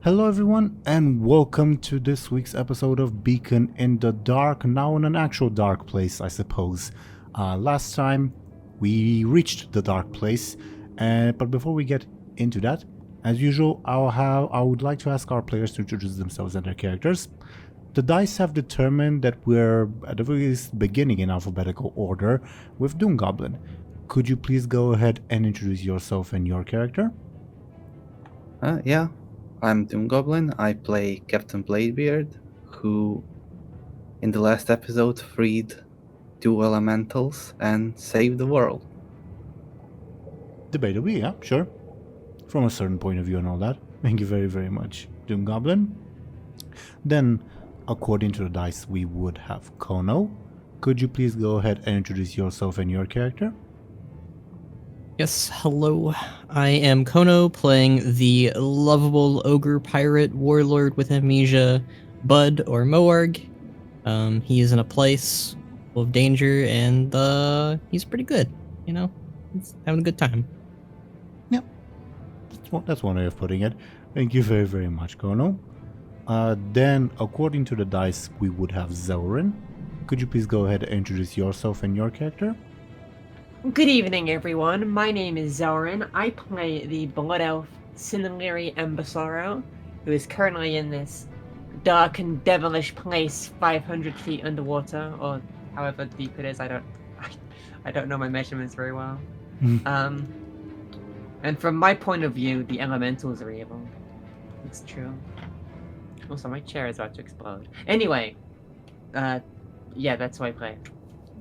Hello everyone and welcome to this week's episode of Beacon in the Dark, now in an actual dark place I suppose. Last time we reached the dark place, but before we get into that, as usual I would like to ask our players to introduce themselves and their characters. The dice have determined that we're at the very beginning in alphabetical order with DoomGoblin. Could you please go ahead and introduce yourself and your character? Yeah, I'm DoomGoblin. I play Captain Bladebeard, who in the last episode freed two elementals and saved the world. Debatably, yeah, sure. From a certain point of view and all that. Thank you very, very much, DoomGoblin. Then, according to the dice, we would have Khono. Could you please go ahead and introduce yourself and your character? Yes, hello. I am Khono, playing the lovable ogre pirate warlord with amnesia, Bud or Moarg. He is in a place full of danger, and he's pretty good. You know, he's having a good time. Yep, that's one way of putting it. Thank you very, very much, Khono. Then, according to the dice, we would have Zelryn. Could you please go ahead and introduce yourself and your character? Good evening, everyone. My name is Zelryn. I play the Blood Elf Lyri Embersorrow, who is currently in this dark and devilish place 500 feet underwater, or however deep it is. I don't know my measurements very well. And from my point of view, the elementals are evil. It's true. Also, my chair is about to explode. Anyway, yeah, that's who I play.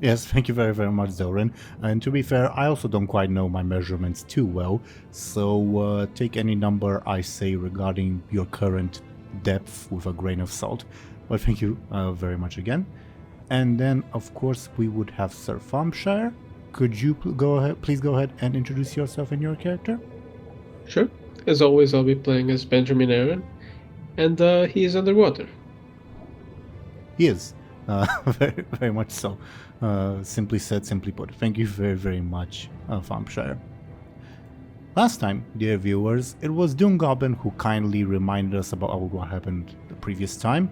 Yes, thank you very, very much, Zelryn. And to be fair, I also don't quite know my measurements too well, so take any number I say regarding your current depth with a grain of salt. But thank you very much again. And then, of course, we would have Sir Thompshire. Could you please go ahead and introduce yourself and your character? Sure. As always, I'll be playing as Benjamin Aaran, and he is underwater. He is. Very, very much so. Simply said, simply put. Thank you very, very much, Thompshire. Last time, dear viewers, it was DoomGoblin who kindly reminded us about what happened the previous time.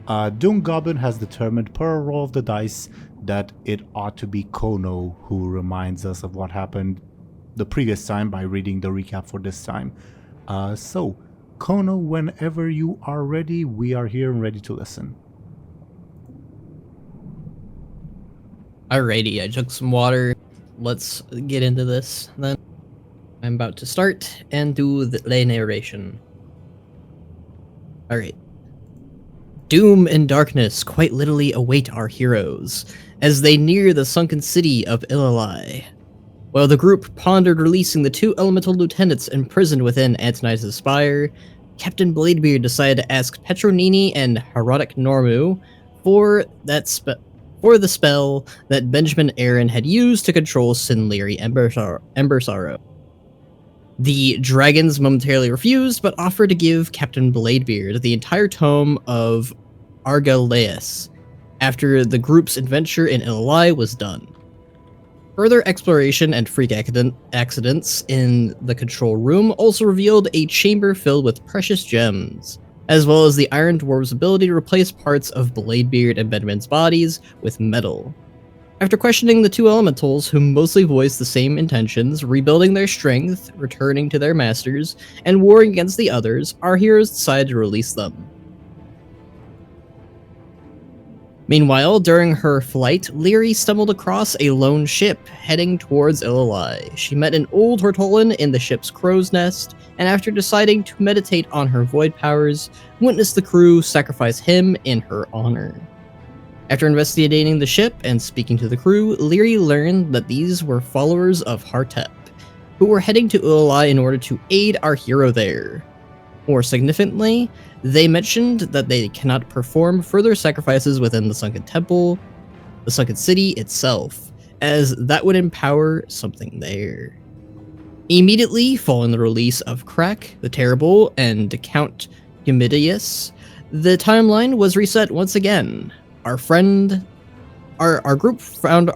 DoomGoblin has determined per a roll of the dice that it ought to be Khono who reminds us of what happened the previous time by reading the recap for this time. So, Khono, whenever you are ready, we are here and ready to listen. Alrighty, I took some water. Let's get into this then. I'm about to start and do the narration. Alright. Doom and darkness quite literally await our heroes as they near the sunken city of Illali. While the group pondered releasing the two elemental lieutenants imprisoned within Antoniz's spire, Captain Bladebeard decided to ask Petronini and Herotic Normu for the spell that Benjamin Aaran had used to control Lyri Embersorrow. The dragons momentarily refused, but offered to give Captain Bladebeard the entire tome of Argalaeus after the group's adventure in Illali was done. Further exploration and freak accidents in the control room also revealed a chamber filled with precious gems, as well as the Iron Dwarf's ability to replace parts of Bladebeard and Benjamin's bodies with metal. After questioning the two elementals, who mostly voiced the same intentions, rebuilding their strength, returning to their masters, and warring against the others, our heroes decided to release them. Meanwhile, during her flight, Lyri stumbled across a lone ship heading towards Illali. She met an old Hortolan in the ship's crow's nest, and after deciding to meditate on her void powers, witnessed the crew sacrifice him in her honor. After investigating the ship and speaking to the crew, Lyri learned that these were followers of Hartep, who were heading to Illali in order to aid our hero there. More significantly, they mentioned that they cannot perform further sacrifices within the sunken temple, the sunken city itself, as that would empower something there. Immediately following the release of Crack, the Terrible, and Count Humidius, the timeline was reset once again. Our group found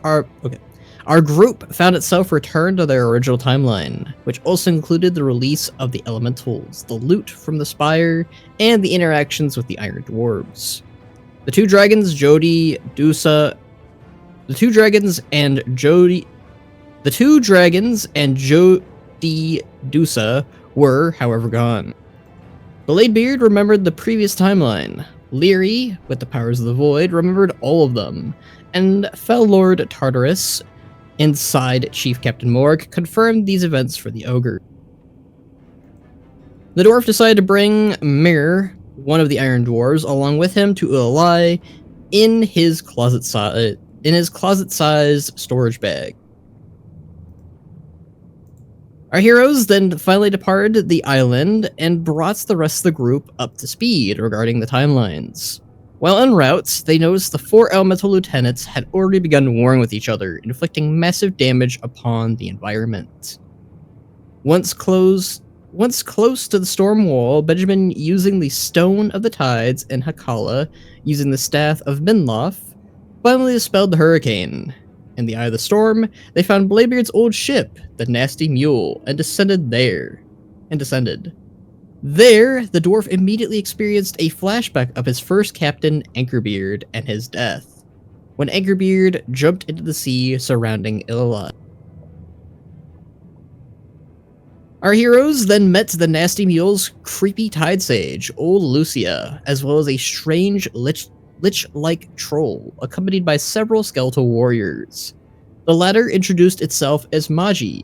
our group found itself returned to their original timeline, which also included the release of the elementals, the loot from the spire, and the interactions with the Iron Dwarves. The two dragons and Jody Dusa were, however, gone. Bladebeard remembered the previous timeline. Lyri, with the powers of the void, remembered all of them, and Fell Lord Tartarus, inside Chief Captain Morg, confirmed these events for the ogre. The dwarf decided to bring Mera, one of the Iron Dwarves, along with him to Ulalai in his closet-sized storage bag. Our heroes then finally departed the island and brought the rest of the group up to speed regarding the timelines. While en route, they noticed the 4 elemental lieutenants had already begun warring with each other, inflicting massive damage upon the environment. Once close to the storm wall, Benjamin, using the Stone of the Tides, and Hakala, using the Staff of Minloth, finally dispelled the hurricane. In the eye of the storm, they found Bladebeard's old ship, the Nasty Mule, and descended. There, the dwarf immediately experienced a flashback of his first captain, Anchorbeard, and his death, when Anchorbeard jumped into the sea surrounding Ilalai. Our heroes then met the Nasty Mule's creepy tide sage, old Lucia, as well as a strange lich-like troll, accompanied by several skeletal warriors. The latter introduced itself as Magi,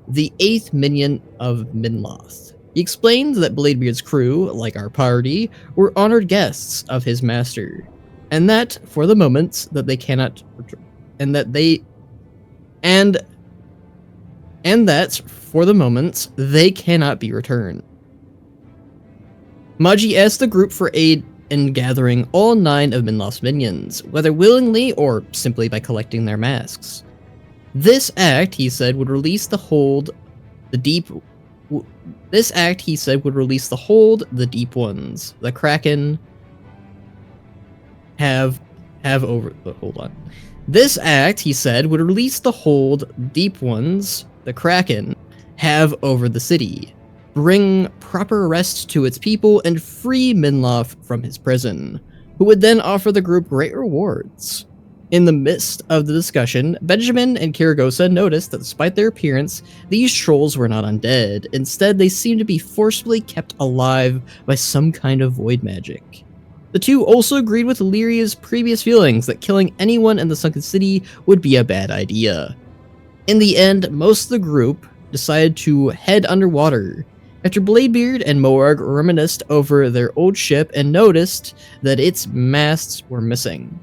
the 8th minion of Minloth. He explained that Bladebeard's crew, like our party, were honored guests of his master, and that for the moment that they cannot be returned. Magi asked the group for aid in gathering all 9 of Minloth's minions, whether willingly or simply by collecting their masks. This act, he said, would release the hold, the deep ones, the Kraken have over. Hold on. This act, he said, would release the hold deep ones, the Kraken, have over the city, bring proper rest to its people, and free Minloth from his prison, who would then offer the group great rewards. In the midst of the discussion, Benjamin and Kiragosa noticed that despite their appearance, these trolls were not undead. Instead, they seemed to be forcibly kept alive by some kind of void magic. The two also agreed with Lyria's previous feelings that killing anyone in the sunken city would be a bad idea. In the end, most of the group decided to head underwater, after Bladebeard and Moarg reminisced over their old ship and noticed that its masts were missing.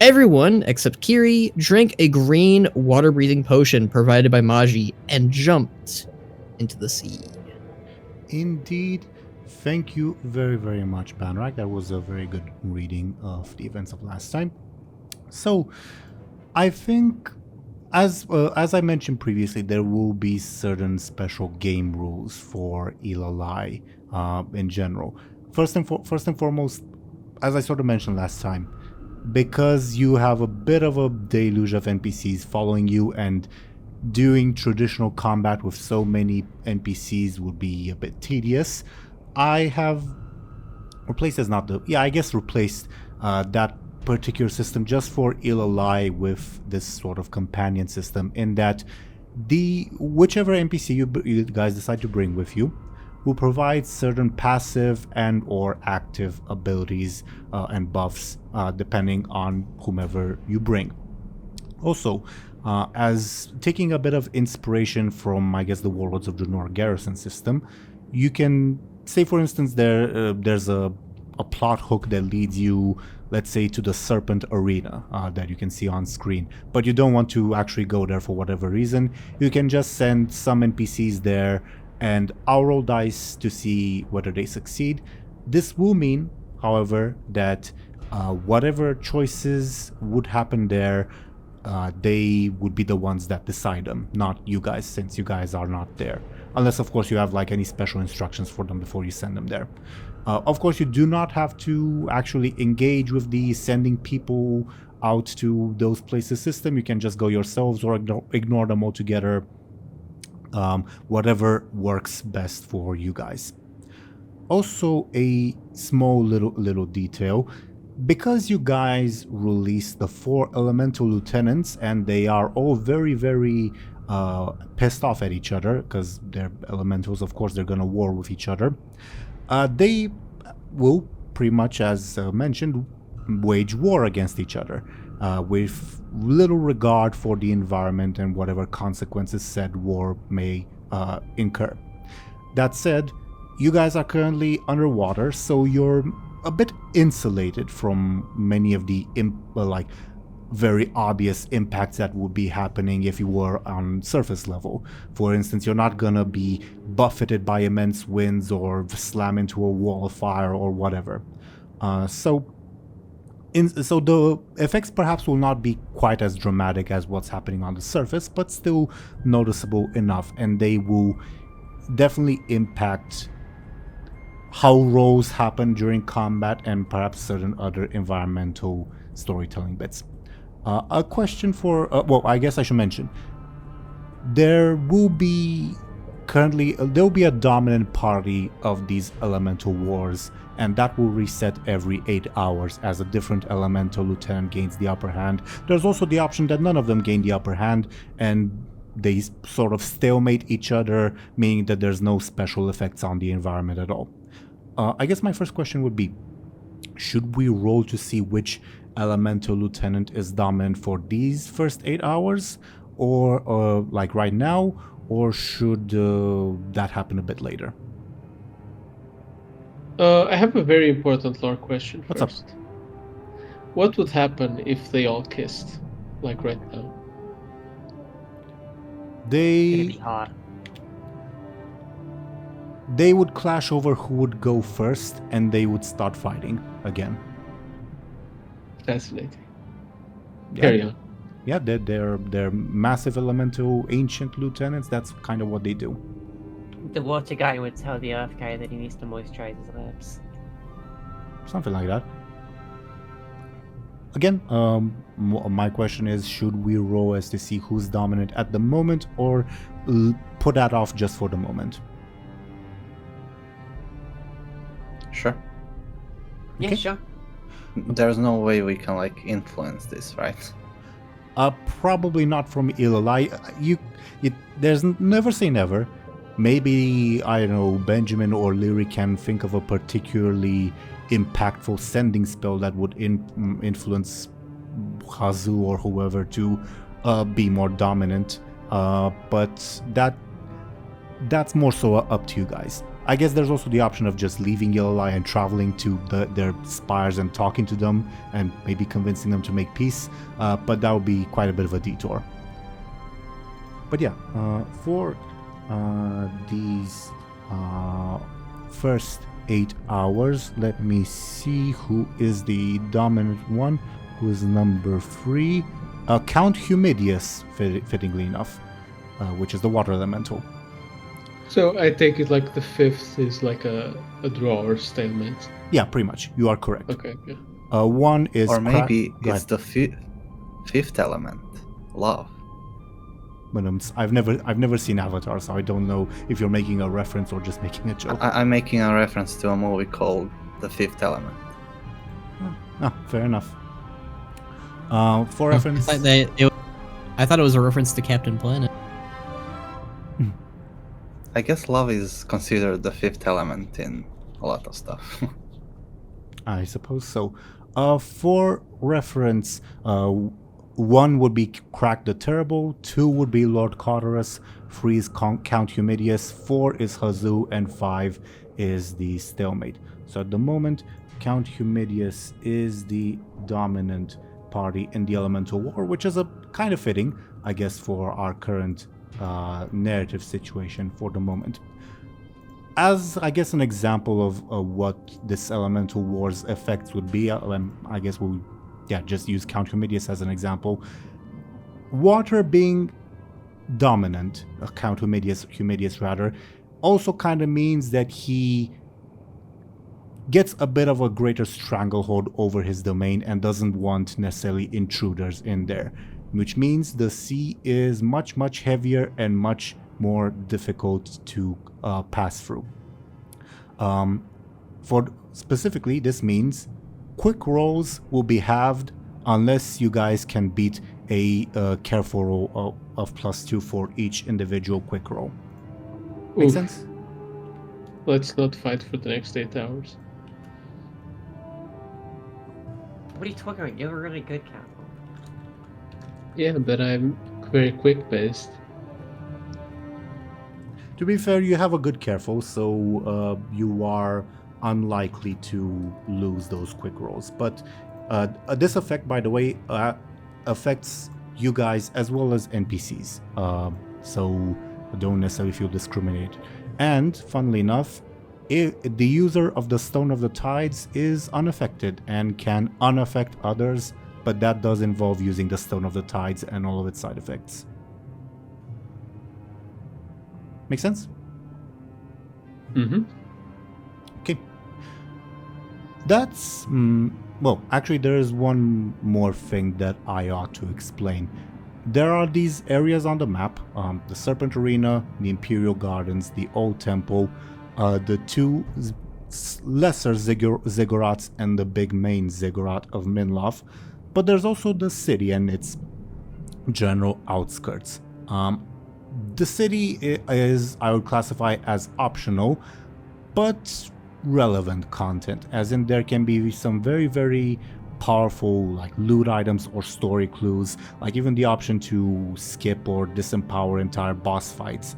Everyone, except Kiri, drank a green water-breathing potion provided by Magi and jumped into the sea. Indeed. Thank you very, very much, Banrak. That was a very good reading of the events of last time. So, I think, as I mentioned previously, there will be certain special game rules for Ilalai in general. First and foremost, as I sort of mentioned last time, because you have a bit of a deluge of NPCs following you, and doing traditional combat with so many NPCs would be a bit tedious, I have replaced that particular system just for Ilalai with this sort of companion system, in that whichever NPC you guys decide to bring with you will provide certain passive and or active abilities and buffs depending on whomever you bring. Also, as taking a bit of inspiration from, I guess, the Warlords of Draenor garrison system, you can say, for instance, there's a plot hook that leads you, let's say, to the Serpent Arena that you can see on screen, but you don't want to actually go there for whatever reason. You can just send some NPCs there, and I'll roll dice to see whether they succeed. This will mean, however, that whatever choices would happen there, they would be the ones that decide them, not you guys, since you guys are not there. Unless, of course, you have like any special instructions for them before you send them there. Of course, you do not have to actually engage with the sending people out to those places system. You can just go yourselves or ignore them altogether. Whatever works best for you guys. Also, a small little detail. Because you guys released the 4 elemental lieutenants and they are all very pissed off at each other because they're elementals, of course they're gonna war with each other. They will pretty much, as mentioned, wage war against each other with little regard for the environment and whatever consequences said war may incur. That said, you guys are currently underwater, so you're a bit insulated from many of the very obvious impacts that would be happening if you were on surface level. For instance, you're not gonna be buffeted by immense winds or slam into a wall of fire or whatever. So the effects perhaps will not be quite as dramatic as what's happening on the surface, but still noticeable enough, and they will definitely impact how roles happen during combat and perhaps certain other environmental storytelling bits. A question for, well, I guess I should mention, there will be a dominant party of these elemental wars, and that will reset every 8 hours as a different elemental lieutenant gains the upper hand. There's also the option that none of them gain the upper hand, and they sort of stalemate each other, meaning that there's no special effects on the environment at all. I guess my first question would be, should we roll to see which elemental lieutenant is dominant for these first 8 hours, or like right now, or should that happen a bit later? I have a very important lore question What's up? first. What would happen if they all kissed, like right now? It'd be They hot. would clash over who would go first, and they would start fighting again. Fascinating. Yeah. Carry on. Yeah, they're massive elemental ancient lieutenants. That's kind of what they do. The water guy would tell the earth guy that he needs to moisturize his lips. Something like that. Again, my question is, should we roll as to see who's dominant at the moment, or put that off just for the moment? Sure. Yeah, Okay. sure. There's no way we can like influence this, right? Probably not from Ilalai. There's never say never. Maybe, I don't know, Benjamin or Lyri can think of a particularly impactful sending spell that would influence Hazu or whoever to be more dominant. But that's more so up to you guys. I guess there's also the option of just leaving Ilalai and traveling to their spires and talking to them and maybe convincing them to make peace. But that would be quite a bit of a detour. But yeah, for these first 8 hours, let me see who is the dominant one, who is number 3. Count Humidius, fittingly enough, which is the water elemental. So I take it like the 5th is like a draw or stalemate. Yeah, pretty much. You are correct. Okay, yeah. One is... Or maybe Go it's ahead. the fifth element, love. But I've never seen Avatar, so I don't know if you're making a reference or just making a joke. I'm making a reference to a movie called The Fifth Element. Fair enough. For reference... I thought it was a reference to Captain Planet. I guess love is considered the fifth element in a lot of stuff. I suppose so. For reference, 1 would be Crack the Terrible, 2 would be Lord Cawdorus, 3 is Count Humidius, 4 is Hazu, and 5 is the Stalemate. So at the moment, Count Humidius is the dominant party in the Elemental War, which is a kind of fitting, I guess, for our current narrative situation for the moment. As, I guess, an example of what this Elemental War's effects would be, I guess we'll just use Count Humidius as an example. Water being dominant, Count Humidius rather, also kind of means that he gets a bit of a greater stranglehold over his domain and doesn't want necessarily intruders in there, which means the sea is much, much heavier and much more difficult to pass through. For specifically, this means quick rolls will be halved unless you guys can beat a careful roll of +2 for each individual quick roll. Make Oof. sense? Let's not fight for the next 8 hours. What are you talking about? You have a really good castle. Yeah, but I'm very quick based. To be fair, you have a good careful, so you are unlikely to lose those quick rolls. But this effect, by the way, affects you guys as well as NPCs. So don't necessarily feel discriminated. And, funnily enough, the user of the Stone of the Tides is unaffected and can unaffect others, but that does involve using the Stone of the Tides and all of its side effects. Make sense? Mm-hmm. Okay. That's... well, actually, there is one more thing that I ought to explain. There are these areas on the map, the Serpent Arena, the Imperial Gardens, the Old Temple, the two lesser ziggurats, and the big main ziggurat of Minloth. But there's also the city and its general outskirts. The city is, I would classify as optional, but relevant content, as in there can be some very, very powerful like loot items or story clues, like even the option to skip or disempower entire boss fights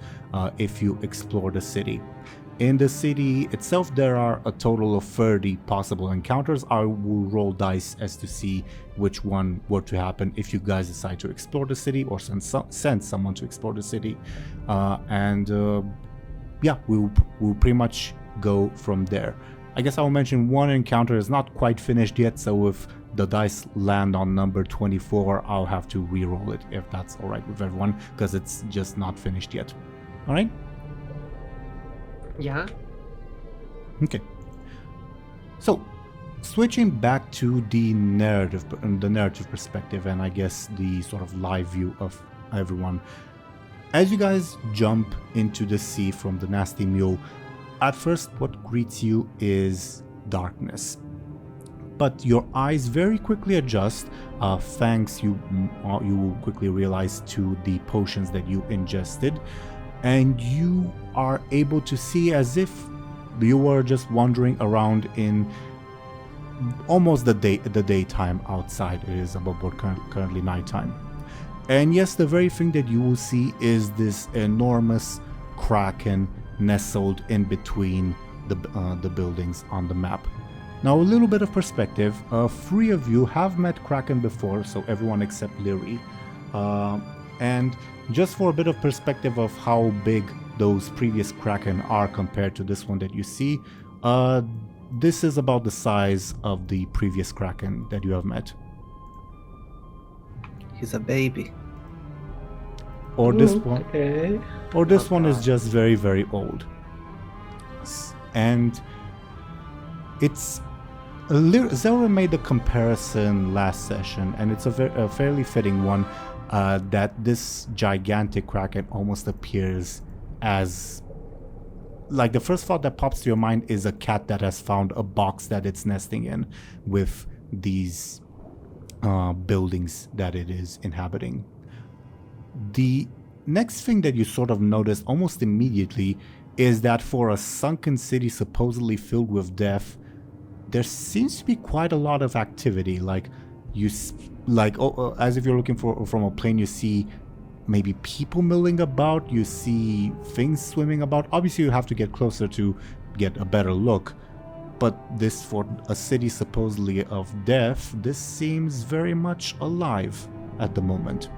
if you explore the city. In the city itself, there are a total of 30 possible encounters. I will roll dice as to see which one were to happen if you guys decide to explore the city or send someone to explore the city. Yeah, we'll pretty much go from there. I guess I'll mention one encounter is not quite finished yet, so if the dice land on number 24, I'll have to re-roll it if that's alright with everyone, because it's just not finished yet. Alright? Yeah? Okay. So, switching back to the narrative perspective, and I guess the sort of live view of everyone. As you guys jump into the sea from the Nasty Mule, at first what greets you is darkness. But your eyes very quickly adjust, thanks you will quickly realize to the potions that you ingested, and you are able to see as if you were just wandering around in almost the daytime outside. It is above board currently nighttime. And yes, the very thing that you will see is this enormous kraken nestled in between the buildings on the map. Now, a little bit of perspective. 3 of you have met kraken before, so everyone except Lyri. And just for a bit of perspective of how big those previous kraken are compared to this one that you see, this is about the size of the previous kraken that you have met. He's a baby. Or this one. Okay. Or this Oh, one is God. just very, very old. And it's... Zelryn made the comparison last session, and it's a fairly fitting one, that this gigantic kraken almost appears as... Like, the first thought that pops to your mind is a cat that has found a box that it's nesting in with these buildings that it is inhabiting. The next thing that you sort of notice almost immediately is that for a sunken city supposedly filled with death, there seems to be quite a lot of activity. Like as if you're looking from a plane, you see maybe people milling about, you see things swimming about. Obviously, you have to get closer to get a better look. But this, for a city supposedly of death, this seems very much alive at the moment.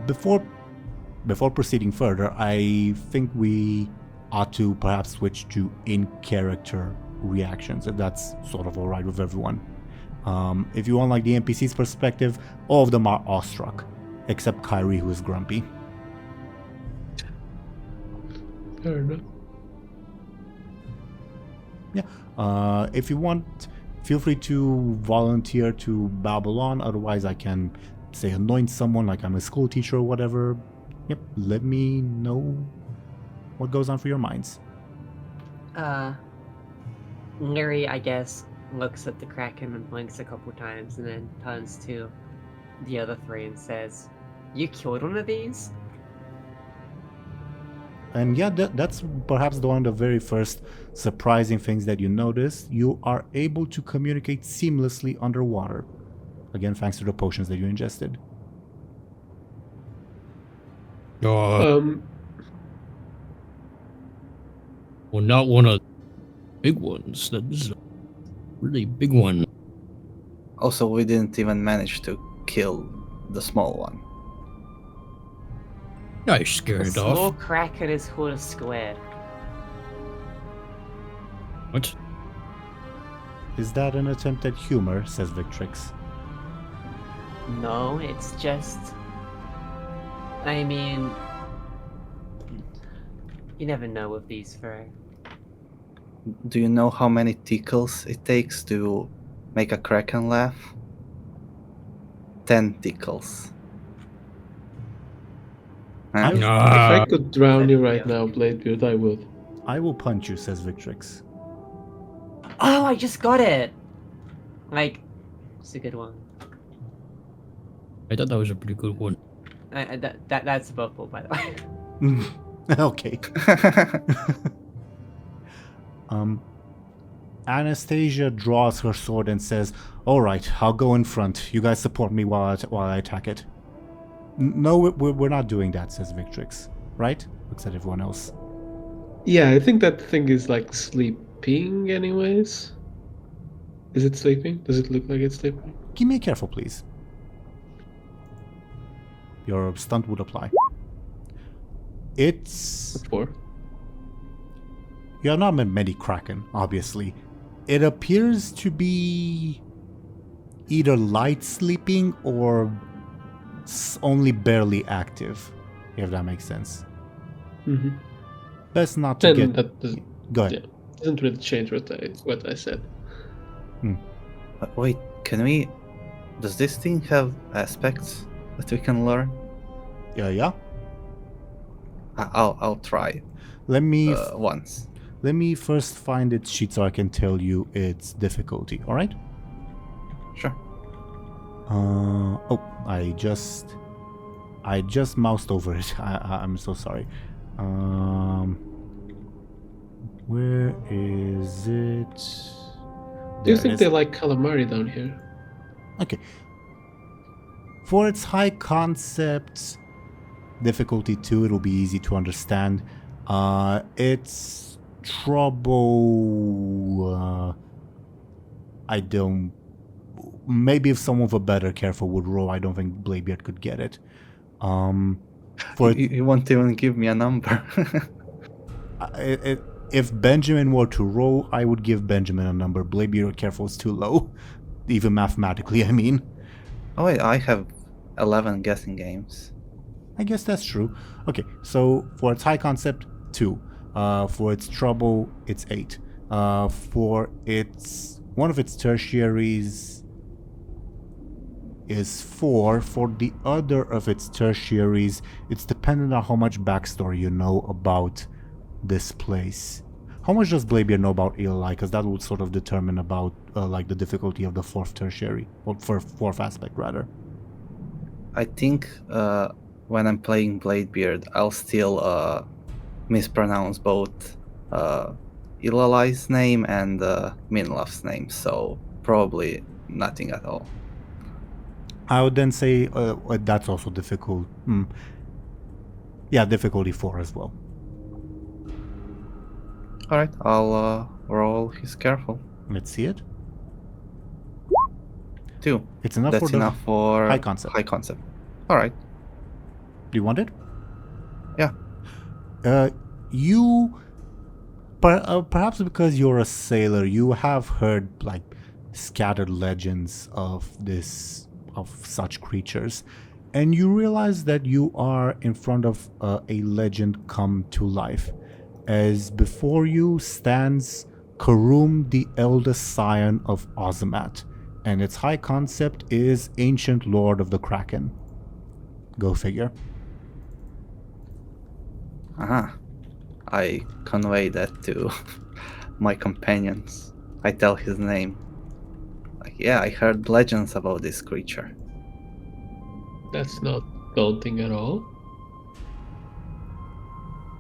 Before proceeding further, I think we ought to perhaps switch to in-character reactions, if that's sort of alright with everyone. If you want like the NPC's perspective, all of them are awestruck, except Kyrie, who is grumpy. Fair enough. If you want, feel free to volunteer to babble on. Otherwise, I can say anoint someone like I'm a school teacher or whatever. Yep, let me know what goes on for your minds. Lyri, I guess, looks at the Kraken and blinks a couple times and then turns to the other three and says, "You killed one of these?" And yeah, that's perhaps one of the very first surprising things that you notice. You are able to communicate seamlessly underwater. Again, thanks to the potions that you ingested. Um, Well, not one of the big ones. That's a really big one. Also, we didn't even manage to kill the small one. I The scared small off. Kraken is called a squid. What? Is that an attempt at humor? Says Victrix. No, it's just... I mean... You never know with these fur. Do you know how many tickles it takes to make a kraken laugh? 10 tickles. Huh? if I could drown you right now, Bladebeard, I would. I will punch you, says Victrix. Oh, I just got it! Like, it's a good one. I thought that was a pretty good one. That's a buffalo, by the way. Okay. Anastasia draws her sword and says, "All right, I'll go in front. You guys support me while I attack it." No, we're not doing that, says Victrix. Right? Looks at everyone else. Yeah, I think that thing is like sleeping anyways. Is it sleeping? Does it look like it's sleeping? Give me a careful, please. Your stunt would apply. It's... Four. You have not met many Kraken, obviously. It appears to be either light sleeping or only barely active, if that makes sense. Mm-hmm. Best not to Then get... that doesn't, Go ahead. yeah, doesn't really change what I said. Wait, can we... Does this thing have aspects that we can learn? Yeah. I'll try Let me once. let me first find its sheet so I can tell you its difficulty. All right? Sure. Oh, I just moused over it. I'm so sorry. Where is it? Do you There it think is. they like calamari down here? Okay. For its high concept difficulty 2, it'll be easy to understand. It's trouble. I don't. Maybe if someone with a better careful would roll, I don't think Bladebeard could get it. For You won't even give me a number. if Benjamin were to roll, I would give Benjamin a number. Bladebeard careful is too low, even mathematically. I mean. Oh wait, I have 11 guessing games. I guess that's true. Okay, so for its high concept, 2. For its trouble, it's 8. For its one of its tertiaries is 4. For the other of its tertiaries, it's dependent on how much backstory you know about this place. How much does Bladebeard know about Eli? Because that would sort of determine about like the difficulty of the 4th tertiary, or for 4th aspect rather. I think when I'm playing Bladebeard, I'll still mispronounce both Ilalai's name and Minlaf's name, so probably nothing at all. I would then say that's also difficult. Yeah, difficulty 4 as well. Alright, I'll roll his careful. Let's see it. 2. It's enough That's for the enough for high concept. High concept. Alright. Do you want it? Yeah. You perhaps because you're a sailor, you have heard like scattered legends of such creatures, and you realize that you are in front of a legend come to life, as before you stands Karum, the eldest scion of Ozamat, and its high concept is Ancient Lord of the Kraken. Go figure. I convey that to my companions. I tell his name. Like, yeah, I heard legends about this creature. That's not daunting at all.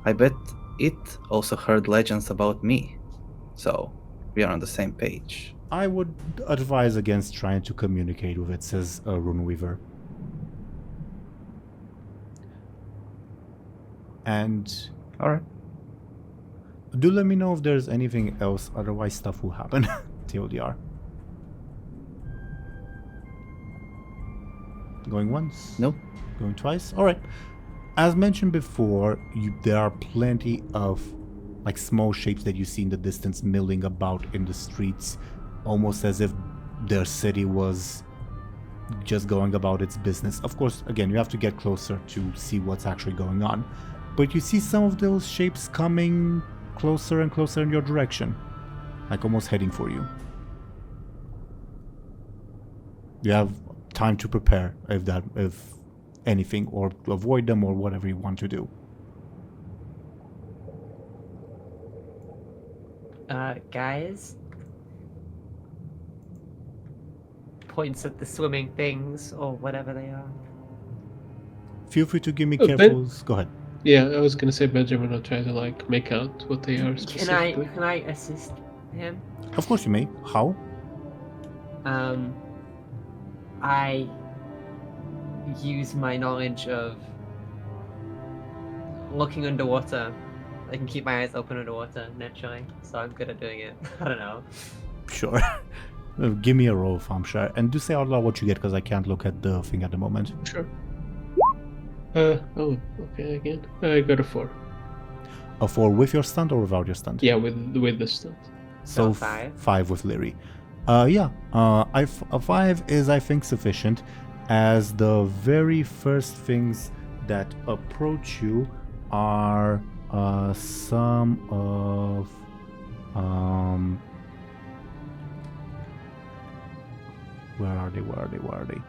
I bet it also heard legends about me. So, we are on the same page. I would advise against trying to communicate with it, says Runeweaver. And Alright. do let me know if there's anything else, otherwise stuff will happen. TLDR. Going once? Nope. Going twice? Alright. As mentioned before, there are plenty of like small shapes that you see in the distance milling about in the streets, almost as if their city was just going about its business. Of course, again, you have to get closer to see what's actually going on. But you see some of those shapes coming closer and closer in your direction, like almost heading for you. You have time to prepare if anything, or to avoid them, or whatever you want to do. Guys? Points at the swimming things, or whatever they are. Feel free to give me Oh, careful. Go ahead. Yeah, I was gonna say Benjamin will try to like make out what they are specifically. Can I assist him? Of course you may. How? I use my knowledge of looking underwater. I can keep my eyes open underwater naturally, so I'm good at doing it. I don't know. Sure. Give me a roll, Thompshire, and do say out loud what you get, because I can't look at the thing at the moment. Sure. Oh, okay, again. I got a 4. A 4 with your stunt or without your stunt? Yeah, with the stunt. So 5. 5 with Lyri. Yeah. A 5 is, I think, sufficient, as the very first things that approach you are some of where are they?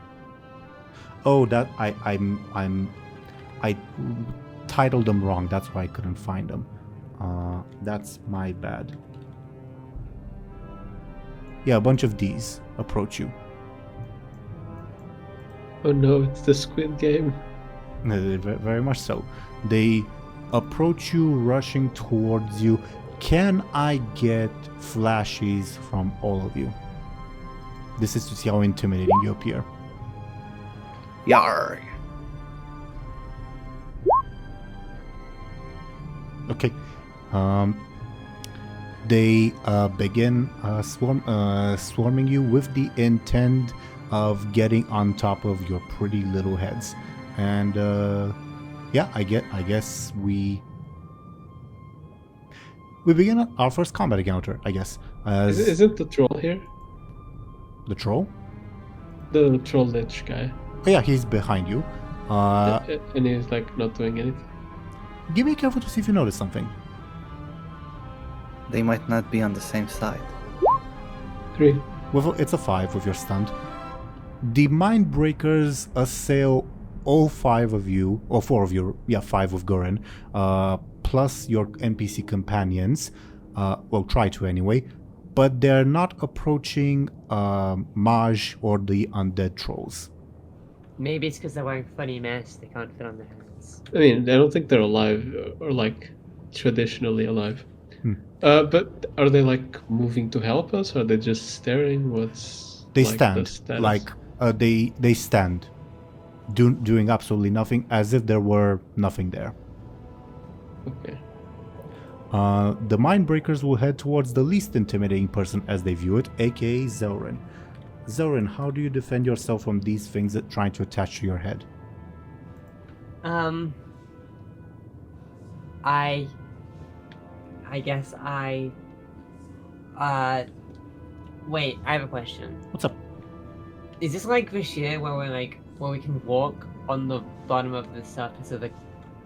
Oh, that I titled them wrong. That's why I couldn't find them. That's my bad. Yeah, a bunch of D's approach you. Oh no, it's the Squid Game. Very much so. They approach you, rushing towards you. Can I get flashes from all of you? This is to see how intimidating you appear. Yarr! Okay. They begin swarming you with the intent of getting on top of your pretty little heads. And yeah, I guess we begin our first combat encounter, I guess. Isn't the troll here? The troll? The troll lich guy. Oh yeah, he's behind you. And he's like not doing anything. Give me a careful to see if you notice something. They might not be on the same side. 3. It's a 5 with your stunt. The mind breakers assail all 5 of you, or 4 of you, 5 with Goran, plus your NPC companions. Well, try to anyway. But they're not approaching Maj or the undead trolls. Maybe it's because they're wearing funny masks they can't fit on their heads. I mean, I don't think they're alive or like traditionally alive. But are they like moving to help us? Or are they just staring? What's They like, stand, the status? like they stand, doing absolutely nothing, as if there were nothing there. Okay. The Mindbreakers will head towards the least intimidating person as they view it, aka Zelryn. Zelryn, how do you defend yourself from these things that trying to attach to your head? I guess wait, I have a question. What's up? Is this like this year where we can walk on the bottom of the surface of the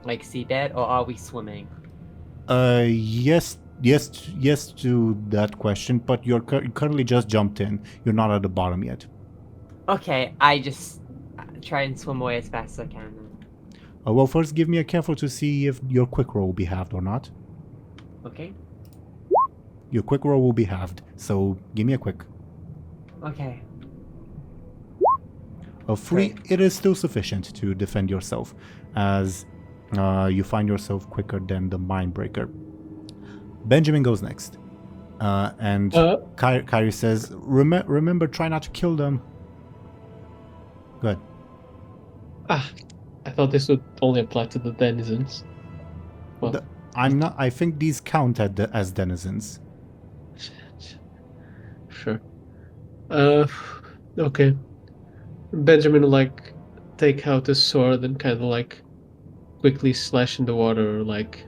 like seabed, or are we swimming? Yes, yes to that question, but you're currently just jumped in. You're not at the bottom yet. Okay, I just try and swim away as fast as I can. Well, first give me a careful to see if your quick roll will be halved or not. Okay. Your quick roll will be halved, so give me a quick. Okay. A 3, it is still sufficient to defend yourself, as you find yourself quicker than the Mindbreaker. Benjamin goes next. And Kyrie says, remember, try not to kill them. Good. I thought this would only apply to the denizens. Well, I think these count as denizens. Sure. Okay. Benjamin will, like, take out his sword and kind of, like, quickly slash in the water, like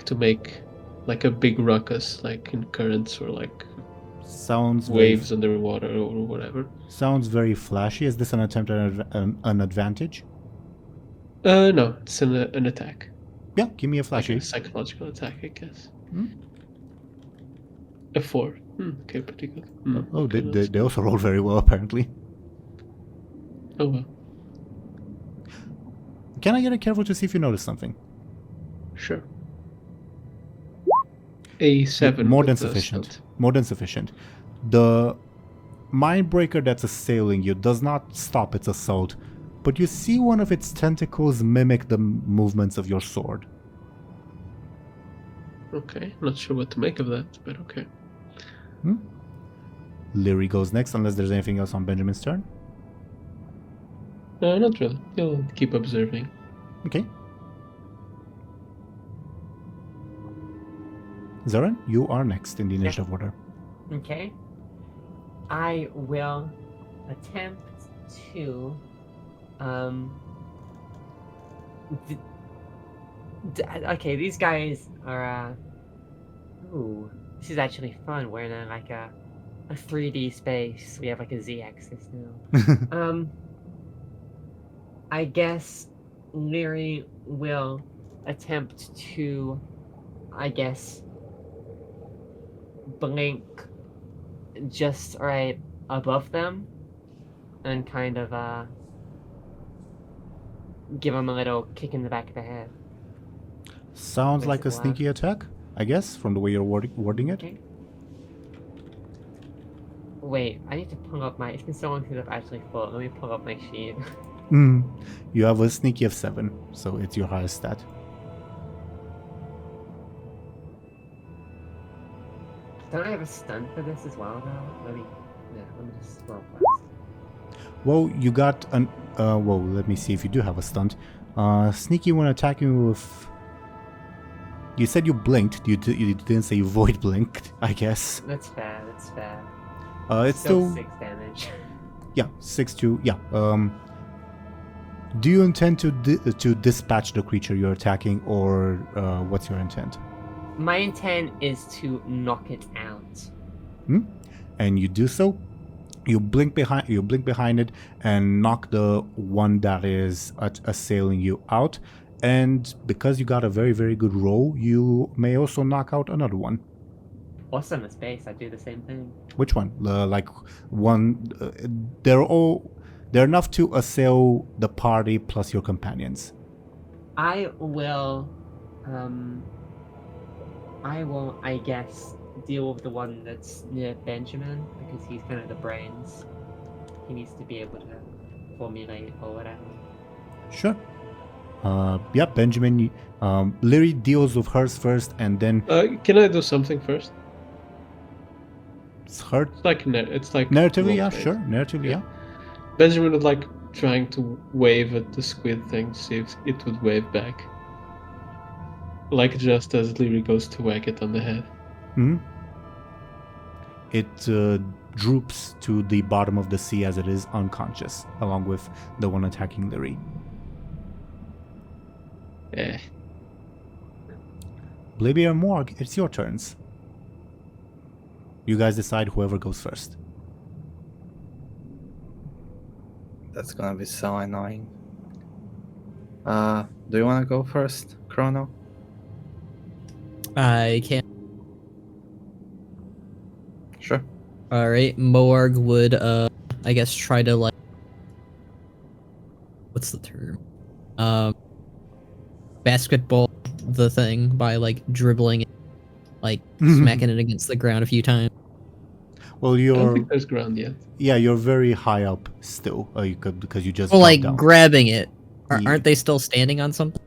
to make, like, a big ruckus, like in currents or, like, sounds waves underwater or whatever. Sounds very flashy. Is this an attempt at an advantage? No, it's an attack. Yeah, give me a flashy. Like a psychological attack, I guess. Hmm? A 4. Okay, pretty good. Oh, okay, they also roll very well, apparently. Oh, well. Can I get a careful to see if you notice something? Sure. A 7. More than sufficient. More than sufficient. The Mindbreaker that's assailing you does not stop its assault, but you see one of its tentacles mimic the movements of your sword. Okay, not sure what to make of that, but okay. Lyri goes next, unless there's anything else on Benjamin's turn. No, not really. He'll keep observing. Okay. Zelryn, you are next in the initiative order. Okay. I will attempt to okay, these guys are ooh, this is actually fun. We're in like a 3D space. We have like a Z-axis now. I guess Lyri will attempt to, I guess, blink just right above them and kind of give them a little kick in the back of the head. Sounds like a sneaky attack, I guess, from the way you're wording it. Okay. Wait, I need to pull up my... It's been so long since I've actually fought. Let me pull up my sheet. You have a sneaky of 7, so it's your highest stat. Don't I have a stun for this as well, though? Let me just roll first. Well, you got an... well, let me see if you do have a stunt. Sneaky when attacking with... You said you blinked. You didn't say you void blinked, I guess. That's fair, that's fair. It's still 6 damage. Yeah, 6 to... Yeah. Do you intend to dispatch the creature you're attacking, or what's your intent? My intent is to knock it out. And you do so. You blink behind it and knock the one that is assailing you out. And because you got a very, very good roll, you may also knock out another one. Awesome, a space. I do the same thing. Which one? Like one? They're enough to assail the party plus your companions. I will, I guess, deal with the one that's near Benjamin, because he's kind of the brains. He needs to be able to formulate or whatever. Sure. Yeah, Benjamin. Lyri deals with hers first, and then. Can I do something first? It's her. It's like narratively, yeah, sure. Narratively, yeah. Benjamin would like trying to wave at the squid thing, see if it would wave back. Like just as Lyri goes to whack it on the head. It droops to the bottom of the sea as it is unconscious, along with the one attacking Lyri. Bladebeard and Morg, it's your turns. You guys decide whoever goes first. That's gonna be so annoying. Do you wanna go first, Chrono? I can't. All right, Moarg would, I guess, try to like, what's the term? Basketball the thing by like dribbling it, like smacking it against the ground a few times. Well, I don't you're think there's ground yet. yeah, you're very high up still. You could because you just Well, jumped like down. grabbing it. Yeah. Aren't they still standing on something?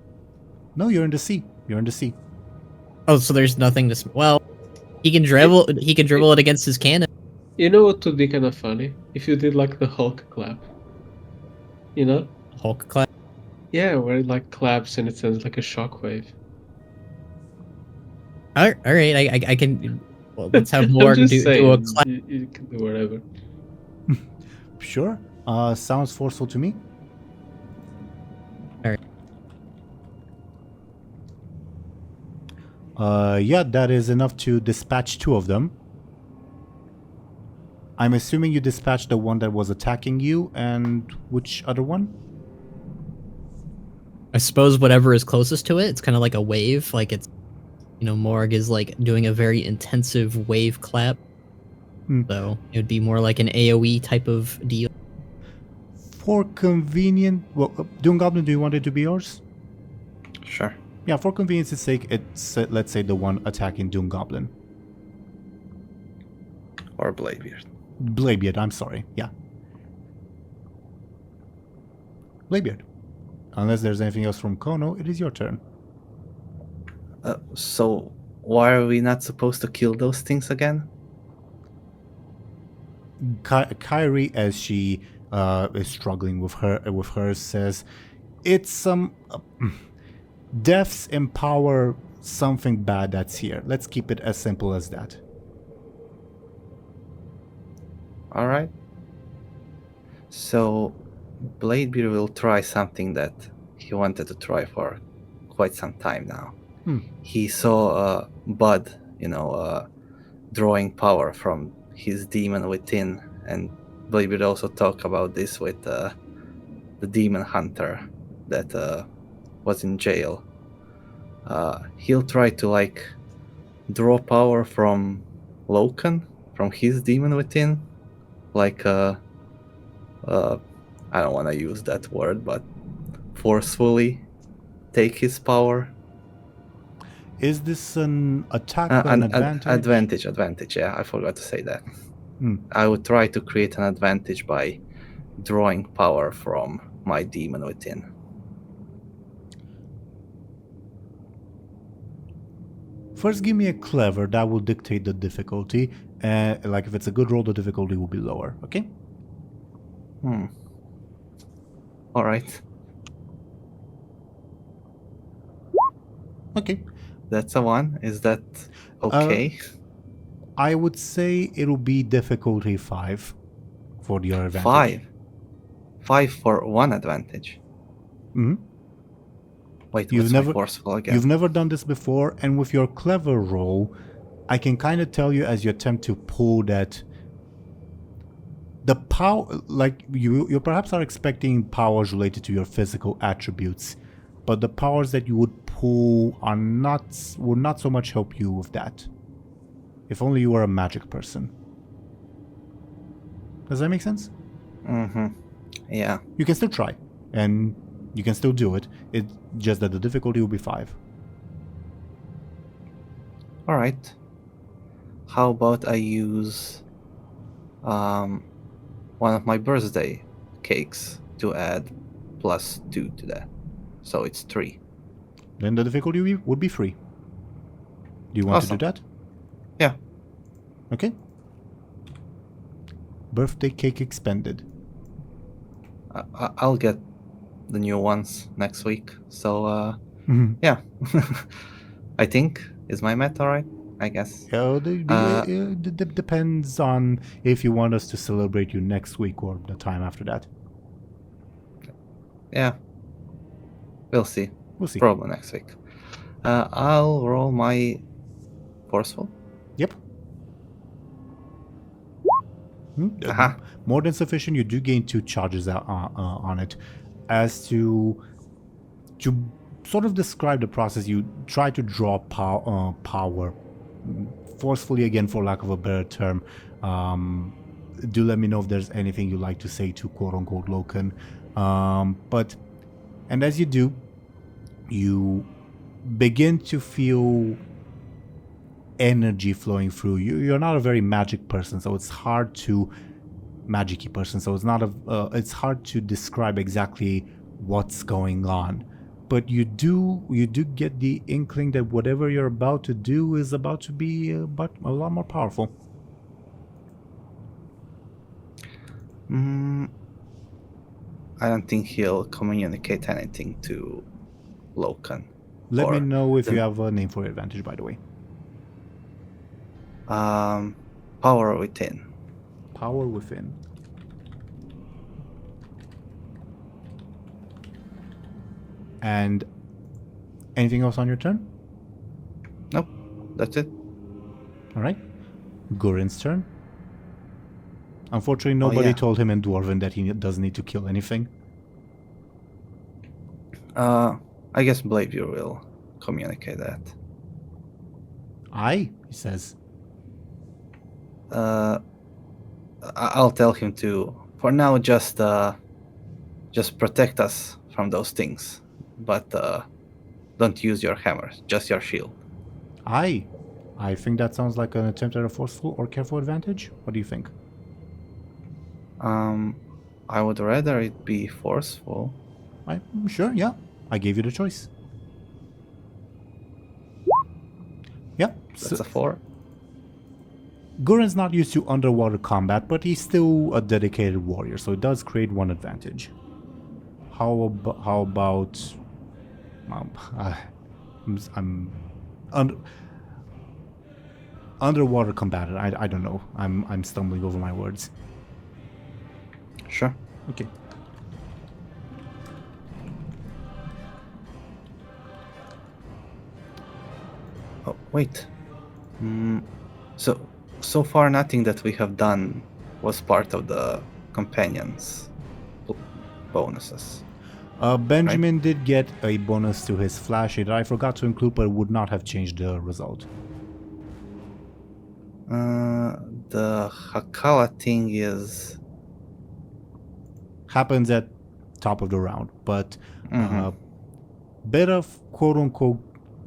No, you're in the sea. You're in the sea. Oh, so there's nothing to. Well, he can dribble. He can dribble it against his cannon. You know what would be kind of funny? If you did like the Hulk clap. You know? Hulk clap. Yeah, where it like claps and it sends like a shockwave. All right, I can. Well, let's have I'm Morg just do a saying, clap. you can do whatever. Sure. Sounds forceful to me. All right. Yeah, that is enough to dispatch 2 of them. I'm assuming you dispatched the one that was attacking you, and which other one? I suppose whatever is closest to it. It's kind of like a wave. Like it's, Morg is like doing a very intensive wave clap. So it would be more like an AoE type of deal. For convenient... Well, DoomGoblin, do you want it to be yours? Sure. Yeah, for convenience's sake, it's, let's say, the one attacking DoomGoblin. Or Bladebeard. Bladebeard, I'm sorry. Yeah. Bladebeard. Unless there's anything else from Khono, it is your turn. So, why are we not supposed to kill those things again? Kyrie, as she is struggling with hers, says, "It's deaths empower something bad that's here. Let's keep it as simple as that." All right. So, Bladebeard will try something that he wanted to try for quite some time now. He saw Bud, drawing power from his demon within, and Bladebeard also talked about this with the demon hunter that was in jail. He'll try to draw power from Loken, from his demon within, I don't want to use that word, but forcefully take his power. Is this an attack or an advantage? Advantage, yeah, I forgot to say that. I would try to create an advantage by drawing power from my demon within. First, give me a clever. That will dictate the difficulty. If it's a good roll, the difficulty will be lower. Okay? All right. Okay. That's a 1. Is that okay? I would say it'll be difficulty 5 for your advantage. 5 for 1 advantage. Wait, You've what's never my forceful again? You've never done this before, and with your clever roll, I can kind of tell you as you attempt to pull that. The power, you perhaps are expecting powers related to your physical attributes, but the powers that you would pull will not so much help you with that. If only you were a magic person. Does that make sense? Yeah. You can still try, and you can still do it. It's just that the difficulty will be 5. All right. How about I use one of my birthday cakes to add +2 to that, so it's 3. Then the difficulty would be 3. Do you want to do that? Yeah. Okay. Birthday cake expended. I'll get the new ones next week. So yeah, I think is my math all right? I guess. It depends on if you want us to celebrate you next week or the time after that. Yeah. We'll see. We'll see. Probably next week. I'll roll my forceful. Yep. Aha. More than sufficient. You do gain 2 charges on it. As to sort of describe the process, you try to draw power forcefully, again, for lack of a better term, Do let me know if there's anything you'd like to say to quote-unquote Loken. And as you do, you begin to feel energy flowing through you. You're not a very magic person, so it's hard to magic-y person, so it's hard to describe exactly what's going on. But you do get the inkling that whatever you're about to do is about to be a lot more powerful. I don't think he'll communicate anything to Loken. Let me Or know if the- you have a name for your advantage, by the way. Power within. Power within. And anything else on your turn? Nope, that's it. All right. Gurin's turn. Unfortunately, nobody yeah. told him in Dwarven that he doesn't need to kill anything. I guess Bladebeard will communicate that. Aye, he says. I'll tell him to, for now, just protect us from those things, but don't use your hammer, just your shield. Aye. I think that sounds like an attempt at a forceful or careful advantage. What do you think? I would rather it be forceful. I'm sure, yeah. I gave you the choice. Yeah. That's a 4. Gurin's not used to underwater combat, but he's still a dedicated warrior, so it does create one advantage. How about... underwater combatant. I don't know. I'm stumbling over my words. Sure. Okay. Oh, wait. So far, nothing that we have done was part of the companions' bonuses. Benjamin did get a bonus to his flash that I forgot to include, but it would not have changed the result. The Hakala thing Happens at top of the round, but Mhm. bit of quote-unquote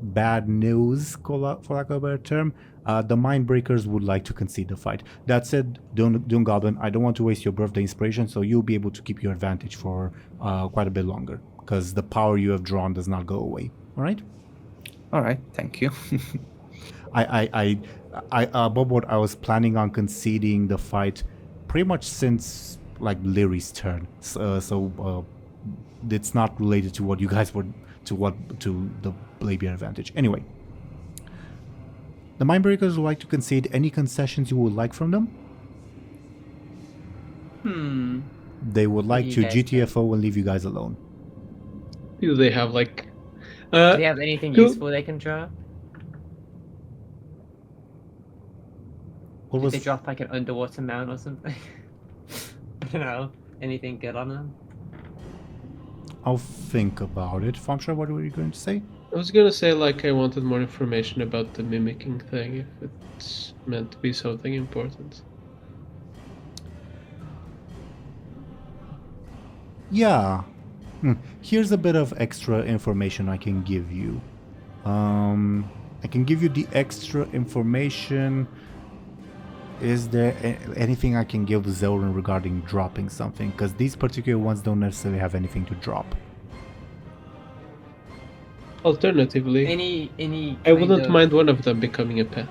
bad news, for lack of a better term. The Mindbreakers would like to concede the fight. That said, DoomGoblin, I don't want to waste your birthday inspiration, so you'll be able to keep your advantage for quite a bit longer, because the power you have drawn does not go away. All right? All right, thank you. Bobot, I was planning on conceding the fight pretty much since like Lyri's turn. So it's not related to what you guys were to the Bladebeard advantage. Anyway, the Mindbreakers would like to concede any concessions you would like from them. They would like do to you guys think? GTFO and leave you guys alone. Do they have like? Do they have anything useful they can drop? What Did was they drop like an underwater mount or something? I don't know. Anything good on them? I'll think about it. Thompshire, what were you going to say? I was gonna say like I wanted more information about the mimicking thing if it's meant to be something important. Yeah. Here's a bit of extra information I can give you. I can give you the extra information. Is there anything I can give Zelryn regarding dropping something? Because these particular ones don't necessarily have anything to drop. Alternatively, Any I wouldn't kind of- mind one of them becoming a pet.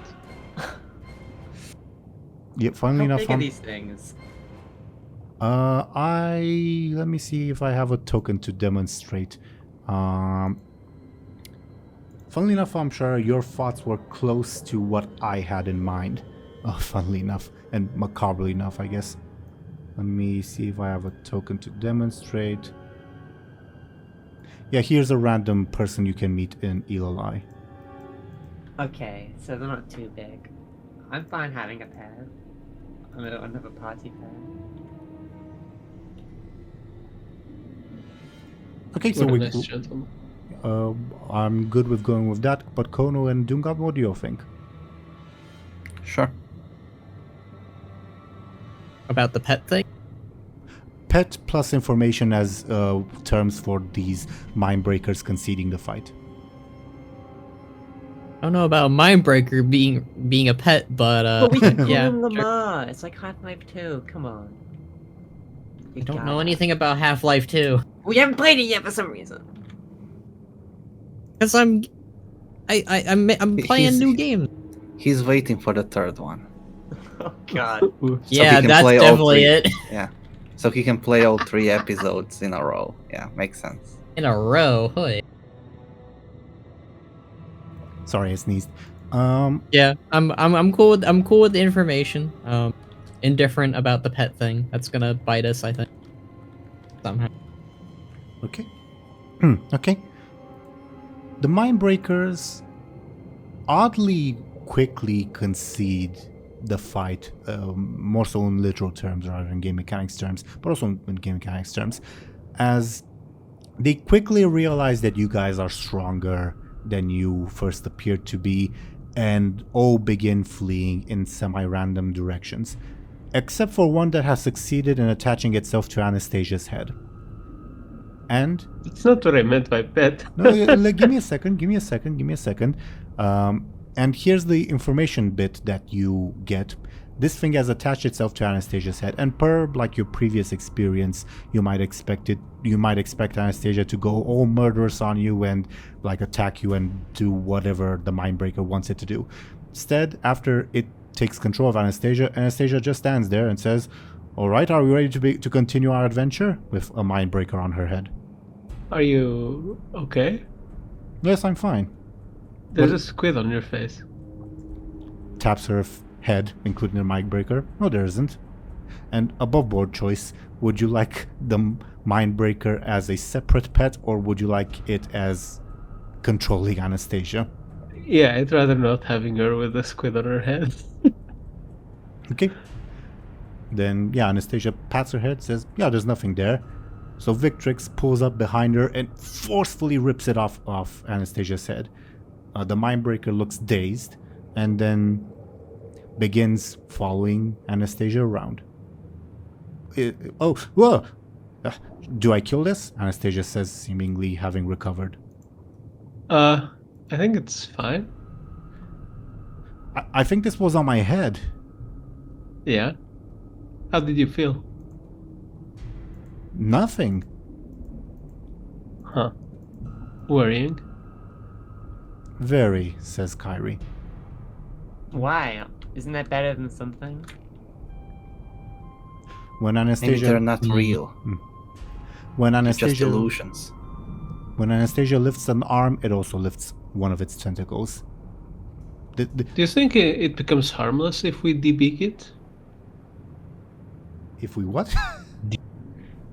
Yeah, funnily How enough, big are these things? let me see if I have a token to demonstrate. Funnily enough, I'm sure your thoughts were close to what I had in mind. Funnily enough, and macabrely enough, I guess. Let me see if I have a token to demonstrate. Yeah, here's a random person you can meet in Elalai. Okay, so they're not too big. I'm fine having a pet. I don't have a party pet. Okay, so What a we. nice gentleman. I'm good with going with that. But Khono and DoomGoblin, what do you think? Sure. About the pet thing? Pet plus information as terms for these Mindbreakers conceding the fight. I don't know about Mindbreaker being a pet, but But we can call yeah. him sure. Lamar. It's like Half-Life 2. Come on. I don't know anything about Half-Life 2. We haven't played it yet for some reason. Because I'm playing new games. He's waiting for the third one. Oh God. Yeah, can that's play all definitely three. it. Yeah. So he can play all 3 episodes in a row. Yeah, makes sense. In a row. Hoy. Sorry, I sneezed. Yeah, I'm cool with the information. Indifferent about the pet thing. That's gonna bite us, I think. Somehow. Okay. Okay. The Mindbreakers oddly quickly concede the fight, more so in literal terms rather than game mechanics terms, but also in game mechanics terms, as they quickly realize that you guys are stronger than you first appeared to be, and all begin fleeing in semi-random directions, except for one that has succeeded in attaching itself to Anastasia's head. And It's not what I meant by pet. no, give me a second. And here's the information bit that you get. This thing has attached itself to Anastasia's head, and per like your previous experience, you might expect Anastasia to go all murderous on you and like attack you and do whatever the Mindbreaker wants it to do. Instead, after it takes control of Anastasia just stands there and says, "All right, are we ready to continue our adventure?" with a Mindbreaker on her head. Are you okay? Yes, I'm fine. There's a squid on your face. Taps her head, including the Mindbreaker. No, there isn't. And above board choice, would you like the Mindbreaker as a separate pet, or would you like it as controlling Anastasia? Yeah, I'd rather not having her with a squid on her head. Okay. Then, yeah, Anastasia pats her head, says, yeah, there's nothing there. So Victrix pulls up behind her and forcefully rips it off Anastasia's head. The Mindbreaker looks dazed and then begins following Anastasia around. Whoa! Do I kill this? Anastasia says, seemingly having recovered. I think it's fine. I think this was on my head. Yeah. How did you feel? Nothing. Huh. Worrying. Very, says Kyrie. Why? Isn't that better than something? When Maybe Anastasia they're not real. when They're just Anastasia illusions. when Anastasia lifts an arm, it also lifts one of its tentacles. Do you think it becomes harmless if we debeak it? If we what?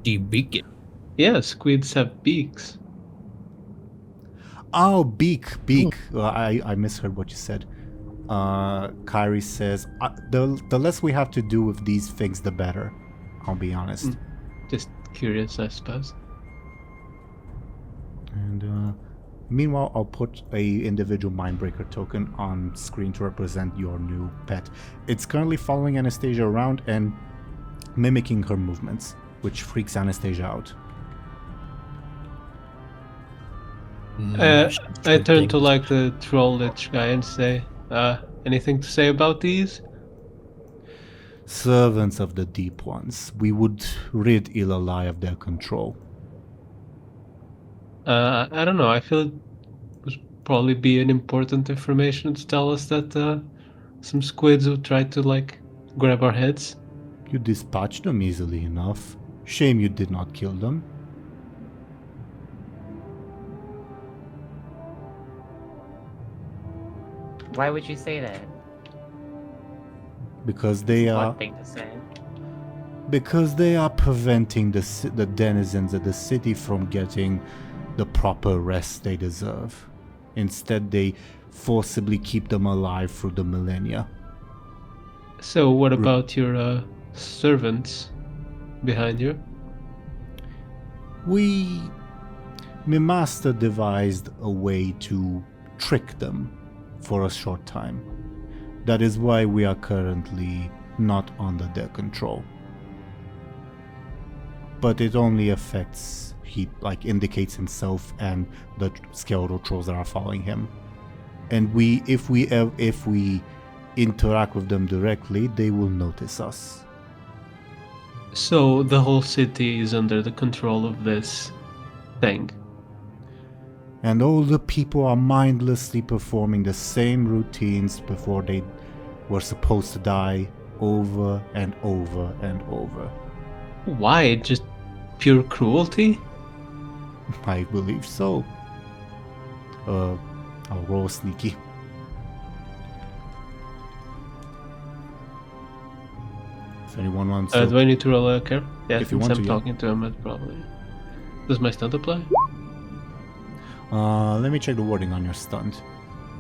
Debeak it. Yeah, squids have beaks. Oh, beak. I misheard what you said. Kyrie says, the less we have to do with these things, the better. I'll be honest. Just curious, I suppose. And meanwhile, I'll put a individual Mindbreaker token on screen to represent your new pet. It's currently following Anastasia around and mimicking her movements, which freaks Anastasia out. I turn to like the troll-lich guy and say, anything to say about these? Servants of the Deep Ones, we would rid Ilalai of their control. I don't know, I feel it would probably be an important information to tell us that some squids would try to like grab our heads. You dispatched them easily enough. Shame you did not kill them. Why would you say that? Because they are Odd thing to say. because they are preventing the denizens of the city from getting the proper rest they deserve. Instead, they forcibly keep them alive through the millennia. So what about your servants behind you? My master devised a way to trick them for a short time. That is why we are currently not under their control. but it only affects, he like indicates himself and the skeletal trolls that are following him. And if we interact with them directly, they will notice us. So the whole city is under the control of this thing. And all the people are mindlessly performing the same routines before they were supposed to die, over and over and over. Why? Just pure cruelty? I believe so. I'll roll sneaky. If anyone wants to... Do I need to roll a care? Yeah, If you since want I'm to, yeah. talking to him, it probably... Does my stunt apply? Let me check the wording on your stunt.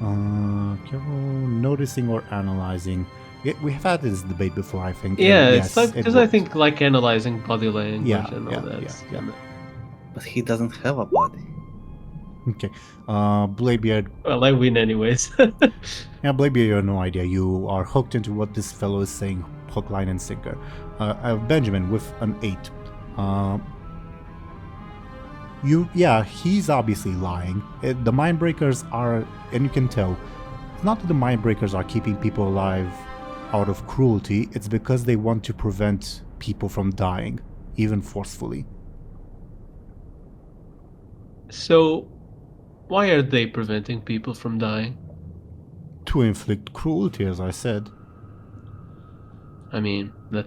Careful noticing or analyzing. Yeah, we have had this debate before, I think. Yeah, and it's yes, like it because I worked. think like analyzing body language Yeah, and all yeah, that. yeah. But he doesn't have a body. Okay. Bladebeard. Well, I win anyways. Yeah, Bladebeard, you have no idea. You are hooked into what this fellow is saying, hook, line, and sinker. Benjamin with an 8. He's obviously lying. The Mindbreakers are, and you can tell, it's not that the Mindbreakers are keeping people alive out of cruelty, it's because they want to prevent people from dying, even forcefully. So, why are they preventing people from dying? To inflict cruelty, as I said. I mean, that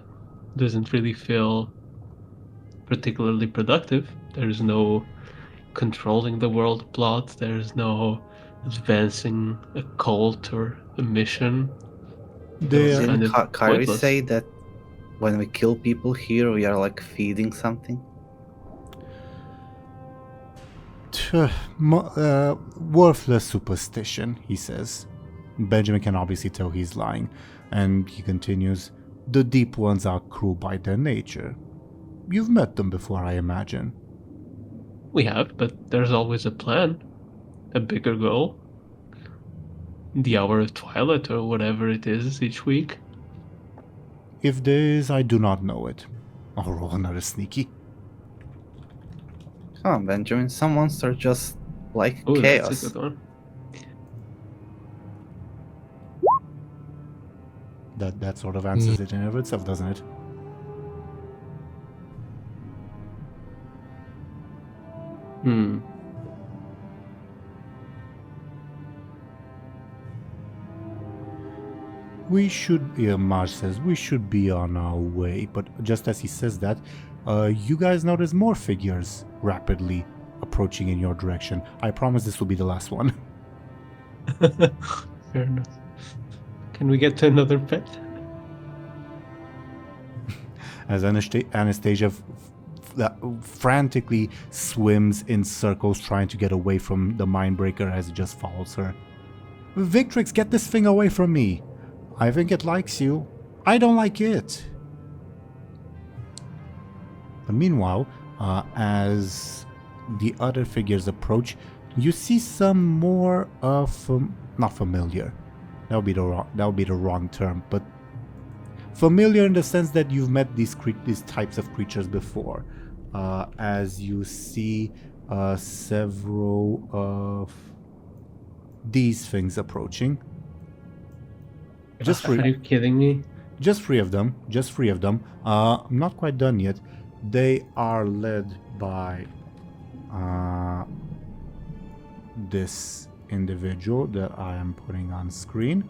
doesn't really feel particularly productive. There's no controlling the world plot. There's no advancing a cult or a mission. They It's are, kind Didn't of Kyrie pointless. say that when we kill people here, we are like feeding something? worthless superstition, he says. Benjamin can obviously tell he's lying, and he continues, the deep ones are cruel by their nature. You've met them before, I imagine. We have, but there's always a plan, a bigger goal. The hour of twilight or whatever it is each week. If there is, I do not know it. I'll roll another sneaky. Come on, Benjamin. Some monsters are just like Oh, chaos. that's a good one. That sort of answers it in and of itself, doesn't it? Hmm. We should, Marge says, we should be on our way. But just as he says that, you guys notice more figures rapidly approaching in your direction. I promise this will be the last one. Fair enough. Can we get to another pet? As Anastasia frantically swims in circles trying to get away from the Mindbreaker as it just follows her. Victrix, get this thing away from me! I think it likes you. I don't like it. But meanwhile, as the other figures approach, you see some more not familiar. That would be the wrong term, but familiar in the sense that you've met these types of creatures before. As you see several of these things approaching. Just Are you kidding me? Just three of them. I'm not quite done yet. They are led by this individual that I am putting on screen.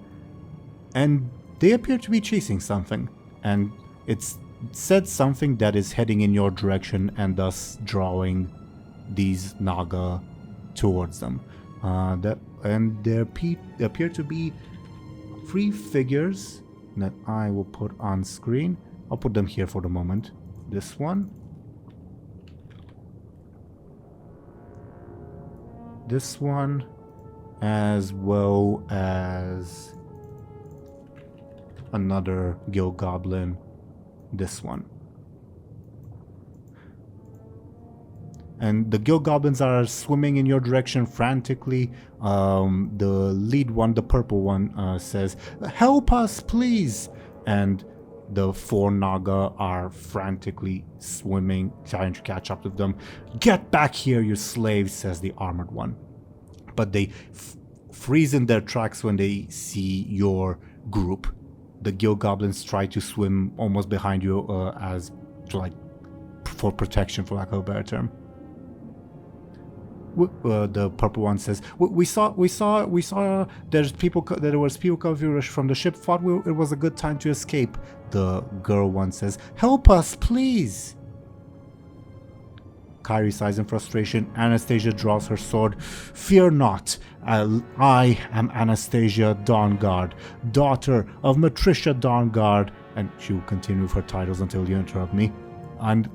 And they appear to be chasing something. And it's said something that is heading in your direction and thus drawing these Naga towards them. There appear to be 3 figures that I will put on screen. I'll put them here for the moment. This one. This one. As well as another guild goblin. This one. And the guild goblins are swimming in your direction frantically. The lead one, the purple one, says, "Help us, please!" And The 4 Naga are frantically swimming, trying to catch up with them. "Get back here, you slaves," says the armored one. But they freeze in their tracks when they see your group. The guild goblins try to swim almost behind you as to like for protection, for lack of a better term. The purple one says, "We saw. There was people coming from the ship. Thought it was a good time to escape." The girl one says, "Help us, please." Kyrie sighs in frustration. Anastasia draws her sword. "Fear not. I am Anastasia Dawnguard, daughter of Matricia Dawnguard," and she will continue with her titles until you interrupt me. And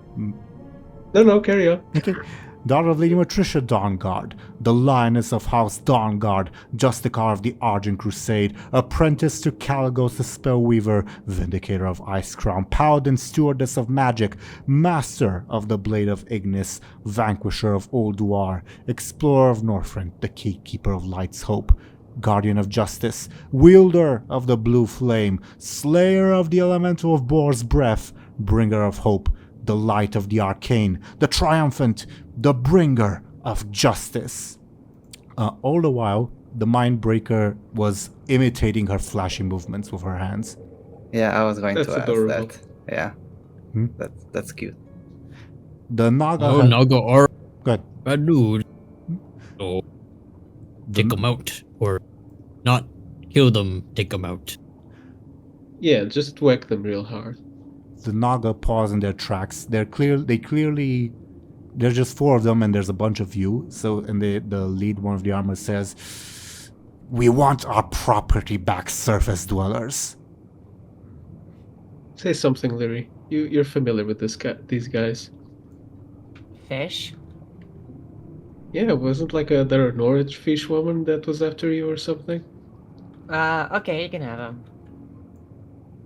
No, carry on. okay. "Daughter of Lady Matricia Dawnguard, the Lioness of House Dawnguard, Justicar of the Argent Crusade, apprentice to Caligos the Spellweaver, Vindicator of Icecrown, Paladin Stewardess of Magic, Master of the Blade of Ignis, Vanquisher of Ulduar, Explorer of Northrend, the Gatekeeper of Light's Hope, Guardian of Justice, Wielder of the Blue Flame, Slayer of the Elemental of Boar's Breath, Bringer of Hope, the Light of the Arcane, the Triumphant, the Bringer of Justice." All the while, the Mindbreaker was imitating her flashy movements with her hands. Yeah, I was going That's to adorable. ask that. Yeah. Hmm? That's cute. The Naga. Oh, Naga are Good. bad news. So, take them out. Or not kill them, take them out. Yeah, just whack them real hard. The Naga pause in their tracks. There's just 4 of them and there's a bunch of you. So, and the lead one of the armor says, "We want our property back, surface dwellers." Say something, Lyri. You're familiar with these guys. Fish? Yeah, wasn't like there a Norwich fish woman that was after you or something? Okay, you can have him.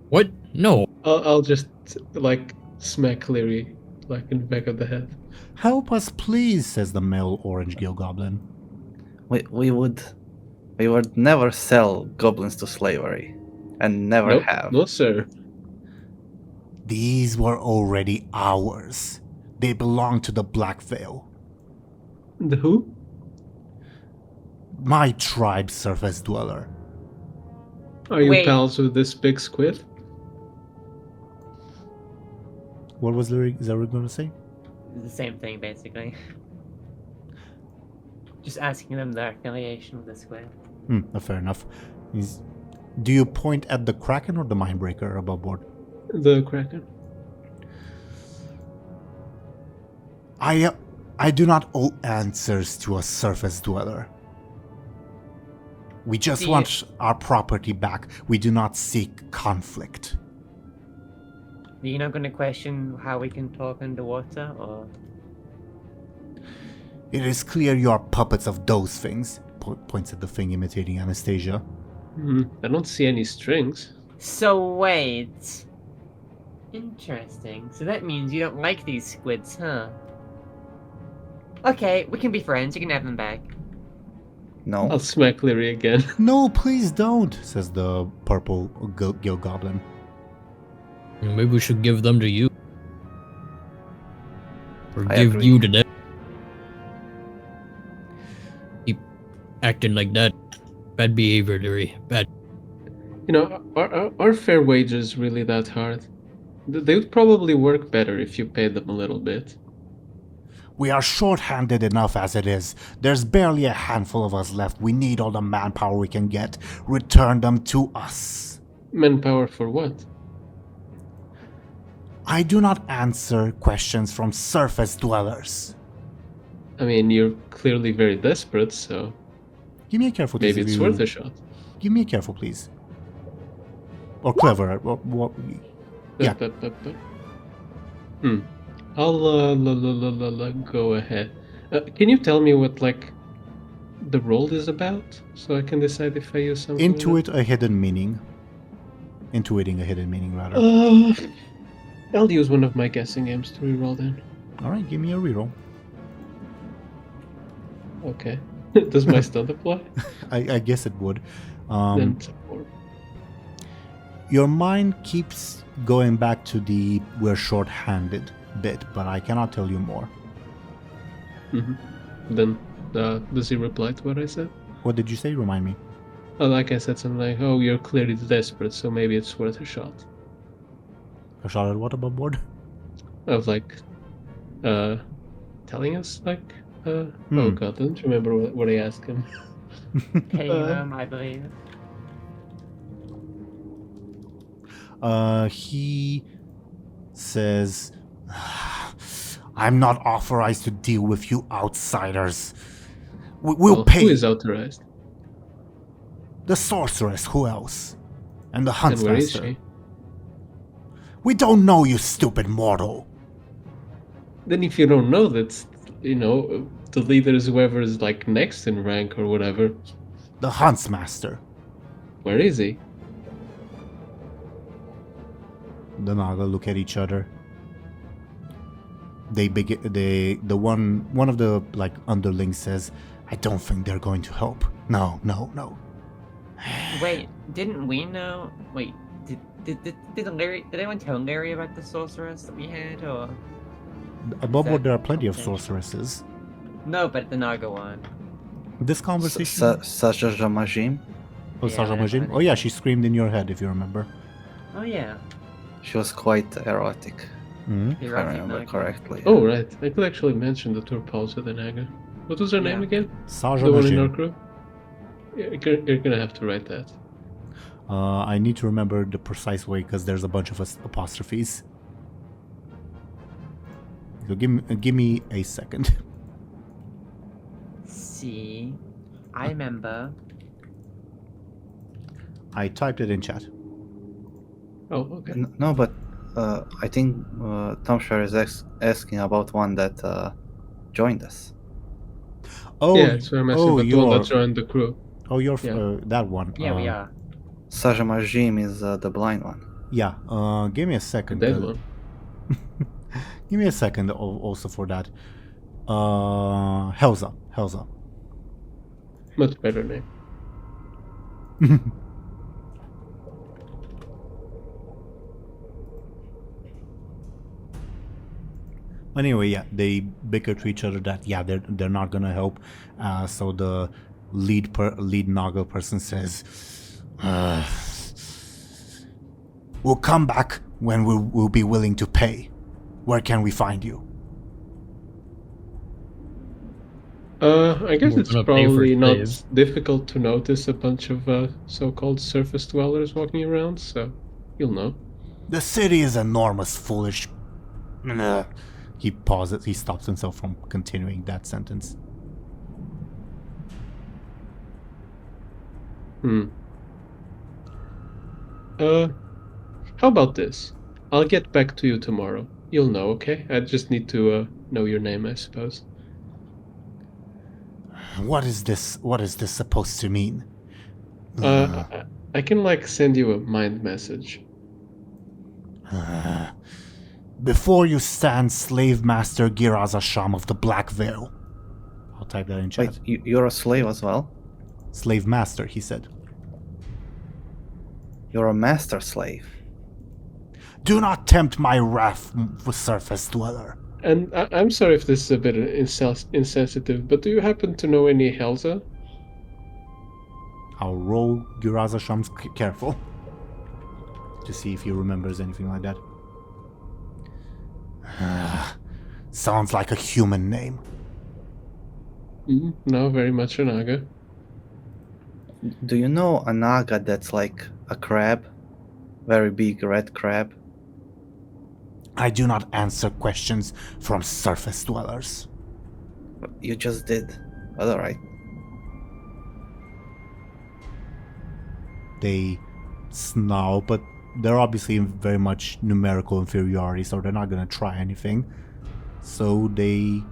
What? No. I'll just like smack Lyri like in the back of the head. "Help us, please," says the male orange guild goblin. We would never sell goblins to slavery, and never Nope, have. no sir. "These were already ours. They belong to the Black Veil. The who? My tribe, surface dweller." Are you Wait. pals with this big squid? What was Zelryn going to say? The same thing, basically. Just asking them their affiliation with the squid. Fair enough. Do you point at the Kraken or the Mindbreaker above board? The Kraken. I do not owe answers to a surface dweller. We just want our property back. We do not seek conflict. You're not going to question how we can talk underwater, or? It is clear you are puppets of those things. Points at the thing imitating Anastasia. I don't see any strings. So wait. Interesting. So that means you don't like these squids, huh? Okay, we can be friends. You can have them back. No. I'll smack Lyri again. "No, please don't," says the purple guild goblin. Maybe we should give them to you. Or I give agree. you to them. Keep acting like that. Bad behavior, Lyri. Bad. You know, are fair wages really that hard? They would probably work better if you paid them a little bit. "We are short-handed enough as it is. There's barely a handful of us left. We need all the manpower we can get. Return them to us." Manpower for what? I do not answer questions from surface dwellers. I mean, you're clearly very desperate, so Give me a careful, maybe please. it's worth a shot. Give me a careful, please. Or clever. Yeah. I'll go ahead. Can you tell me what like the roll is about, so I can decide if I use something? with Intuit a hidden meaning. Intuiting a hidden meaning, rather. it? I'll use one of my guessing games to reroll then. Alright, give me a reroll. Okay. Does my stunt apply? I guess it would. Then it's a 4. Your mind keeps going back to the we're short-handed bit, but I cannot tell you more. Then, does he reply to what I said? What did you say? Remind me. Like I said something like, "Oh, you're clearly desperate, so maybe it's worth a shot." A shot at what above board? Of like, telling us like, oh god, I don't remember what I asked him. I believe. He says, I'm not authorized to deal with you outsiders. We'll pay. Who is authorized? The sorceress, who else? And the And where is huntsmaster. she? We don't know, you stupid mortal. Then if you don't know, that's, the leader is whoever is like next in rank or whatever. The huntsmaster. Where is he? The Naga look at each other. The one of the like underlings says, I don't think they're going to help. No. Wait, didn't we know? Wait, did anyone tell Lyri about the sorceress that we had, or? Above board, that there are plenty of okay? sorceresses. No, but the Naga one. This conversation. Saja Majim. Oh, Yeah, Saja that Majin? one. Oh yeah, she screamed in your head if you remember. Oh yeah. She was quite erotic, Mhm. if I remember correctly. Oh, right. I could actually mention the Turpal to the Naga. What was her name Yeah. again? Saja The one in our Majin. crew? Yeah, you're gonna have to write that. I need to remember the precise way because there's a bunch of apostrophes. So give me a second. See, I remember. I typed it in chat. Oh, okay. No, but I think Thompshire is asking about one that joined us. Oh, Yeah, that's what I'm asking, but the one that joined the crew. Oh, you're Yeah. that one. Yeah, we are. Saja Majim is the blind one. Yeah. Give me a second. Dead one. Give me a second also for that. Helza. Much better name. Anyway, yeah, they bicker to each other that they're not gonna help. So the lead Naga person says, "We'll come back when we'll be willing to pay. Where can we find you?" I guess We're it's gonna pay for probably not slaves. difficult to notice a bunch of so-called surface dwellers walking around, so you'll know. The city is enormous, foolish. He pauses. He stops himself from continuing that sentence. How about this? I'll get back to you tomorrow. You'll know, okay? I just need to know your name, I suppose. What is this? What is this supposed to mean? I can like send you a mind message. Before you stand, slave master Girazasham of the Black Veil. I'll type that in chat. Wait, you're a slave as well? Slave master, he said. You're a master slave. Do not tempt my wrath, surface dweller. And I'm sorry if this is a bit insensitive, but do you happen to know any Helza? I'll roll Girazasham's careful to see if he remembers anything like that. Sounds like a human name. No, very much a Naga. Do you know a Naga that's like a crab? Very big red crab? I do not answer questions from surface dwellers. You just did. But alright. They snarl, but they're obviously in very much numerical inferiority, so they're not gonna try anything. So they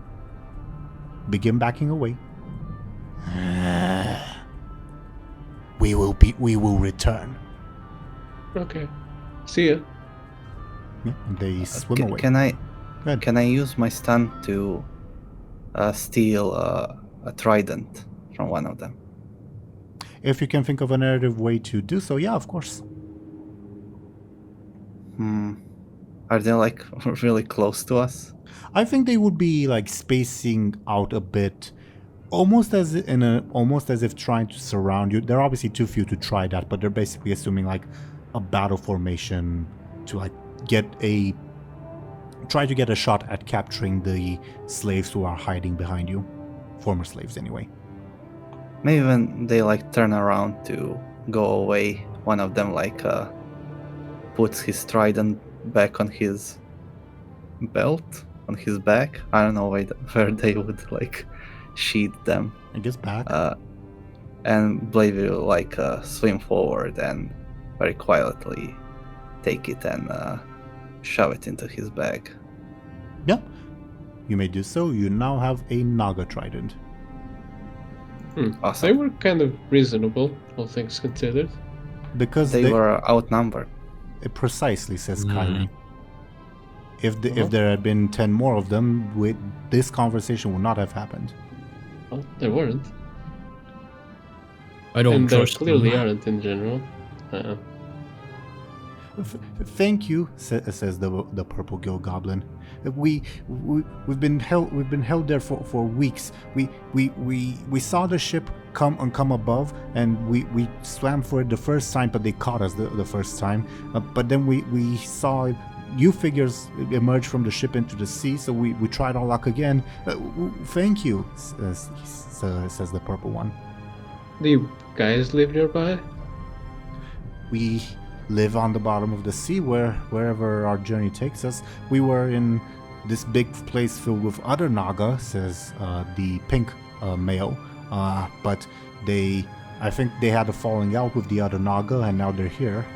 begin backing away. We will return. Okay. See ya. Yeah, and they swim away. Can I Go ahead. can I use my stunt to steal a trident from one of them? If you can think of a narrative way to do so, yeah, of course. Are they like really close to us? I think they would be like spacing out a bit, almost as if trying to surround you. They're obviously too few to try that, but they're basically assuming like a battle formation to like try to get a shot at capturing the slaves who are hiding behind you, former slaves anyway. Maybe when they like turn around to go away, one of them like puts his trident back on his belt, on his back. I don't know where they would like sheath them. I guess back. And Blade will like swim forward and very quietly take it and shove it into his bag. Yeah, you may do so. You now have a Naga trident. Awesome. They were kind of reasonable, all things considered. Because They were outnumbered. It precisely, says Kylie. If there had been 10 more of them, this conversation would not have happened. Well, there weren't. I don't And there trust clearly them. aren't in general. Thank you, says the purple gill goblin. We've been held there for weeks. We saw the ship come above, and we swam for it the first time, but they caught us the first time. But then we saw you figures emerge from the ship into the sea, so we tried our luck again. Thank you, says the purple one. Do you guys live nearby? We live on the bottom of the sea, wherever our journey takes us. We were in this big place filled with other Naga, says the pink male, but I think they had a falling out with the other Naga, and now they're here.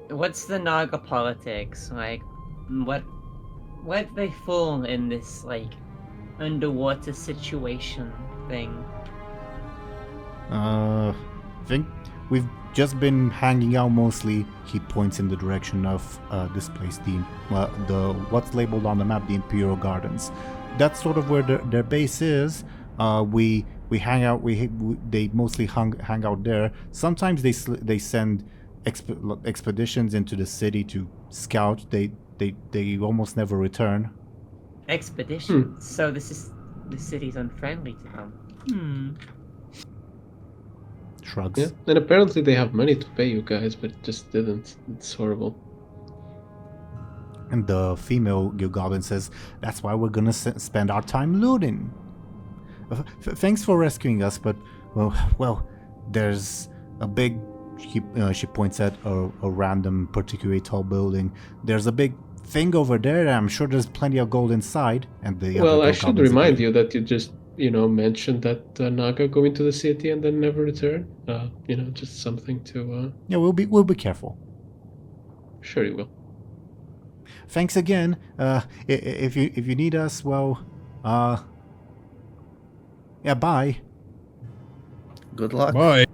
What's the Naga politics? Like, what they fall in this, like, underwater situation thing? I think we've just been hanging out mostly. He points in the direction of this place, the what's labeled on the map, the Imperial Gardens. That's sort of where their base is. We hang out. They mostly hang out there. Sometimes they send expeditions into the city to scout. They almost never return. Expedition. So the city's unfriendly to them. Shrugs. Yeah. And apparently they have money to pay you guys, but it just didn't. It's horrible. And the female gill goblin says, "That's why we're gonna spend our time looting. Thanks for rescuing us, but well, there's a big." She points at a random, particularly tall building. There's a big thing over there. I'm sure there's plenty of gold inside. And Well, I should remind you that you just, mentioned that Naga go into the city and then never return. Just something to. Yeah, we'll be careful. Sure, you will. Thanks again. If you need us, well, yeah, bye. Good luck. Bye.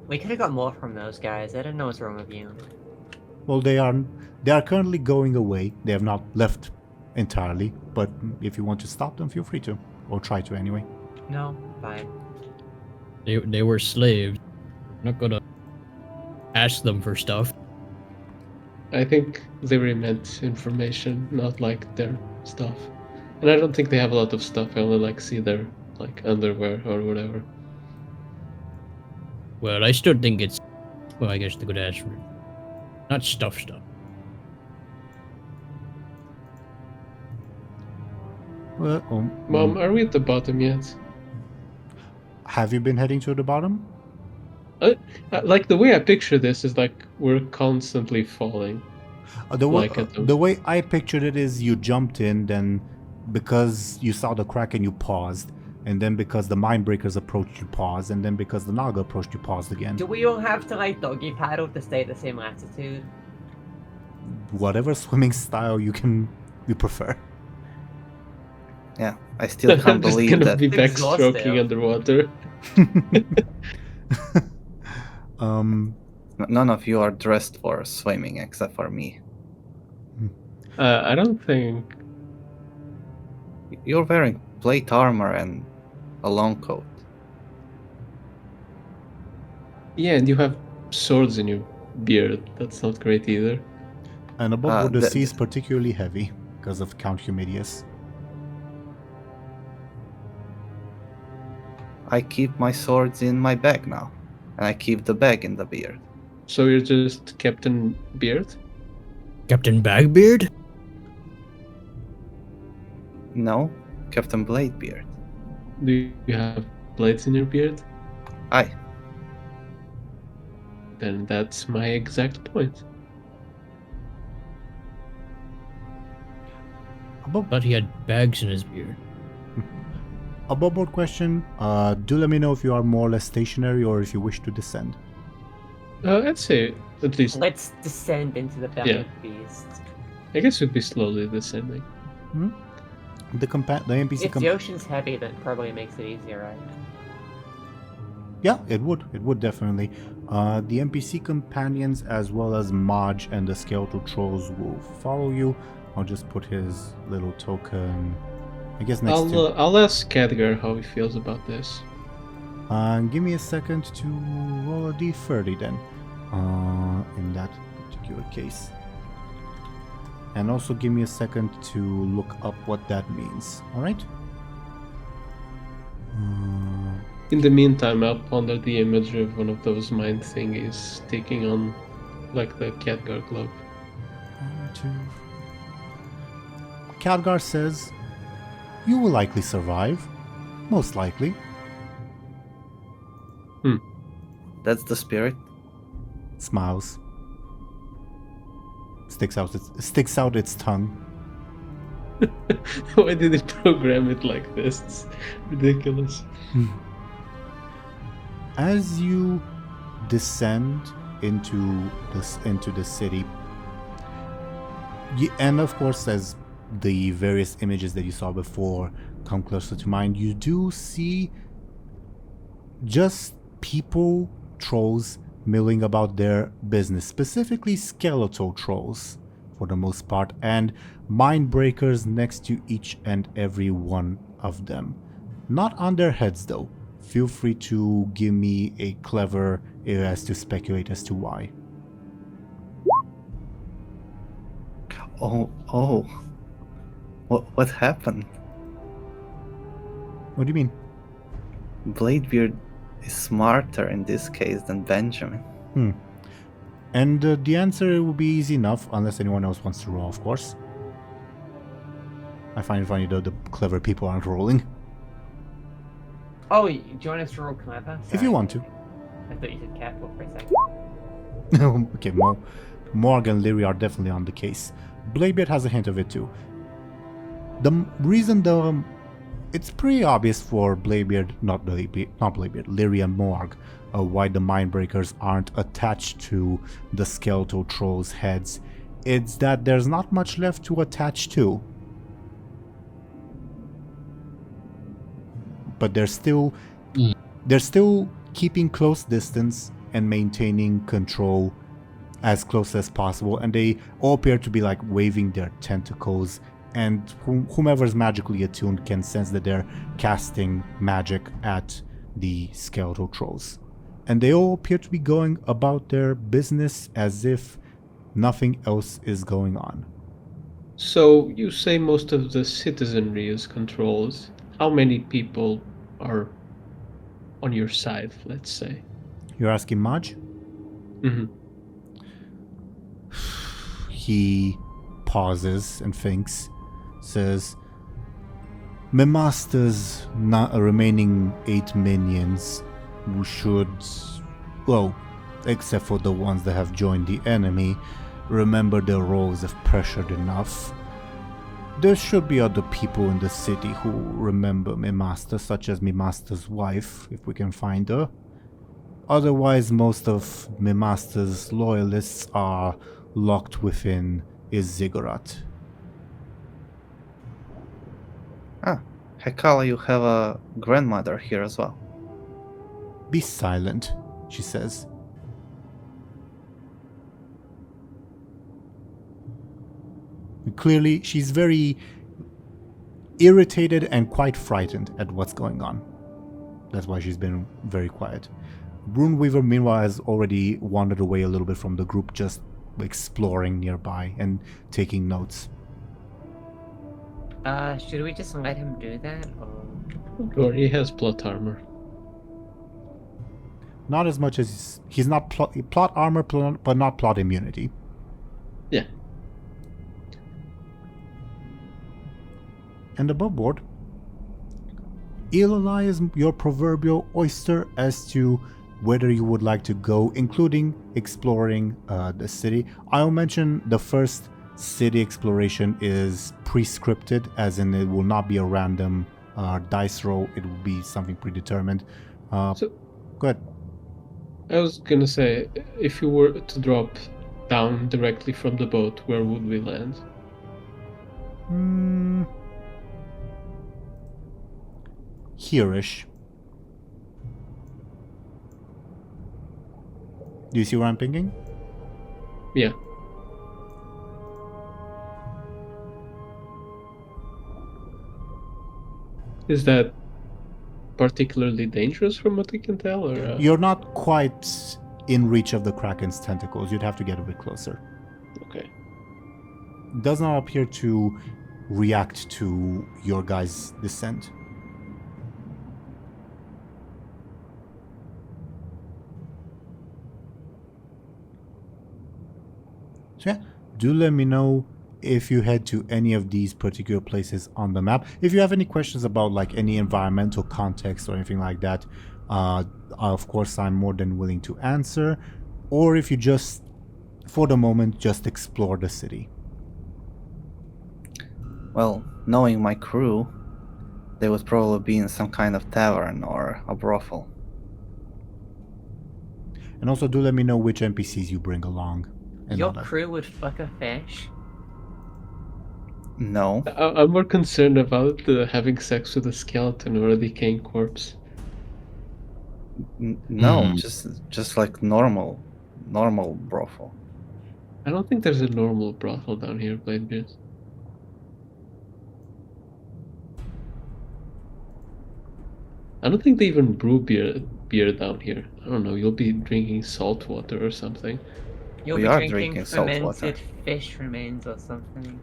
We could have got more from those guys. I don't know what's wrong with you. Well, they are currently going away. They have not left entirely, but if you want to stop them, feel free to, or try to anyway. No, fine. They were slaves. I'm not gonna ask them for stuff. I think they really meant information, not like their stuff. And I don't think they have a lot of stuff. I only see their underwear or whatever. Well, I still think it's... Well, I guess they could ask for it. Not stuff. Well, Mom, are we at the bottom yet? have you been heading to the bottom? The way I picture this is we're constantly falling. The way I pictured it is you jumped in, then because you saw the Kraken, you paused. And then because the Mindbreakers approached, you paused. And then because the Naga approached, you paused again. Do we all have to doggy paddle to stay at the same latitude? Whatever swimming style you prefer. Yeah, I still I'm can't just believe gonna that be Exhausted. backstroking underwater. none of you are dressed for swimming except for me. I don't think. You're wearing plate armor and a long coat. Yeah, and you have swords in your beard. That's not great either. And above board, the that- sea is particularly heavy because of Count Humedius. I keep my swords in my bag now, and I keep the bag in the beard. So you're just Captain Beard? Captain Bagbeard? No, Captain Bladebeard. Do you have blades in your beard? Aye. Then that's my exact point. Above, Thought he had bags in his beard. above board question, do let me know if you are more or less stationary or if you wish to descend. I'd say at least. Let's descend into the belly Yeah. of the beast. I guess we'd be slowly descending. The NPC If the ocean's heavy, that probably makes it easier, right? Yeah, it would. It would definitely. The NPC companions as well as Marge and the skeletal trolls will follow you. I'll just put his little token, I guess, next to. I'll ask Khadgar how he feels about this. Give me a second to roll a d30 then, in that particular case. And also give me a second to look up what that means. Alright? In the meantime, I'll ponder the image of one of those mind thingies taking on, like, the Khadgar globe. 1, 2. Khadgar says, "You will likely survive. Most likely." That's the spirit. Smiles. Sticks out its tongue. Why did they program it like this? It's ridiculous. As you descend into the city, and of course, as the various images that you saw before come closer to mind, you do see just people, trolls, milling about their business, specifically skeletal trolls for the most part, and mind breakers next to each and every one of them. Not on their heads though. Feel free to give me a clever as to speculate as to why. Oh. What happened? What do you mean? Bladebeard is smarter in this case than Benjamin. And the answer will be easy enough, unless anyone else wants to roll, of course. I find it funny though the clever people aren't rolling. Oh, do you want us to roll clever? If you want to. I thought you said careful for a second. Okay, Morg and Lyri are definitely on the case. Bladebeard has a hint of it too. The reason though, it's pretty obvious for Bladebeard, not Bladebeard, Lyri and Morg, why the Mindbreakers aren't attached to the skeletal trolls' heads. It's that there's not much left to attach to. But they're still keeping close distance and maintaining control as close as possible, and they all appear to be like waving their tentacles, and whomever's magically attuned can sense that they're casting magic at the skeletal trolls. And they all appear to be going about their business as if nothing else is going on. So you say most of the citizenry is controlled. How many people are on your side, let's say? You're asking Maj? Mm-hmm. He pauses and thinks, says, "My master's remaining 8 minions who should, well, except for the ones that have joined the enemy, remember their roles if pressured enough. There should be other people in the city who remember my master, such as my master's wife, if we can find her. Otherwise, most of my master's loyalists are locked within his ziggurat." Hekala, you have a grandmother here as well. "Be silent," she says. Clearly, she's very irritated and quite frightened at what's going on. That's why she's been very quiet. Runeweaver, meanwhile, has already wandered away a little bit from the group, just exploring nearby and taking notes. Should we just let him do that, or? Or he has plot armor. Not as much as he's not plot armor, but not plot immunity. Yeah. And above board, Ilalai is your proverbial oyster as to whether you would like to go, including exploring the city. I'll mention the first city exploration is pre-scripted, as in it will not be a random dice roll, it will be something predetermined. So, go ahead. I was gonna say, if you were to drop down directly from the boat, where would we land? Here-ish. Do you see where I'm thinking? Yeah. Is that particularly dangerous from what I can tell? Or, You're not quite in reach of the Kraken's tentacles. You'd have to get a bit closer. Okay. Does not appear to react to your guys' descent. So yeah, do let me know if you head to any of these particular places on the map. If you have any questions about like any environmental context or anything like that, of course I'm more than willing to answer. Or if you just, for the moment, just explore the city. Well, knowing my crew, they would probably be in some kind of tavern or a brothel. And also do let me know which NPCs you bring along. And Your all that. crew would fuck a fish? No. I'm more concerned about having sex with a skeleton or a decaying corpse. No, just like normal brothel. I don't think there's a normal brothel down here, Bladebeard. I don't think they even brew beer down here. I don't know, you'll be drinking salt water or something. You'll We be are drinking drinking salt water. fermented fish remains or something.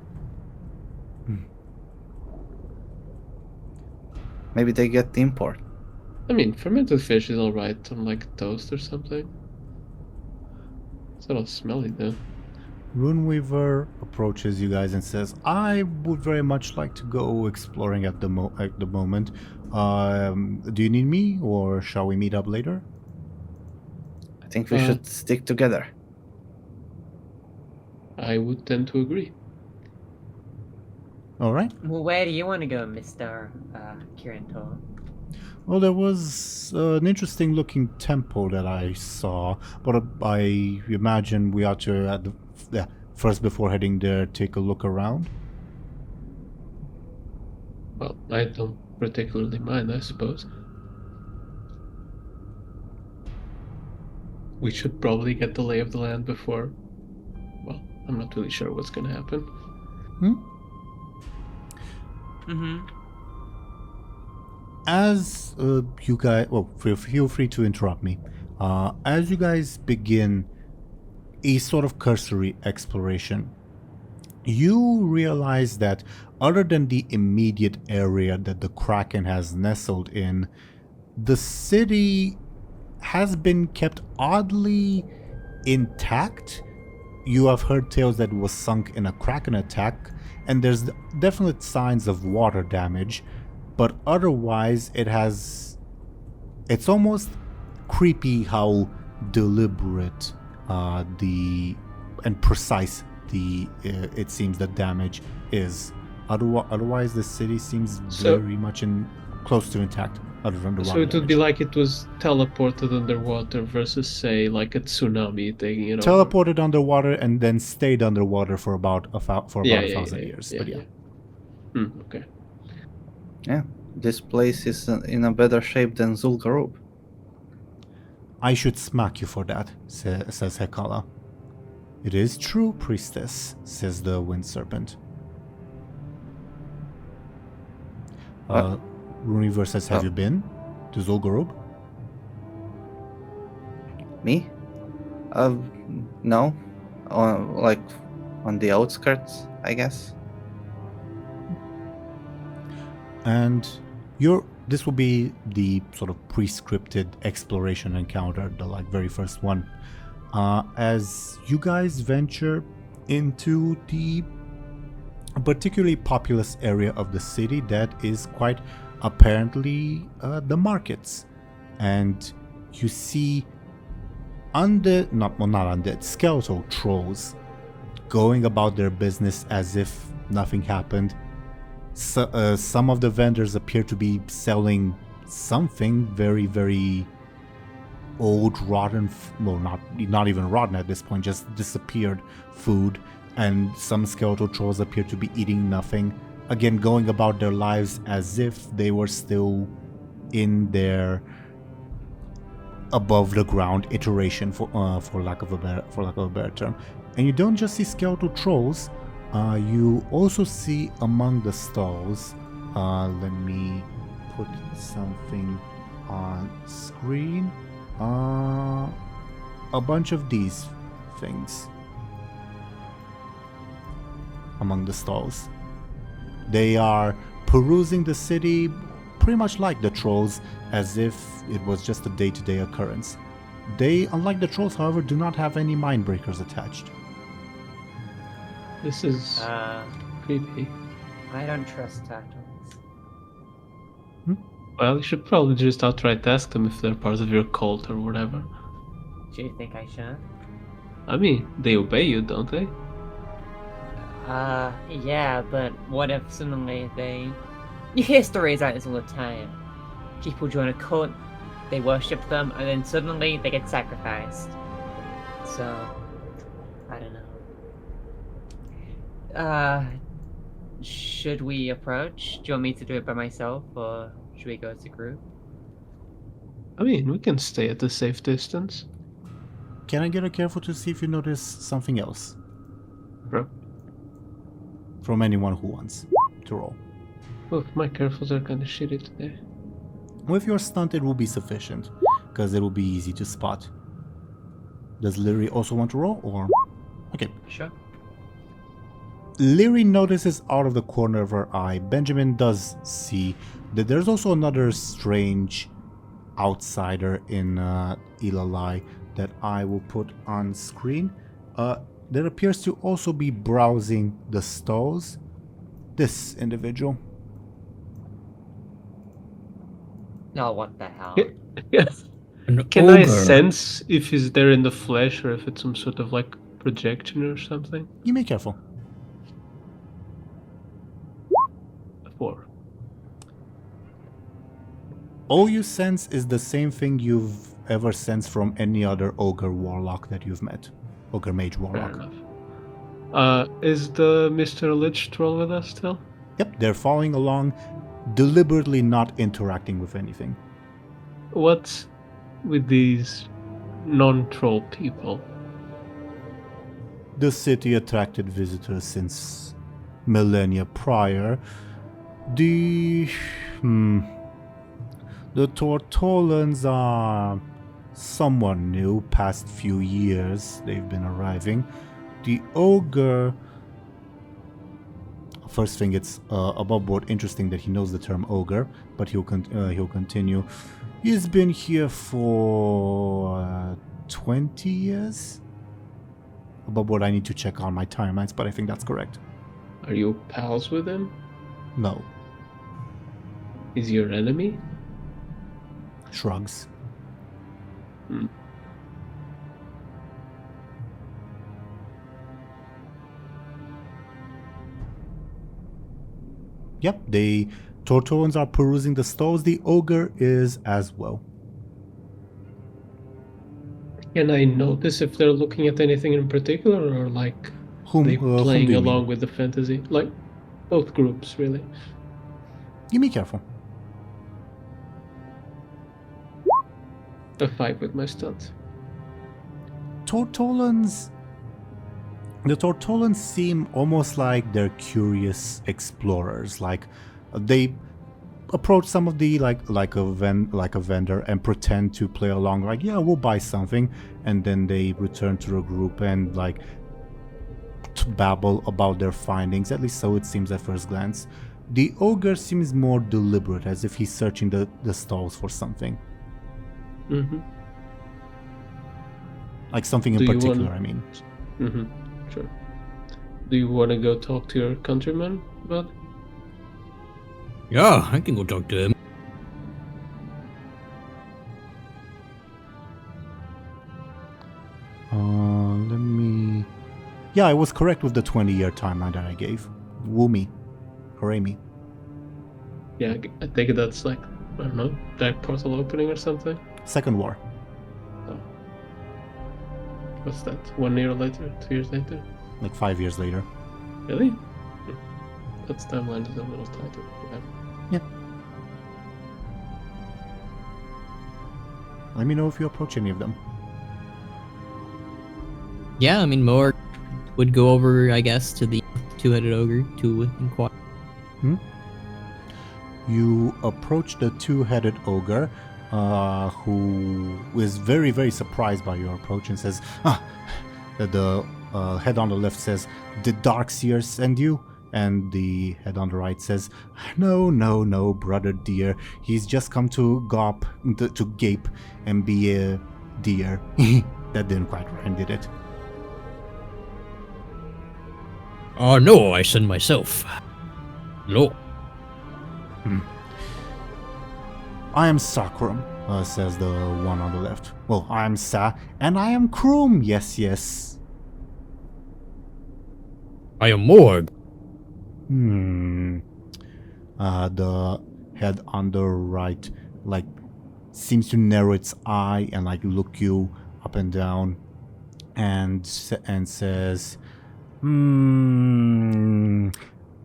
Maybe they get the import. I mean, fermented fish is alright on like toast or something. It's a little smelly though. Runeweaver approaches you guys and says, I would very much like to go exploring at the moment. Do you need me, or shall we meet up later? I think we should stick together. I would tend to agree. Alright. Well, where do you want to go, Mr. Kirintor? Well, there was an interesting looking temple that I saw, but I imagine we ought to, first before heading there, take a look around. Well, I don't particularly mind, I suppose. We should probably get the lay of the land before... Well, I'm not really sure what's gonna happen. As you guys, well, feel free to interrupt me. As you guys begin a sort of cursory exploration, you realize that other than the immediate area that the Kraken has nestled in, the city has been kept oddly intact. You have heard tales that it was sunk in a Kraken attack, and there's definite signs of water damage, but otherwise it's almost creepy how deliberate and precise it seems the damage is. Otherwise the city seems very much close to intact, other than the water So it would damage. be like it was teleported underwater versus, say, like a tsunami taking it over. Teleported underwater and then stayed underwater for about 1,000 years. But yeah. Okay. Yeah, this place is in a better shape than Zul'Gurub. I should smack you for that, says Hekala. It is true, priestess, says the wind serpent. Runeweaver says, have you been to Zul'Gurub? Me? No. Like on the outskirts, I guess. And this will be the sort of pre-scripted exploration encounter, the like very first one. As you guys venture into the particularly populous area of the city that is quite apparently the markets, and you see not undead, skeletal trolls going about their business as if nothing happened. So, some of the vendors appear to be selling something very, very old, rotten, well, not even rotten at this point, just disappeared food, and some skeletal trolls appear to be eating nothing, again going about their lives as if they were still in their above the ground iteration, for lack of a better term. And you don't just see skeletal trolls, you also see among the stalls, let me put something on screen, a bunch of these things among the stalls. They are perusing the city pretty much like the trolls, as if it was just a day-to-day occurrence. They, unlike the trolls, however, do not have any mind breakers attached. This is creepy. I don't trust turtles. Well, you should probably just outright ask them if they're part of your cult or whatever. Do you think I should? I mean, they obey you, don't they? Yeah, but what if suddenly they... You hear stories like this all the time. People join a cult, they worship them, and then suddenly they get sacrificed. So, I don't know. Should we approach? Do you want me to do it by myself, or should we go as a group? I mean, we can stay at a safe distance. Can I get a careful to see if you notice something else? Bro. From anyone who wants to roll. Oh, my carefuls are kind of shitty today. With your stunt, it will be sufficient, because it will be easy to spot. Does Lyri also want to roll, or...? Okay. Sure. Lyri notices out of the corner of her eye, Benjamin does see that there's also another strange outsider in Ilalai that I will put on screen. That appears to also be browsing the stalls. This individual. No, what the hell? Yes. An Can I ogre. sense if he's there in the flesh or if it's some sort of like projection or something? You may careful. 4. All you sense is the same thing you've ever sensed from any other ogre warlock that you've met. Ogre mage Fair warlock. enough. Is the Mr. Lich troll with us still? Yep, they're following along, deliberately not interacting with anything. What's with these non-troll people? The city attracted visitors since millennia prior. The Tortolans are somewhat new, past few years they've been arriving. The ogre, first thing, it's above board interesting that he knows the term ogre, but he'll continue. He's been here for 20 years. Above board, I need to check on my timelines, but I think that's correct. Are you pals with him? No. Is he your enemy? Shrugs. Yep, the Tortolans are perusing the stalls. The ogre is as well. Can I notice if they're looking at anything in particular, or like they whom playing do you along mean? with the fantasy? Like both groups, really. You be careful. A 5 with my stunt. The Tortolans seem almost like they're curious explorers. Like, they approach some of the like a vendor and pretend to play along, like, yeah, we'll buy something, and then they return to the group and like to babble about their findings. At least so it seems at first glance. The ogre seems more deliberate, as if he's searching the stalls for something. Mm-hmm. Like something in Do you particular, want- I mean. Mm-hmm. Sure. Do you want to go talk to your countryman, bud? Yeah, I can go talk to him. Let me... Yeah, I was correct with the 20-year timeline that I gave. Woo me. Hooray me. Yeah, I think that's like, I don't know, dark portal opening or something. Second war. What's that? 1 year later? 2 years later? Like 5 years later. Really? That's timeline is a little tighter. Yeah. Let me know if you approach any of them. Yeah, I mean, Moarg would go over, I guess, to the two-headed ogre to inquire. You approach the two-headed ogre, who is very, very surprised by your approach and says, the head on the left says, "Did Darkseer send you?" And the head on the right says, No, brother dear. He's just come to gape and be a deer." That didn't quite rhyme, did it? Oh no, I send myself. No. "I am Sakrum," says the one on the left. "Well, I am Sa, and I am Krum. Yes. I am Moarg. The head on the right, like, seems to narrow its eye and like look you up and down, and says,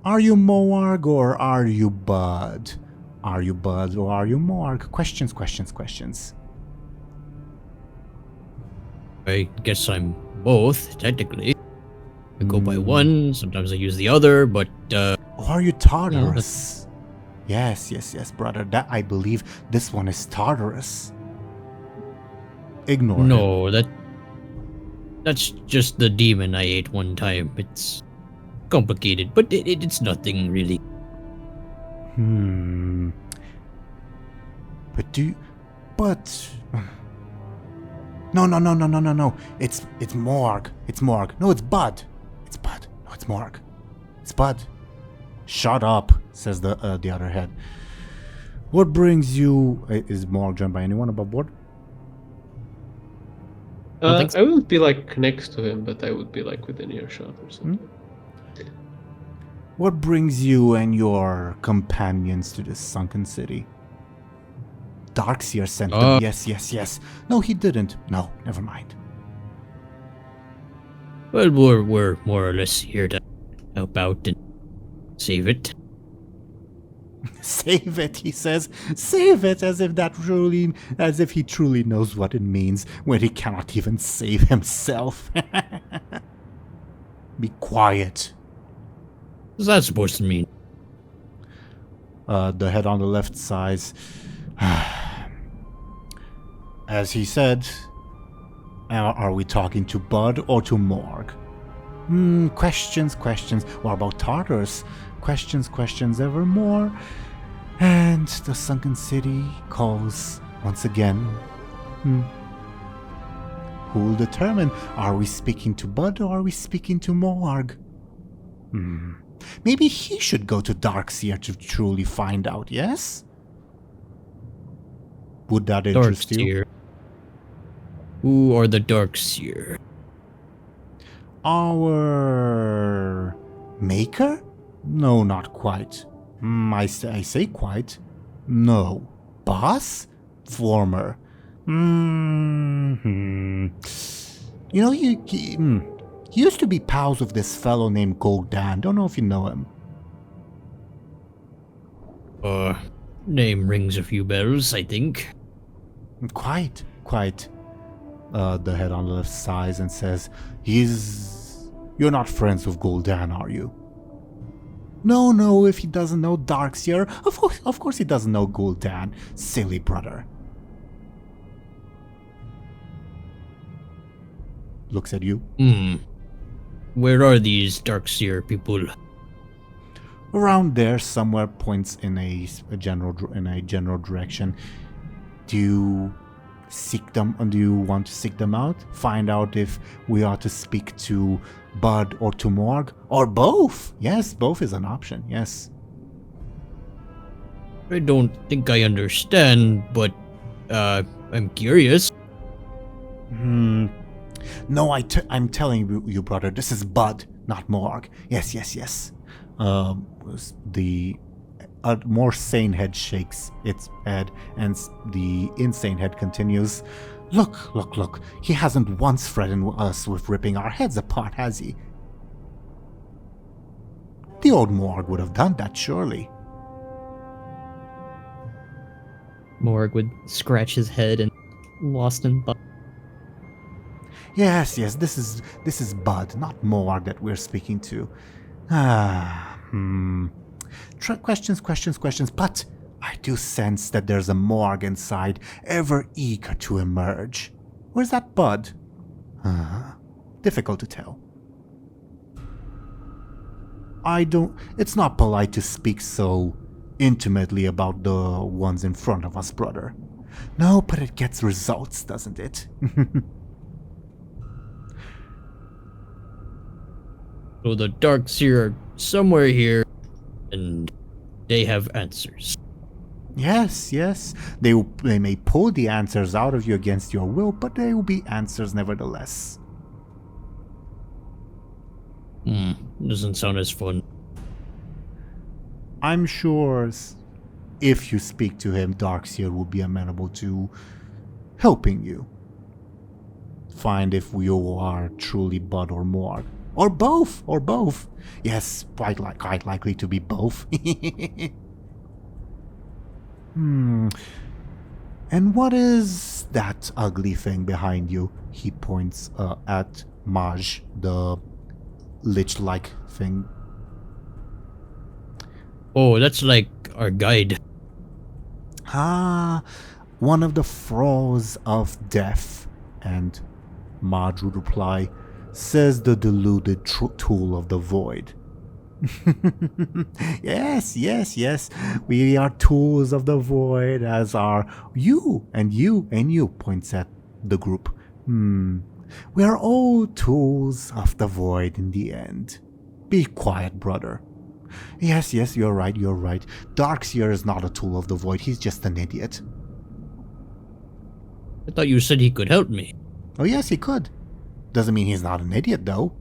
"Are you Moarg or are you Bud? Are you Bud or are you Moarg? Questions. I guess I'm both, technically. I go by one, sometimes I use the other, but, Or are you Tartarus?" Yes, brother. That, I believe this one is Tartarus. Ignore him. no, that's just the demon I ate one time. It's complicated, but it's nothing really. But no. It's Morg. It's Morg. No, it's Bud. It's Bud. No, it's Morg. It's Bud. Shut up, says the other head. "What brings you?" Is Morg joined by anyone above board? don't think so. I wouldn't be like next to him, but I would be like within earshot or something. "What brings you and your companions to this sunken city?" "Darkseer sent them." Yes. "No, he didn't." "No, never mind." Well, we're more or less here to help out and save it. "Save it," he says. "Save it," as if he truly knows what it means when he cannot even save himself. Be quiet. What's that supposed to mean? The head on the left sighs. As he said, are we talking to Bud or to Morg? Questions. What about Tartarus? Questions evermore. And the sunken city calls once again. Who'll determine? Are we speaking to Bud or are we speaking to Morg? Maybe he should go to Darkseer to truly find out, yes? Would that interest you? Darkseer. Who are the Darkseer? Our maker? No, not quite. I say quite. No. Boss? Former. You know, he used to be pals with this fellow named Gul'dan. Don't know if you know him. Name rings a few bells, I think. Quite. The head on the left sighs and says, "You're not friends with Gul'dan, are you?" No, if he doesn't know Darkseer, of course he doesn't know Gul'dan. Silly brother. Looks at you. Where are these Darkseer people? Around there, somewhere, points in a general direction. Do you seek them, or do you want to seek them out? Find out if we are to speak to Bud or to Morg, or both? Yes, both is an option. Yes. I don't think I understand, but I'm curious. No, I'm telling you, brother, this is Bud, not Morg. Yes. The more sane head shakes its head, and the insane head continues. Look. He hasn't once threatened us with ripping our heads apart, has he? The old Morg would have done that, surely. Morg would scratch his head and lost in thought. Yes, this is Bud, not Morg that we're speaking to. Questions, but I do sense that there's a Morg inside, ever eager to emerge. Where's that Bud? Difficult to tell. It's not polite to speak so intimately about the ones in front of us, brother. No, but it gets results, doesn't it? So the Darkseer are somewhere here, and they have answers. Yes. They may pull the answers out of you against your will, but they will be answers nevertheless. Doesn't sound as fun. I'm sure if you speak to him, Darkseer will be amenable to helping you find if you are truly Bud or Morg. Or both. Yes, quite likely to be both. And what is that ugly thing behind you? He points at Maj, the lich-like thing. Oh, that's like our guide. One of the thralls of death. And Maj would reply, says the deluded tool of the void. Yes. We are tools of the void, as are you, points at the group. We are all tools of the void in the end. Be quiet, brother. Yes, you're right. Darkseer is not a tool of the void, he's just an idiot. I thought you said he could help me. Oh yes, he could. Doesn't mean he's not an idiot, though.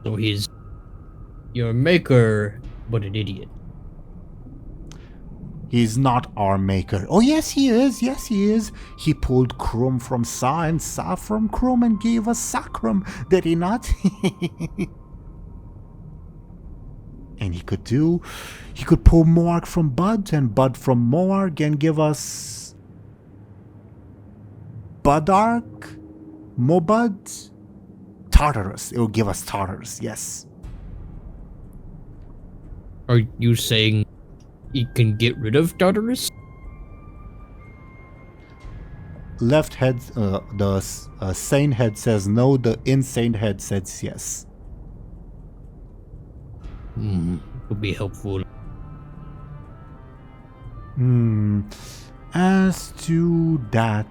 So he's your maker, but an idiot. He's not our maker. Oh, yes, he is. He pulled Krum from Sa and Sa from Krum and gave us Sakrum, did he not? And he could pull Morg from Bud and Bud from Morg and give us Budark? Mobud? Tartarus. It will give us Tartarus, yes. Are you saying he can get rid of Tartarus? Left head, the sane head says no, the insane head says yes. Would be helpful. As to that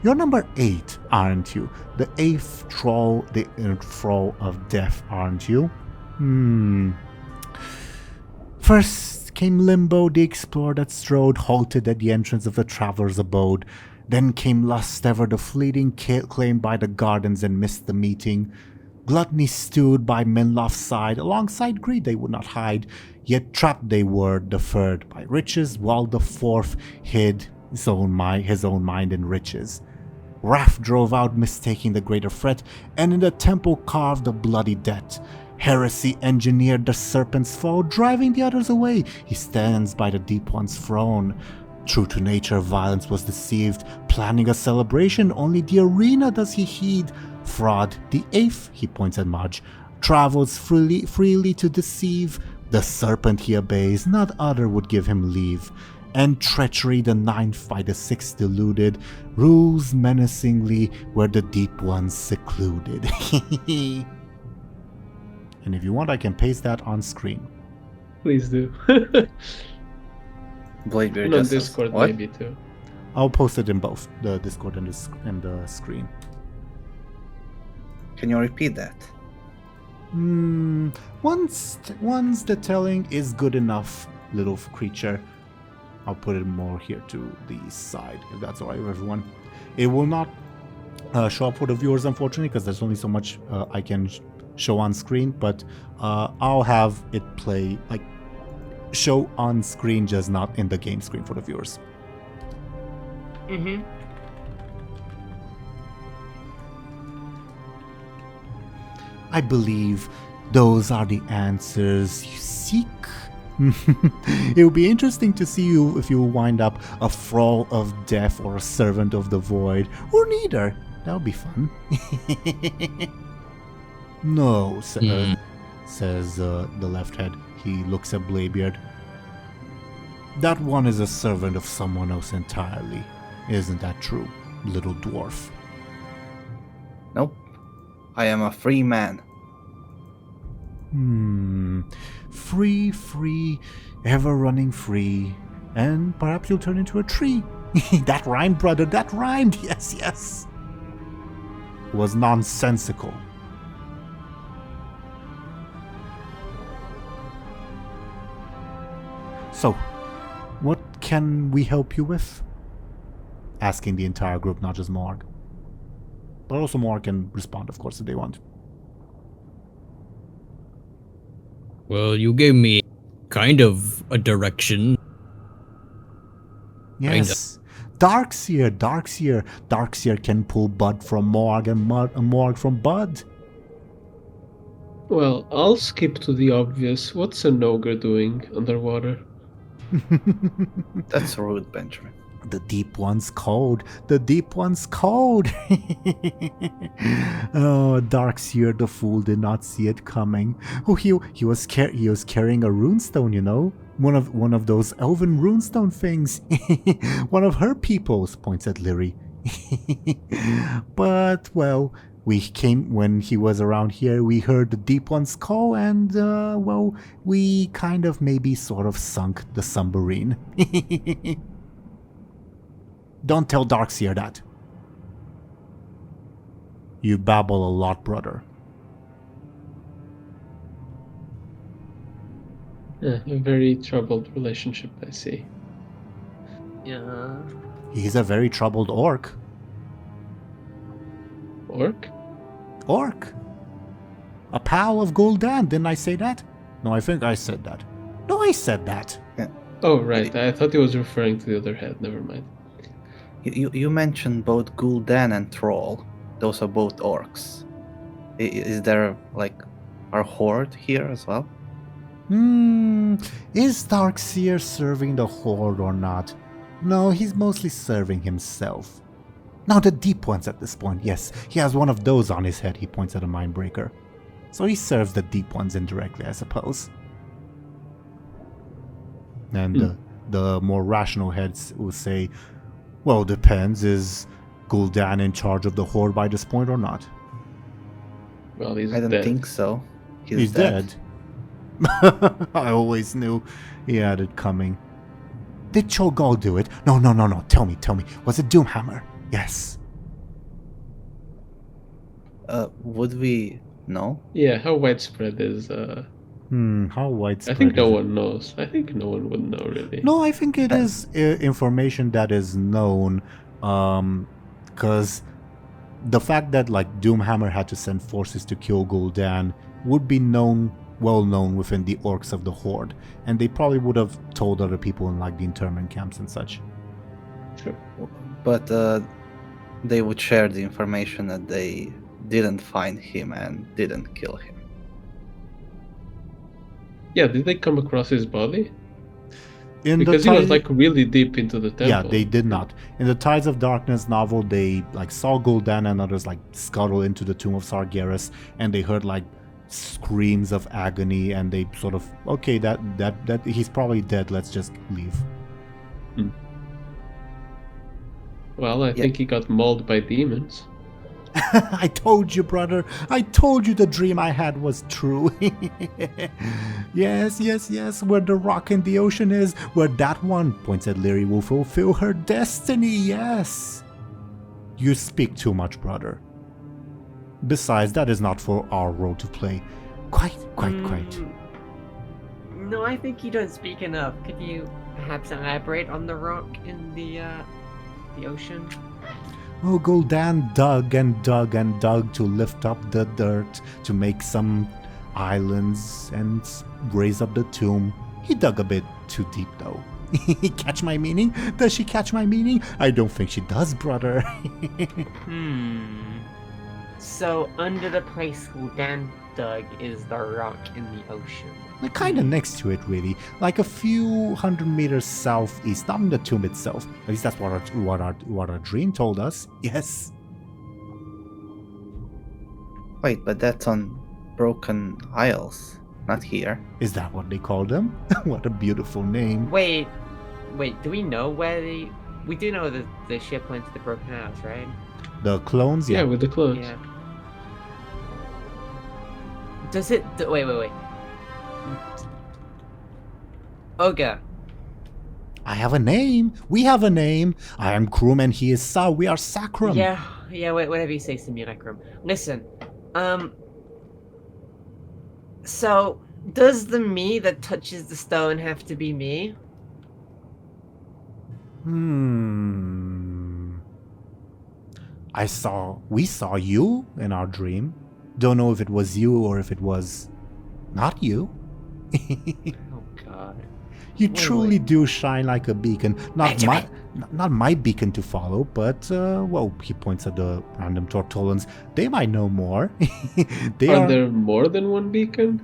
you're number 8, aren't you? The 8th troll, the thrall of death, aren't you? First came Limbo, the explorer that strode, halted at the entrance of the traveler's abode. Then came Lust, ever the fleeting, claimed by the gardens and missed the meeting. Gluttony stood by Minloth's side, alongside greed they would not hide, yet trapped they were, deferred by riches, while the fourth hid his own mind in riches. Wrath drove out, mistaking the greater threat, and in the temple carved a bloody debt. Heresy engineered the serpent's fall, driving the others away. He stands by the Deep One's throne. True to nature, violence was deceived, planning a celebration, only the arena does he heed. Fraud, the 8th, he points at Maj, travels freely to deceive. The serpent he obeys, not other would give him leave. And treachery the ninth by the sixth deluded, rules menacingly where the deep one's secluded. And if you want, I can paste that on screen. Please do. Bladebeard And on just says, Discord "What?" maybe too. I'll post it in both the Discord and the screen. Can you repeat that? Once the telling is good enough, little creature. I'll put it more here to the side, if that's alright with everyone. It will not show up for the viewers, unfortunately, because there's only so much I can show on screen, but I'll have it play, like, show on screen, just not in the game screen for the viewers. Mm-hmm. I believe those are the answers you seek. It would be interesting to see you if you wind up a thrall of death or a servant of the void, or neither. That would be fun. No, says the left head. He looks at Bladebeard. That one is a servant of someone else entirely. Isn't that true, little dwarf? Nope. I am a free man. Free, ever running free. And perhaps you'll turn into a tree. That rhymed, brother, that rhymed. Yes. It was nonsensical. So, what can we help you with? Asking the entire group, not just Morg. But also Morg can respond, of course, if they want. Well, you gave me kind of a direction. Yes. Darkseer can pull Bud from Morg and Morg from Bud. Well, I'll skip to the obvious. What's an ogre doing underwater? That's rude, Benjamin. The deep one's cold. Oh, Darkseer the fool did not see it coming. Oh, he was carrying a runestone, you know, one of those elven runestone things. One of her peoples, points at Lyri. But well, when he was around here, we heard the deep one's call, and well, we kind of maybe sort of sunk the submarine. Don't tell Darkseer that. You babble a lot, brother. A very troubled relationship, I see. Yeah. He's a very troubled orc. Orc? Orc. A pal of Gul'dan, didn't I say that? No, I think I said that. No, I said that. Oh, right. I thought he was referring to the other head. Never mind. You mentioned both Gul'dan and Troll. Those are both orcs. Is there, like, our horde here as well? Is Darkseer serving the horde or not? No, he's mostly serving himself. Now the deep ones at this point, yes. He has one of those on his head, he points at a mindbreaker. So he serves the deep ones indirectly, I suppose. And the more rational heads will say, well, depends. Is Gul'dan in charge of the horde by this point or not? Well, he's I don't dead. think so. He's dead. I always knew he had it coming. Did Cho'Gall do it? No. Tell me. Was it Doomhammer? Yes. Would we know? Yeah, how widespread is... How widespread I think no is it? one knows. I think no one would know, really. No, I think it is information that is known, because the fact that like Doomhammer had to send forces to kill Gul'dan would be well known within the orcs of the Horde, and they probably would have told other people in like the internment camps and such. Sure. But they would share the information that they didn't find him and didn't kill him. Yeah, did they come across his body? Because he was like really deep into the temple. Yeah, they did not. In the Tides of Darkness novel, they like saw Gul'dan and others like scuttle into the tomb of Sargeras, and they heard like screams of agony, and they sort of, okay, that he's probably dead. Let's just leave. Well, I think he got mauled by demons. I told you, brother. I told you the dream I had was true. Yes, yes, yes. Where the rock in the ocean is, where that one, points at Lyri, will fulfill her destiny. Yes. You speak too much, brother. Besides, that is not for our role to play. Quite. No, I think you don't speak enough. Could you perhaps elaborate on the rock in the ocean? Oh, Gul'dan dug and dug and dug to lift up the dirt, to make some islands and raise up the tomb. He dug a bit too deep, though. Catch my meaning? Does she catch my meaning? I don't think she does, brother. So, under the place Gul'dan dug is the rock in the ocean. Kind of next to it, really. Like a few hundred meters southeast, not in the tomb itself. At least that's what our dream told us. Yes. Wait, but that's on Broken Isles, not here. Is that what they call them? What a beautiful name. Wait, do we know where we do know that the ship went to the Broken Isles, right? The clones, Yeah, with the clones. Yeah. Does it... Wait. Ogre. I have a name. We have a name. I am Krum and he is Sa. We are Sacrum. Yeah, whatever you say, Simulacrum. Listen, so, does the me that touches the stone have to be me? We saw you in our dream. Don't know if it was you or if it was not you. Oh God. You truly do shine like a beacon. Not my beacon to follow, but well, he points at the random Tortolans. They might know more. Are there more than one beacon?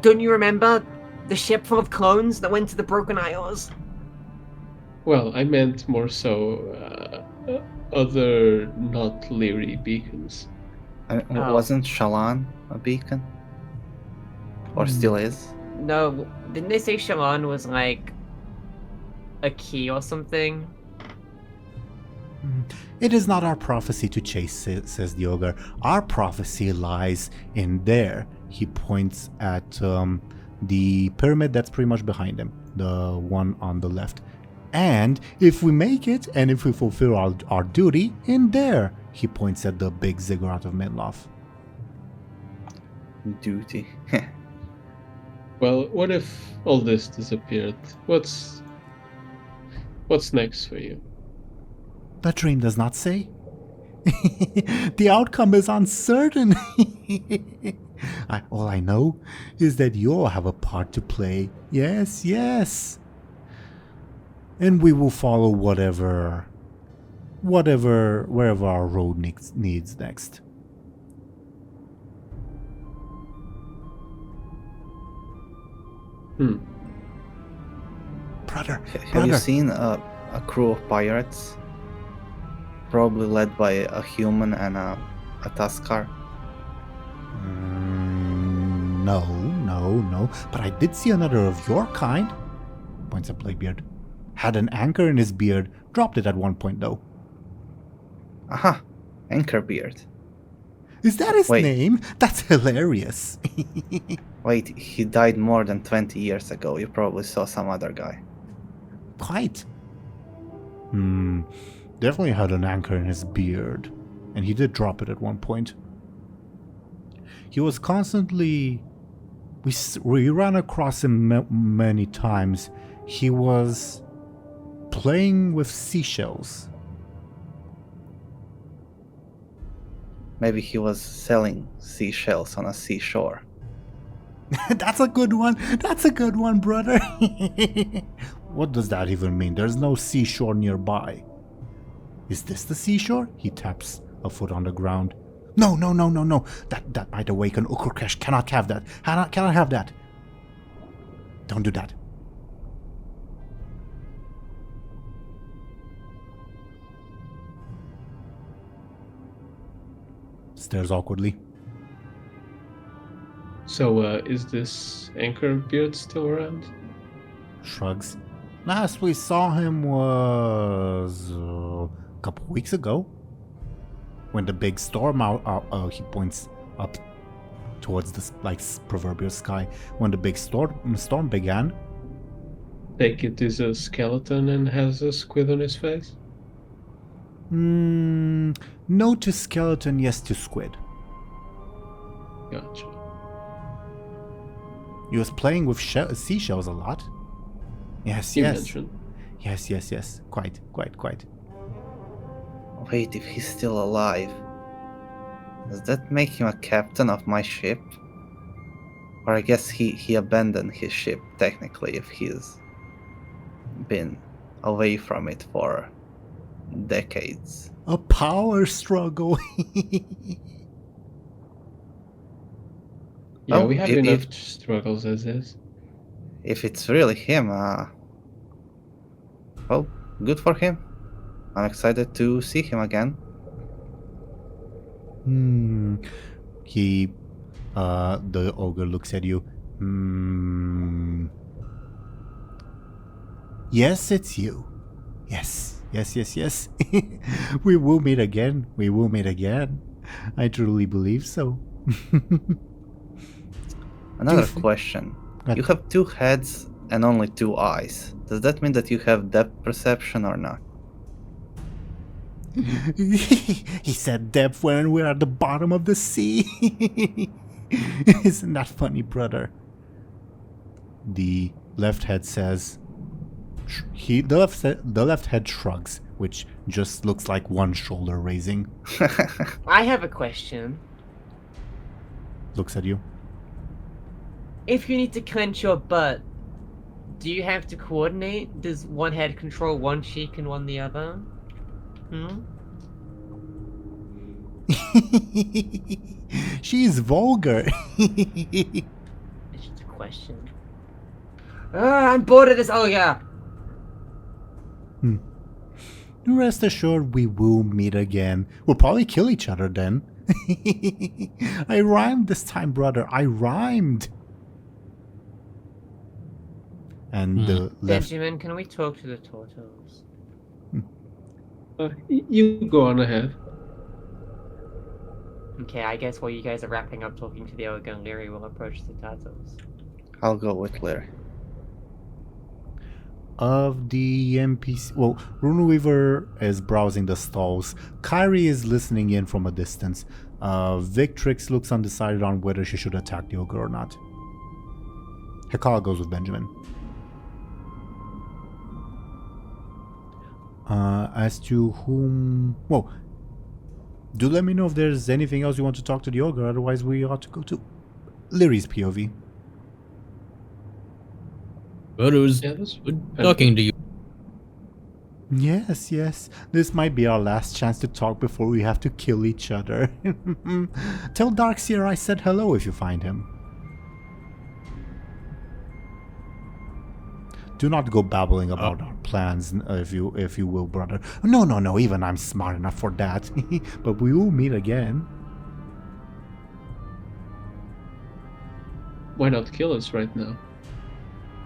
Don't you remember the ship full of clones that went to the Broken Isles? Well, I meant more so other not Lyri beacons. Wasn't Shallan a beacon? Or still is? No, didn't they say Shallan was like a key or something? It is not our prophecy to chase, says the ogre. Our prophecy lies in there. He points at the pyramid that's pretty much behind him, the one on the left. And if we make it, and if we fulfill our duty, in there, he points at the big ziggurat of Menlof. Duty. Well, what if all this disappeared? What's next for you? The dream does not say. The outcome is uncertain. All I know is that you all have a part to play. Yes, yes. And we will follow wherever our road needs next. Brother, Have you seen a crew of pirates? Probably led by a human and a Tuskar. No. But I did see another of your kind. Points at Bladebeard. Had an anchor in his beard. Dropped it at one point, though. Aha! Anchorbeard. Is that his name? That's hilarious. Wait, he died more than 20 years ago. You probably saw some other guy. Quite. Definitely had an anchor in his beard. And he did drop it at one point. He was constantly... We ran across him many times. He was playing with seashells. Maybe he was selling seashells on a seashore. That's a good one. That's a good one, brother. What does that even mean? There's no seashore nearby. Is this the seashore? He taps a foot on the ground. No. That might awaken Ukurkesh. Cannot have that. Cannot have that. Don't do that. Stares awkwardly. So, is this Anchor Beard still around? Shrugs. Last we saw him was a couple weeks ago. When the big storm he points up towards the proverbial sky. When the big storm began. Take it is a skeleton and has a squid on his face? No to skeleton, yes to squid. Gotcha. He was playing with seashells a lot. Yes, You yes. mentioned. Yes. Quite. Wait, if he's still alive, does that make him a captain of my ship? Or I guess he abandoned his ship, technically, if he's been away from it for decades. A power struggle. Yeah, Oh, we have if- enough struggles as is. If it's really him, well, good for him. I'm excited to see him again. The ogre looks at you. Yes, it's you. Yes. We will meet again. I truly believe so. Another thi- question. What? You have 2 heads and only 2 eyes. Does that mean that you have depth perception or not? He said depth when we're at the bottom of the sea. Isn't that funny, brother? The left head says. The left head shrugs, which just looks like one shoulder raising. I have a question. Looks at you. If you need to clench your butt, do you have to coordinate? Does one head control one cheek and one the other? She's vulgar. It's just a question. I'm bored of this. Oh yeah. Rest assured, we will meet again. We'll probably kill each other then. I rhymed this time, brother. I rhymed. And the left. Benjamin, can we talk to the turtles? You go on ahead. Okay, I guess while you guys are wrapping up talking to the ogre, Lyri will approach the turtles. I'll go with Lyri. Of the NPC, well, Runeweaver is browsing the stalls. Kyrie is listening in from a distance. Victrix looks undecided on whether she should attack the ogre or not. Hekala goes with Benjamin. As to whom, well, do let me know if there's anything else you want to talk to the ogre. Otherwise, we ought to go to Lyri's POV. But it was Yeah, that's good talking to you. Yes. This might be our last chance to talk before we have to kill each other. Tell Darkseer I said hello if you find him. Do not go babbling about our plans, if you will, brother. No, even I'm smart enough for that. But we will meet again. Why not kill us right now?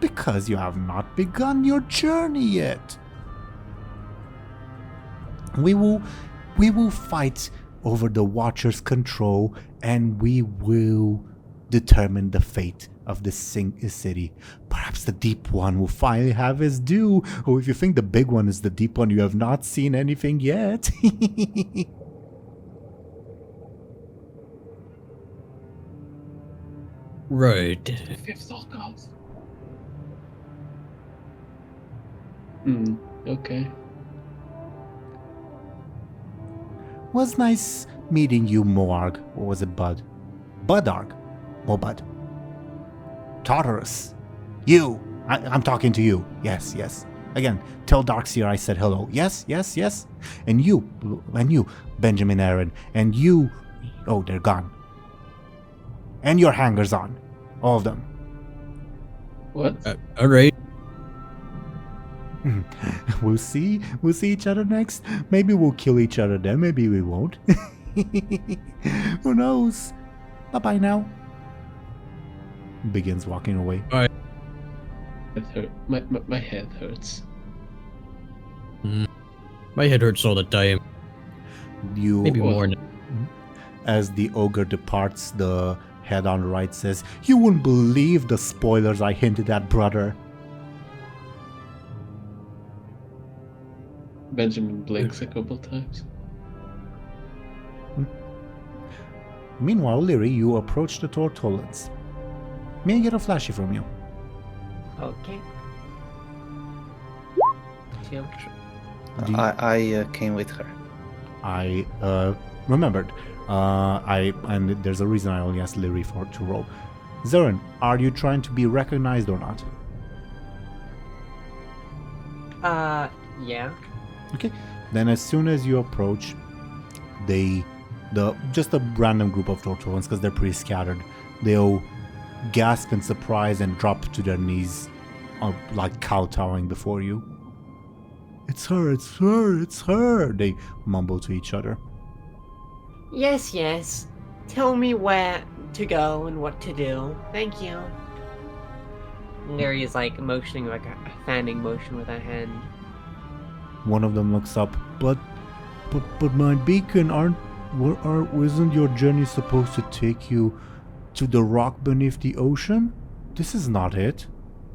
Because you have not begun your journey yet. We will fight over the Watcher's control, and we will determine the fate of this city. Perhaps the deep one will finally have his due, or if you think the big one is the deep one, you have not seen anything yet. Right. Fifth Alcove. Okay. Was nice meeting you, Moarg. Or was it Bud? Budarg. Mobud. Tartarus. You. I'm talking to you. Yes. Again, tell Darkseer I said hello. Yes. And you, Benjamin Aaran. And you, oh, they're gone. And your hangers on. All of them. What? All right. We'll see each other next. Maybe we'll kill each other then. Maybe we won't. Who knows? Bye-bye now. begins walking away. My head hurts. My head hurts all the time. You Maybe more now. As the ogre departs, the head on the right says, "You wouldn't believe the spoilers I hinted at, brother." Benjamin blinks a couple times. Meanwhile, Lyri, you approach the Tortolans. May I get a flashy from you? Okay. 2. I came with her. I remembered. And there's a reason I only asked Lyri to roll. Zelryn, are you trying to be recognized or not? Yeah. Okay. Then as soon as you approach, just a random group of Tortolans, because they're pretty scattered, they'll gasp in surprise and drop to their knees, like kowtowing before you. "It's her, it's her, it's her," they mumble to each other. Yes. Tell me where to go and what to do. Thank you. Lyri is like motioning like a fanning motion with her hand. One of them looks up. But my beacon, isn't your journey supposed to take you to the rock beneath the ocean? This is not it.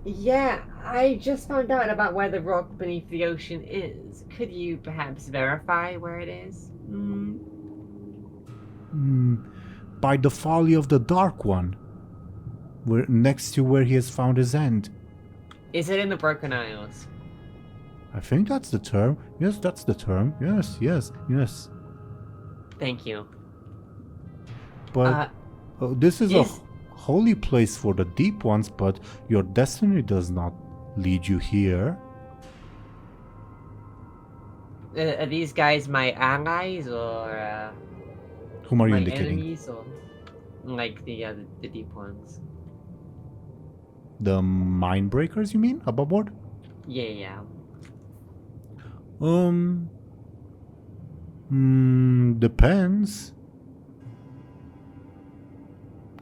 Yeah, I just found out about where the rock beneath the ocean is. Could you perhaps verify where it is? By the folly of the Dark One. We're next to where he has found his end. Is it in the Broken Isles? I think that's the term. Yes, that's the term. Yes. Thank you. But this is a holy place for the deep ones, but your destiny does not lead you here. Are these guys my allies or Whom are you my indicating? enemies or like the deep ones? The mind breakers, you mean? Above board? Yeah. Depends.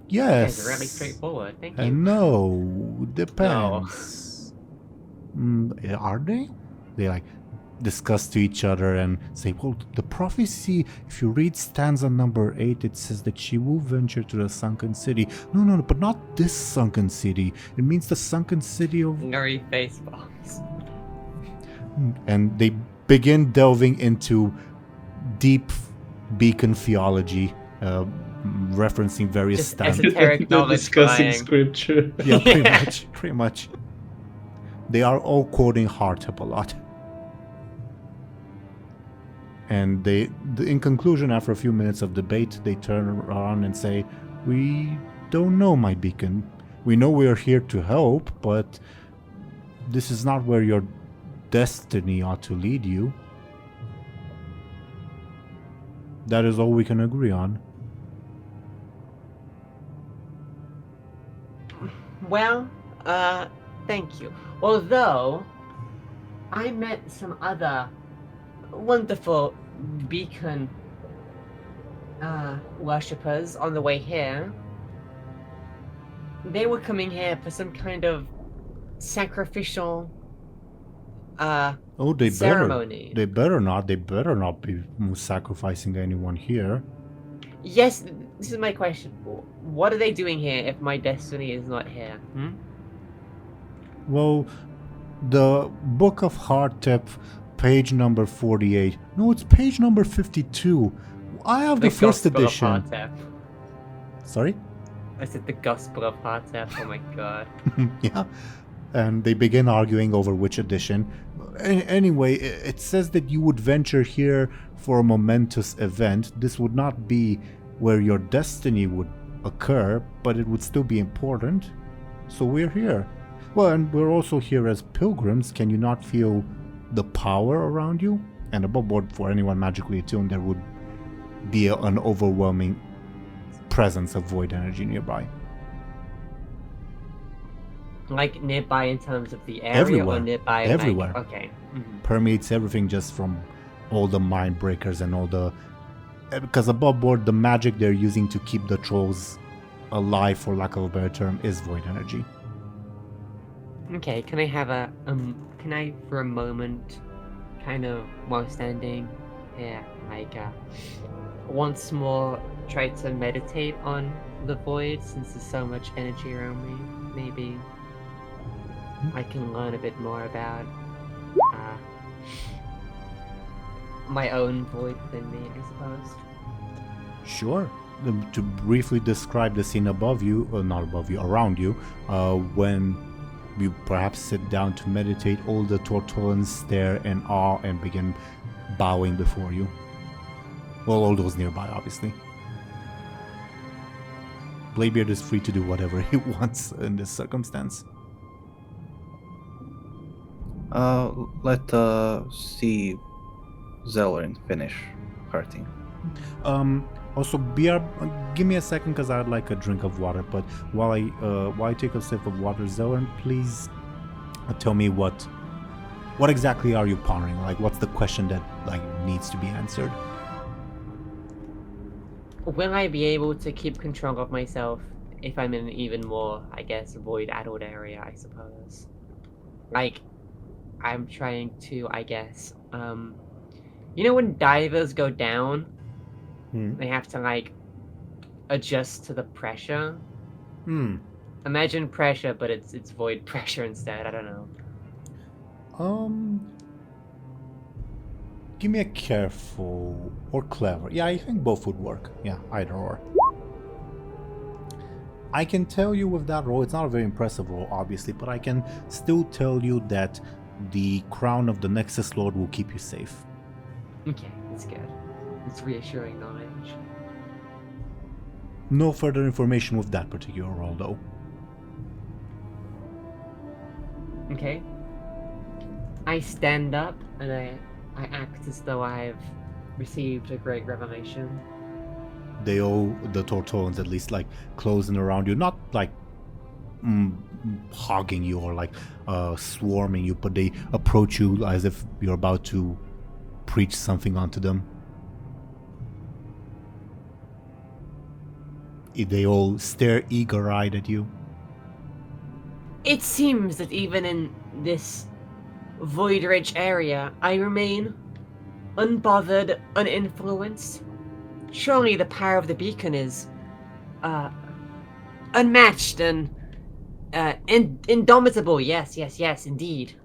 Yes. It's really straightforward. Thank you. No, depends. Are they? They like discuss to each other and say, well, the prophecy, if you read stanza number 8, it says that she will venture to the sunken city. No, but not this sunken city. It means the sunken city of... Lyri face bombs. And they begin delving into deep beacon theology, referencing various Just stanzas. esoteric They're knowledge discussing flying. scripture. Yeah, pretty much. They are all quoting Hardtop a lot. And in conclusion, after a few minutes of debate, they turn around and say, "We don't know, my beacon. We know we are here to help, but this is not where your destiny ought to lead you. That is all we can agree on." Well, thank you. Although, I met some other wonderful beacon worshippers on the way here. They were coming here for some kind of sacrificial Oh, they ceremony. better not. They better not be sacrificing anyone here. Yes, this is my question. What are they doing here if my destiny is not here? Well, the Book of Hardtep, page number 48. No, it's page number 52. I have the first Gospel of edition. Hardtep. Sorry? I said the Gospel of Hardtep. Oh my god. Yeah. And they begin arguing over which edition. Anyway, it says that you would venture here for a momentous event. This would not be where your destiny would occur, but it would still be important. So we're here. Well, and we're also here as pilgrims. Can you not feel the power around you? And above board, for anyone magically attuned, there would be an overwhelming presence of void energy nearby. Like nearby in terms of the area Everywhere. or nearby Everywhere. Like, okay. Permeates everything, just from all the mind breakers and all the... Because above board, the magic they're using to keep the trolls alive, for lack of a better term, is void energy. Okay, can I have can I for a moment, kind of while standing here, like, once more try to meditate on the void, since there's so much energy around me? Maybe I can learn a bit more about my own void within me, I suppose. Sure. To briefly describe the scene above you, or not above you, around you, when you perhaps sit down to meditate, all the Tortolans stare in awe and begin bowing before you. Well, all those nearby, obviously. Bladebeard is free to do whatever he wants in this circumstance. Let see Zelryn finish hurting. Also, BR, give me a second because I'd like a drink of water. But while I take a sip of water, Zelryn, please tell me what exactly are you pondering? Like, what's the question that needs to be answered? Will I be able to keep control of myself if I'm in an even more, I guess, void-addled area, I suppose? Like, I'm trying to, I guess, you know when divers go down, they have to, like, adjust to the pressure? Imagine pressure, but it's void pressure instead, I don't know. Give me a careful or clever. Yeah, I think both would work. Yeah, either or. I can tell you with that roll, it's not a very impressive roll, obviously, but I can still tell you that the crown of the Nexus Lord will keep you safe. Okay, that's good. It's reassuring knowledge. No further information with that particular roll, though. Okay. I stand up and I act as though I've received a great revelation. They all, the Tortolans at least, like, closing around you, not like hogging you or like swarming you, but they approach you as if you're about to preach something onto them. They all stare eager-eyed at you. It seems that even in this void-rich area, I remain unbothered, uninfluenced. Surely the power of the beacon is unmatched and indomitable. Yes, indeed.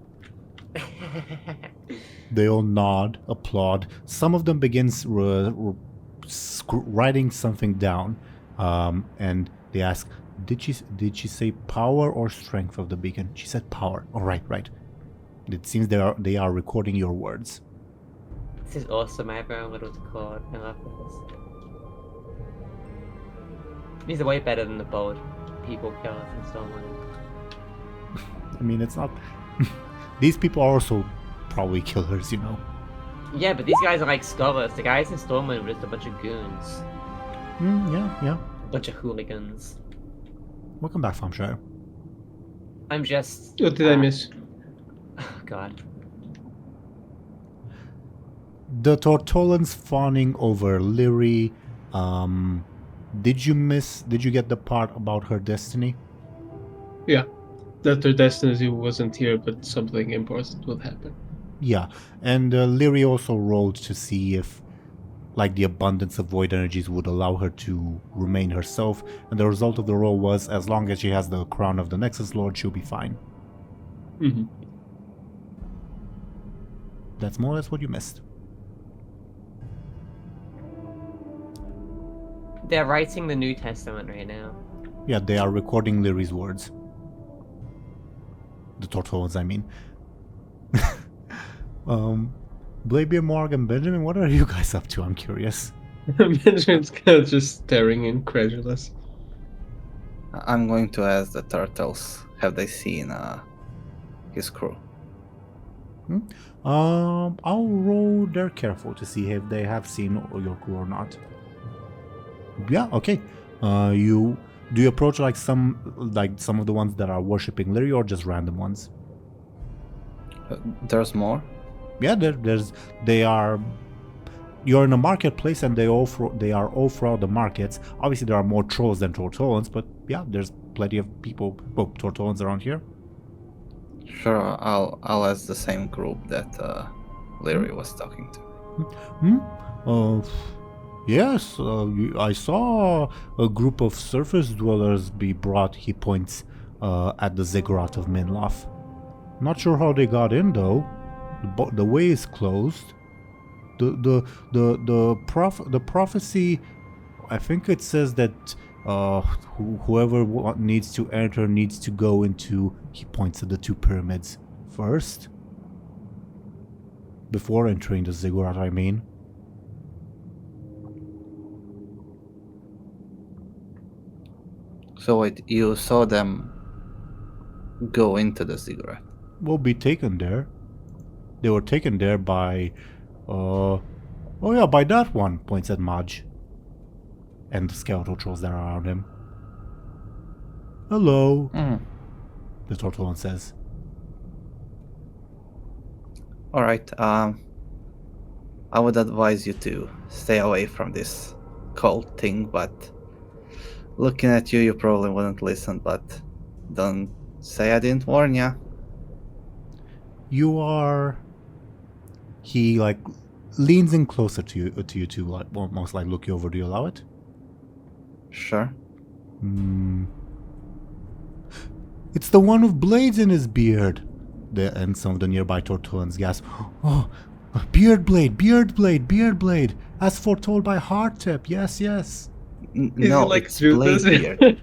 They all nod, applaud. Some of them begins writing something down, and they ask, "Did she say power or strength of the beacon?" She said power. Oh, right. It seems they are recording your words. This is awesome. I have my own little record. I love this. These are way better than the bold people killers in Stormwind. I mean, it's not. These people are also probably killers, you know. Yeah, but these guys are like scholars. The guys in Stormwind were just a bunch of goons. Yeah. A bunch of hooligans. Welcome back, Thompshire. I'm just... What did I miss? Oh, God. The Tortolans fawning over Lyri. Did you get the part about her destiny? Yeah. That her destiny wasn't here, but something important would happen. Yeah, and Lyri also rolled to see if, like, the abundance of void energies would allow her to remain herself, and the result of the roll was, as long as she has the crown of the Nexus Lord, she'll be fine. Mm-hmm. That's more or less what you missed. They're writing the New Testament right now. Yeah, they are recording Lyri's words. The Tortolans, I mean. Bladebeard, Morgan, Benjamin, what are you guys up to? I'm curious. Benjamin's kind of just staring incredulous. I'm going to ask the turtles, have they seen his crew? I'll roll their careful to see if they have seen your crew or not. Yeah, okay. Do you approach like some of the ones that are worshipping Lyri, or just random ones? There's more? Yeah, they are you're in a marketplace and they are all throughout the markets. Obviously, there are more trolls than Tortolans, but yeah, there's plenty of people, well, Tortolans around here. Sure, I'll ask the same group that Lyri was talking to. Yes, I saw a group of surface dwellers be brought. He points at the ziggurat of Minloth. Not sure how they got in though. The way is closed. The prophecy, I think it says that whoever needs to enter needs to go into. He points at the two pyramids first. Before entering the ziggurat, I mean. So wait, you saw them go into the ziggurat? Will be taken there. They were taken there by, oh yeah, by that one, points at Maj. And the skeletal trolls that are around him. Hello, the turtle one says. Alright, I would advise you to stay away from this cult thing, but looking at you, you probably wouldn't listen, but don't say I didn't warn ya. You are... He, like, leans in closer to you two, like, almost like look you over. Do you allow it? Sure. It's the one with blades in his beard. And some of the nearby Tortolans gasp, oh, beard blade, as foretold by Hardtip, yes. No, like it's Judas? Bladebeard.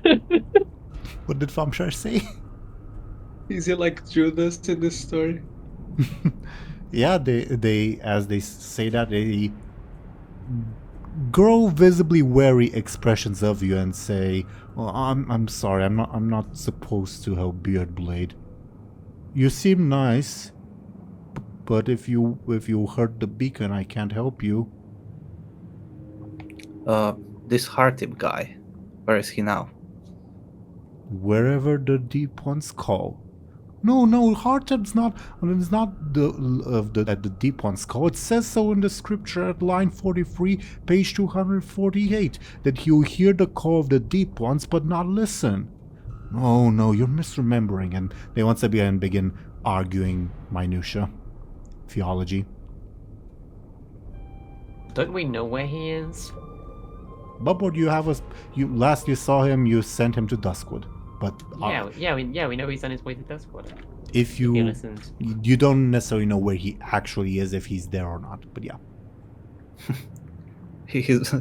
What did Thompshire say? Is he like Judas in this story? Yeah, they as they say that, they grow visibly wary expressions of you and say, "Oh, I'm sorry, I'm not supposed to help Beardblade. You seem nice, but if you hurt the beacon, I can't help you." This Hardtip guy, where is he now? Wherever the deep ones call. No, Hardtip's not. It's not at the deep ones call. It says so in the scripture at line 43, page 248, that he'll hear the call of the deep ones, but not listen. No, you're misremembering, and they once again begin arguing minutia, theology. Don't we know where he is? Bubboard, last you saw him, you sent him to Duskwood. But we know he's on his way to Duskwood. if He you listens. you don't necessarily know where he actually is, if he's there or not. But yeah, He's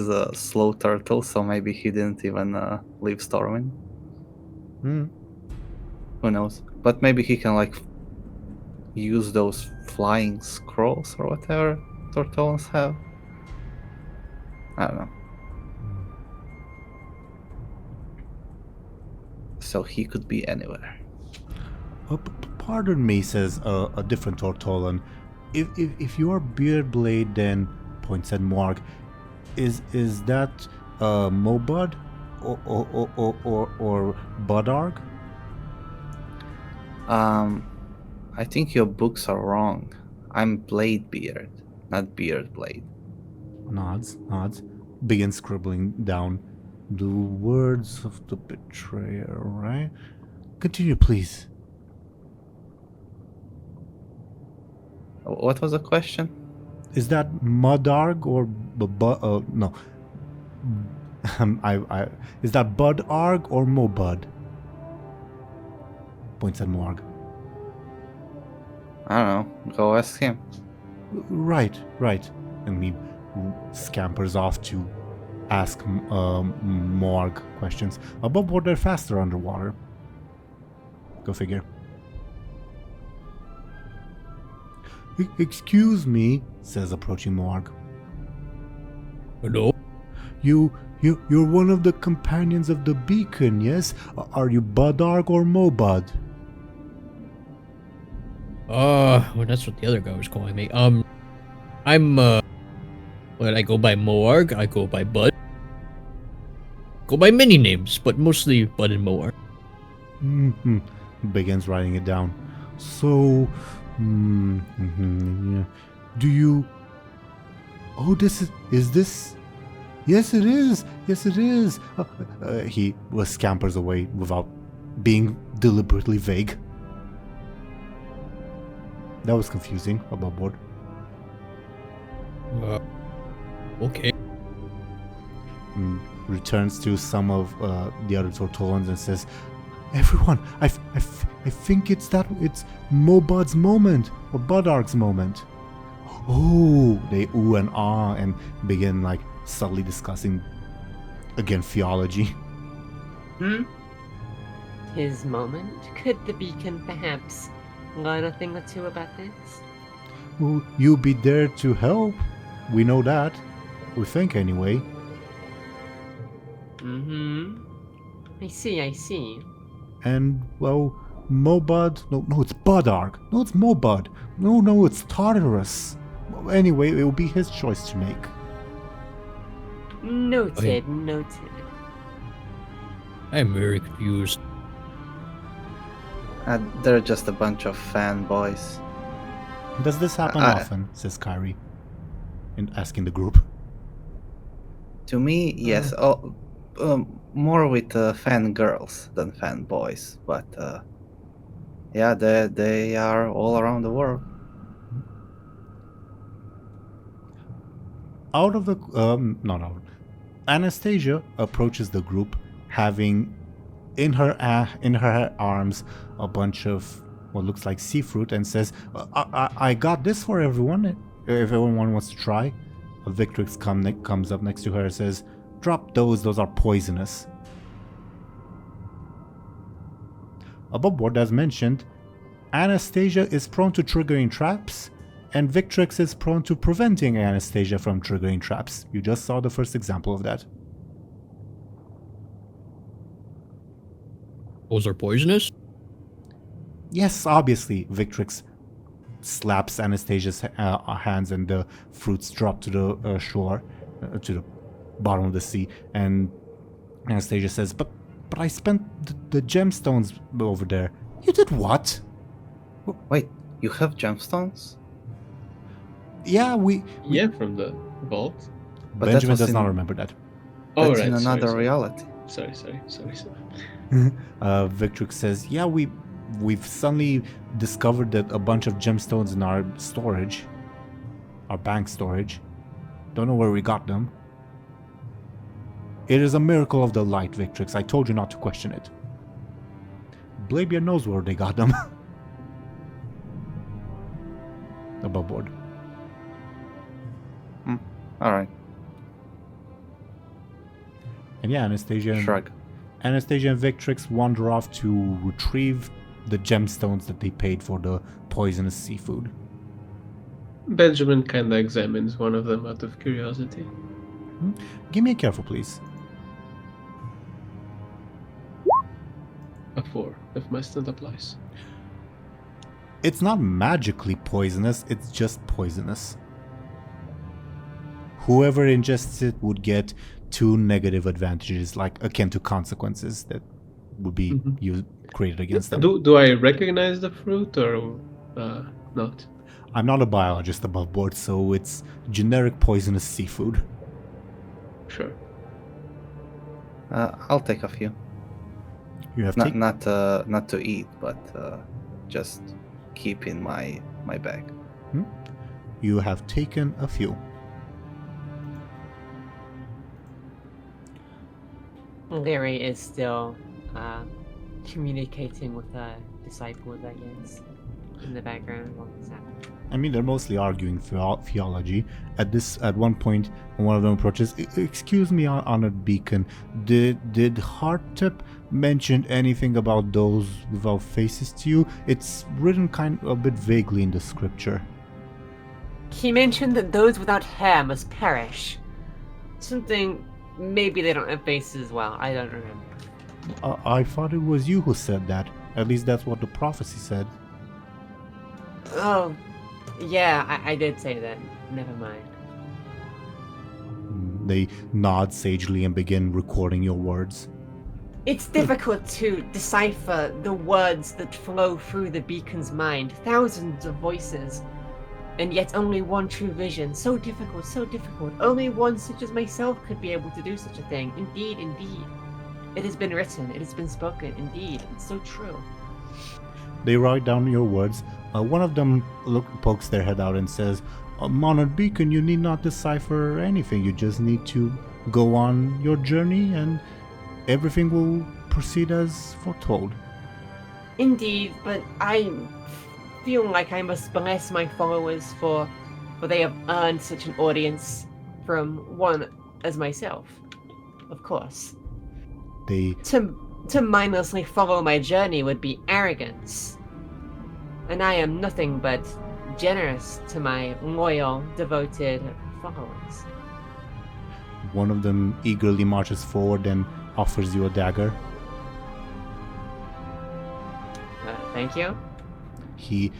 a slow turtle, so maybe he didn't even leave Stormwind. Who knows? But maybe he can like use those flying scrolls or whatever Tortolans have. I don't know. So he could be anywhere. Pardon me, says a different Tortolan. If you are Beardblade, then points at Morg. Is that Mobud or Budarg? I think your books are wrong. I'm Bladebeard, not Beardblade. Nods. Begins scribbling down the words of the betrayer, right? Continue, please. What was the question? Is that Mudarg or no? Is that Budarg or Mobud? Points at Morg. I don't know. Go ask him. Right. And he scampers off to ask Morg questions. Above board, they're faster underwater. Go figure. Excuse me, says approaching Morg. Hello? You're one of the companions of the beacon, yes? Are you Budarg or Mobud? Well, that's what the other guy was calling me. I'm, well, I go by Moarg, I go by Bud. Go by many names, but mostly Bud and Moarg. Begins writing it down. So, yeah. Do Oh, is this? Yes, it is. Yes, it is. He scampers away without being deliberately vague. That was confusing. Above board. Okay. Returns to some of the other Tortolans and says, "Everyone, I think it's Mobud's moment or Budark's moment." Oh, they ooh and ah and begin like subtly discussing again theology. His moment? Could the beacon perhaps learn a thing or two about this? Well, you'll be there to help. We know that. We think anyway. I see. And, well, Mobud... No, it's Budark. No, it's Mobud. No, it's Tartarus. Well, anyway, it will be his choice to make. Noted. I'm very confused. They're just a bunch of fanboys. Does this happen often? Says Kyrie, and asking the group. To me, yes. More with fangirls than fanboys, but yeah, they are all around the world. Out of the not out. Anastasia approaches the group, having in her arms a bunch of what looks like sea fruit, and says, "I got this for everyone. If everyone wants to try." Victrix comes up next to her and says, "Drop those. Those are poisonous." Above board, as mentioned, Anastasia is prone to triggering traps, and Victrix is prone to preventing Anastasia from triggering traps. You just saw the first example of that. Those are poisonous? Yes, obviously. Victrix slaps Anastasia's hands, and the fruits drop to the shore, to the bottom of the sea. And Anastasia says, "But I spent the gemstones over there." "You did what?" Wait, you have gemstones? Yeah, Yeah, from the vault. But that Benjamin was does in- not remember that. Oh, That's right. in another sorry. reality. Sorry. Victrix says, "Yeah, we've suddenly discovered that a bunch of gemstones in our storage, our bank storage. Don't know where we got them. It is a miracle of the light, Victrix. I told you not to question it. Bladebeard knows where they got them." Above board. All right. And yeah, Anastasia Shrug. and Victrix wander off to retrieve the gemstones that they paid for the poisonous seafood. Benjamin kinda examines one of them out of curiosity. Give me a careful, please. A 4, if my stunt applies. It's not magically poisonous, it's just poisonous. Whoever ingests it would get 2 negative advantages, like akin to consequences that would be created against them. Do I recognize the fruit or not? I'm not a biologist above board, so it's generic poisonous seafood. Sure. I'll take a few. You have Not to eat, but just keep in my bag. You have taken a few. Lyri is still communicating with her disciples, I guess, in the background while this happens. I mean, they're mostly arguing theology. At one point, one of them approaches. "Excuse me, Honored Beacon. Did Hardtip mention anything about those without faces to you? It's written a bit vaguely in the scripture." He mentioned that those without hair must perish. Something. Maybe they don't have faces as well. I don't remember. I thought it was you who said that. At least that's what the prophecy said. Oh, yeah, I did say that. Never mind. They nod sagely and begin recording your words. It's difficult to decipher the words that flow through the beacon's mind. Thousands of voices. And yet only one true vision. So difficult, so difficult. Only one such as myself could be able to do such a thing. Indeed, indeed. It has been written, it has been spoken, indeed. It's so true. They write down your words. One of them pokes their head out and says, Monarch Beacon, you need not decipher anything. You just need to go on your journey and everything will proceed as foretold. Indeed, but I feel like I must bless my followers for they have earned such an audience from one as myself. Of course. They To mindlessly follow my journey would be arrogance. And I am nothing but generous to my loyal, devoted followers. One of them eagerly marches forward and offers you a dagger. Thank you. He,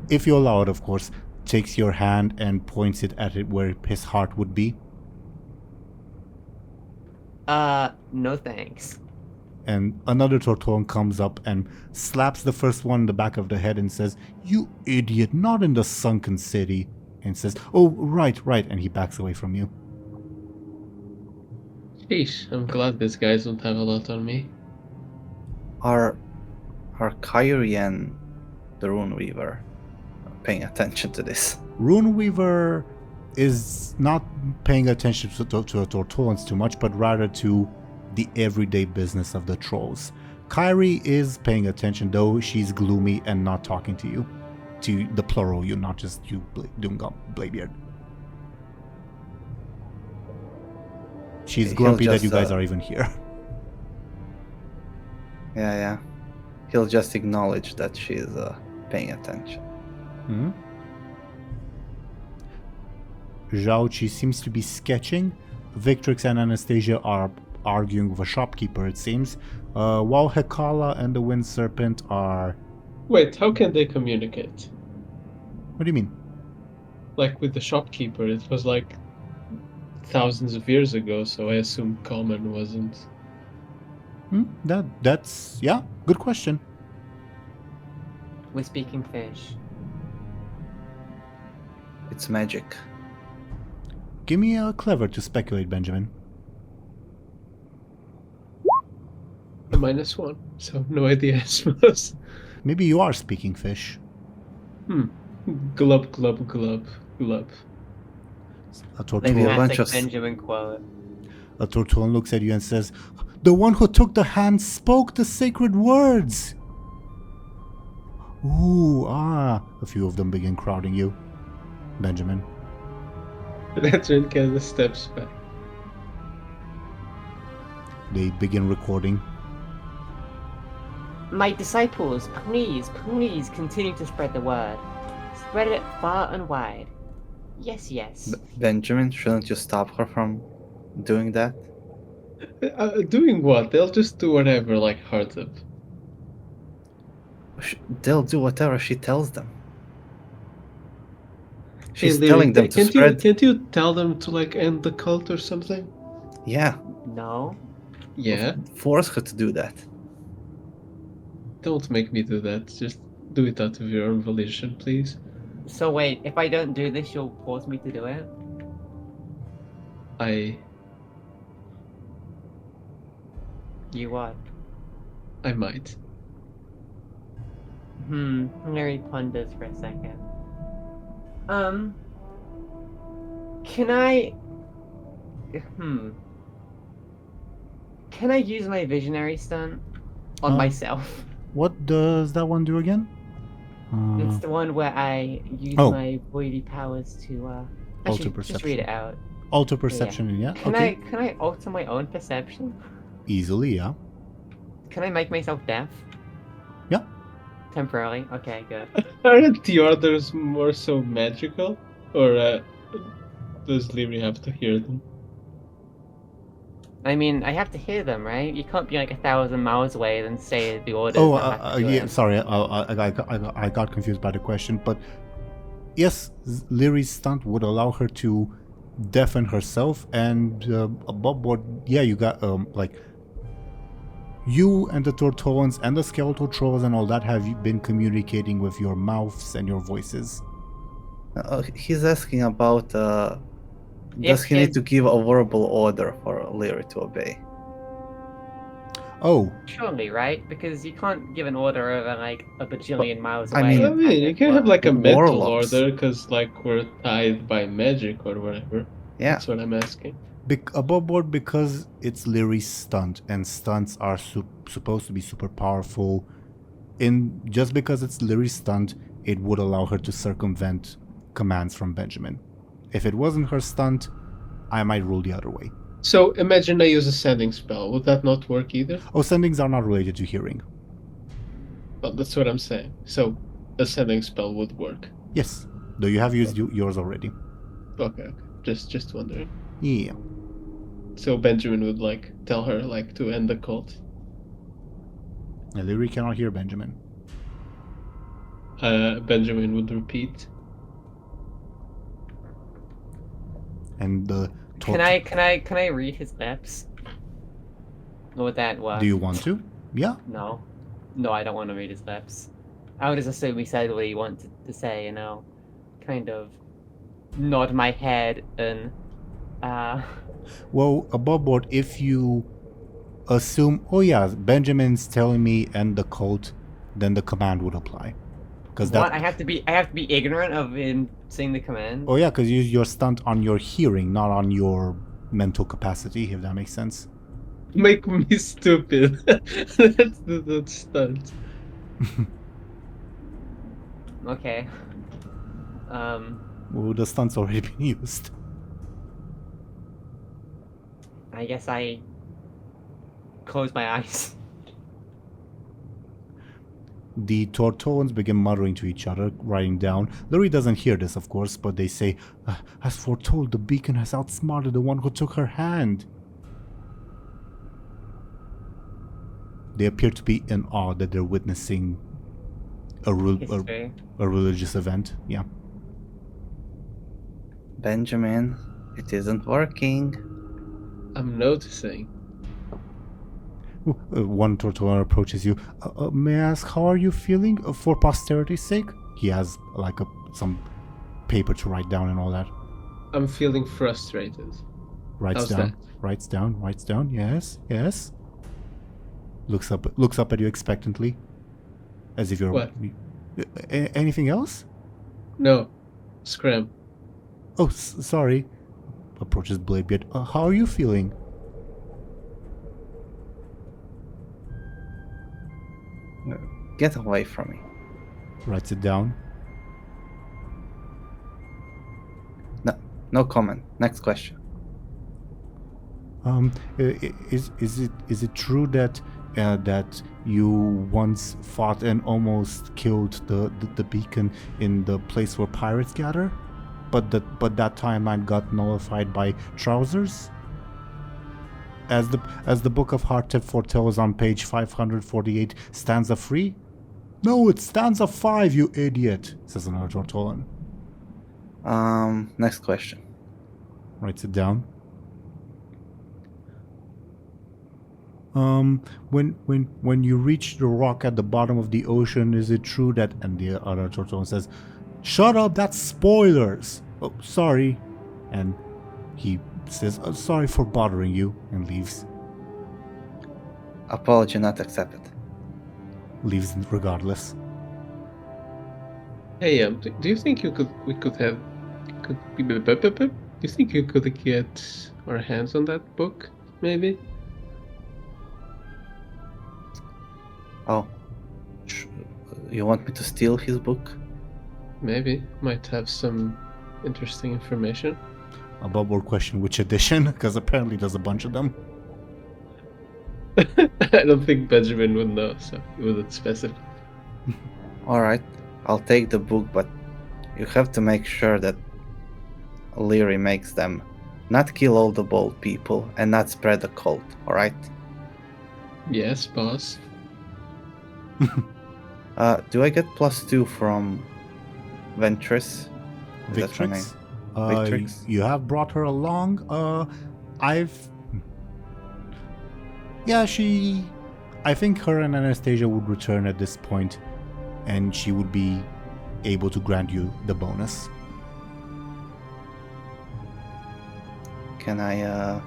if you allow it of course, takes your hand and points it at it where his heart would be. No thanks. And another Tortolan comes up and slaps the first one in the back of the head and says, "You idiot, not in the sunken city." And says, "Oh, right. And he backs away from you. Sheesh, I'm glad these guys don't have a lot on me. Are Kyrie and the Runeweaver paying attention to this? Runeweaver is not paying attention to the Tortolans too much, but rather to the everyday business of the trolls. Kyrie is paying attention, though she's gloomy and not talking to you. To the plural you, not just you, Bladebeard. She's grumpy that you guys are even here. Yeah. He'll just acknowledge that she's paying attention. Hmm? Zhao seems to be sketching. Victrix and Anastasia are arguing with a shopkeeper, it seems, while Hekala and the Wind Serpent are... Wait, how can they communicate? What do you mean? Like with the shopkeeper, it was like thousands of years ago, so I assume common wasn't. That's... yeah, good question. We're speaking fish. It's magic. Give me a clever to speculate, Benjamin. A -1, so no idea, I suppose. Maybe you are speaking fish. Glub, glub, glub, glub. A Maybe a Tortolan, bunch Classic of Benjamin quote. a Tortolan looks at you and says, "The one who took the hand spoke the sacred words!" A few of them begin crowding you, Benjamin. Veteran kind of steps back. They begin recording. My disciples, please continue to spread the word. Spread it far and wide. Yes. Benjamin, shouldn't you stop her from doing that? Doing what? They'll just do whatever, like heart up. They'll do whatever she tells them. Hey, She's Lyri, telling them to spread. Can't you tell them to like end the cult or something? Yeah, No. Yeah. force her to do that. Don't make me do that. Just do it out of your own volition, please. So wait, if I don't do this, you'll force me to do it? You what? I might. Larry ponders for a second. Can I... Can I use my visionary stunt on myself? What does that one do again? It's the one where I use Oh. my voidy powers to, I Alter should just read perception. it out. Alter perception, yeah? Can Okay. I alter my own perception? Easily, yeah. Can I make myself deaf? Yeah. Temporarily? Okay, good. Aren't the others more so magical? Or does Lyri have to hear them? I mean, I have to hear them, right? You can't be like 1,000 miles away and say the orders. Oh, I have to do yeah, them. sorry, I got confused by the question, but yes, Lyri's stunt would allow her to deafen herself, and above board, yeah, you got, like, you and the Tortolans and the Skeletal Trolls and all that have been communicating with your mouths and your voices. He's asking about does he need to give a verbal order for Lyri to obey? Oh, Surely, right? Because you can't give an order over like a bajillion miles I away. mean- I mean, you can have like a mental Warlocks. order because like we're tied by magic or whatever. Yeah. That's what I'm asking. above board because it's Lyri's stunt, and stunts are supposed to be super powerful. Just because it's Lyri's stunt, it would allow her to circumvent commands from Benjamin. If it wasn't her stunt, I might rule the other way. So imagine I use a sending spell. Would that not work either? Oh, sendings are not related to hearing. Well, that's what I'm saying. So a sending spell would work. Yes, though you have used yours already. Okay. Just wondering. Yeah. So Benjamin would like tell her like to end the cult. And Lyri cannot hear Benjamin. Benjamin would repeat. And the Can I read his lips? Or would that work? Do you want to? Yeah. No. No, I don't want to read his lips. I would just assume he said what he wanted to say, kind of nod my head and Well, above board, if you assume, oh yeah, Benjamin's telling me end the cult, then the command would apply. Because what? I have to be ignorant of him saying the command. Oh yeah, because you're stunt on your hearing, not on your mental capacity, if that makes sense. Make me stupid. That's stunt. Okay. Well, the stunt's already been used. I guess I close my eyes. The Tortolans begin muttering to each other, writing down. Lyri doesn't hear this, of course, but they say, as foretold, the beacon has outsmarted the one who took her hand. They appear to be in awe that they're witnessing a religious event. Yeah. Benjamin, it isn't working. I'm noticing. One Tortolan approaches you. May I ask, how are you feeling for posterity's sake? He has like some paper to write down and all that. I'm feeling frustrated. Writes down. Yes. Looks up at you expectantly, as if you're. What? Anything else? No. Scram. Oh, sorry. Approaches Bladebeard. How are you feeling? Get away from me. Writes it down. No comment. Next question. Is it true that you once fought and almost killed the beacon in the place where pirates gather, but that timeline got nullified by trousers? As the Book of Hearttip foretells on page 548, stanza 3? No, it's stanza 5, you idiot, says another Tortolan. Next question. Writes it down. When you reach the rock at the bottom of the ocean, is it true that... And the other Tortolan says, shut up, that's spoilers! Oh, sorry. And he says, sorry for bothering you, and leaves. Apology not accepted. Leaves regardless. Hey, do you think do you think you could get our hands on that book, maybe? Oh. You want me to steal his book? Maybe. Might have some interesting information. Above board question, which edition? Because apparently there's a bunch of them. I don't think Benjamin would know, so he wouldn't specify. Alright, I'll take the book, but you have to make sure that Lyri makes them not kill all the bold people and not spread the cult, alright? Yes, boss. Do I get +2 from Ventress? That's her name. Victrix? You have brought her along. I think her and Anastasia would return at this point, and she would be able to grant you the bonus. Can I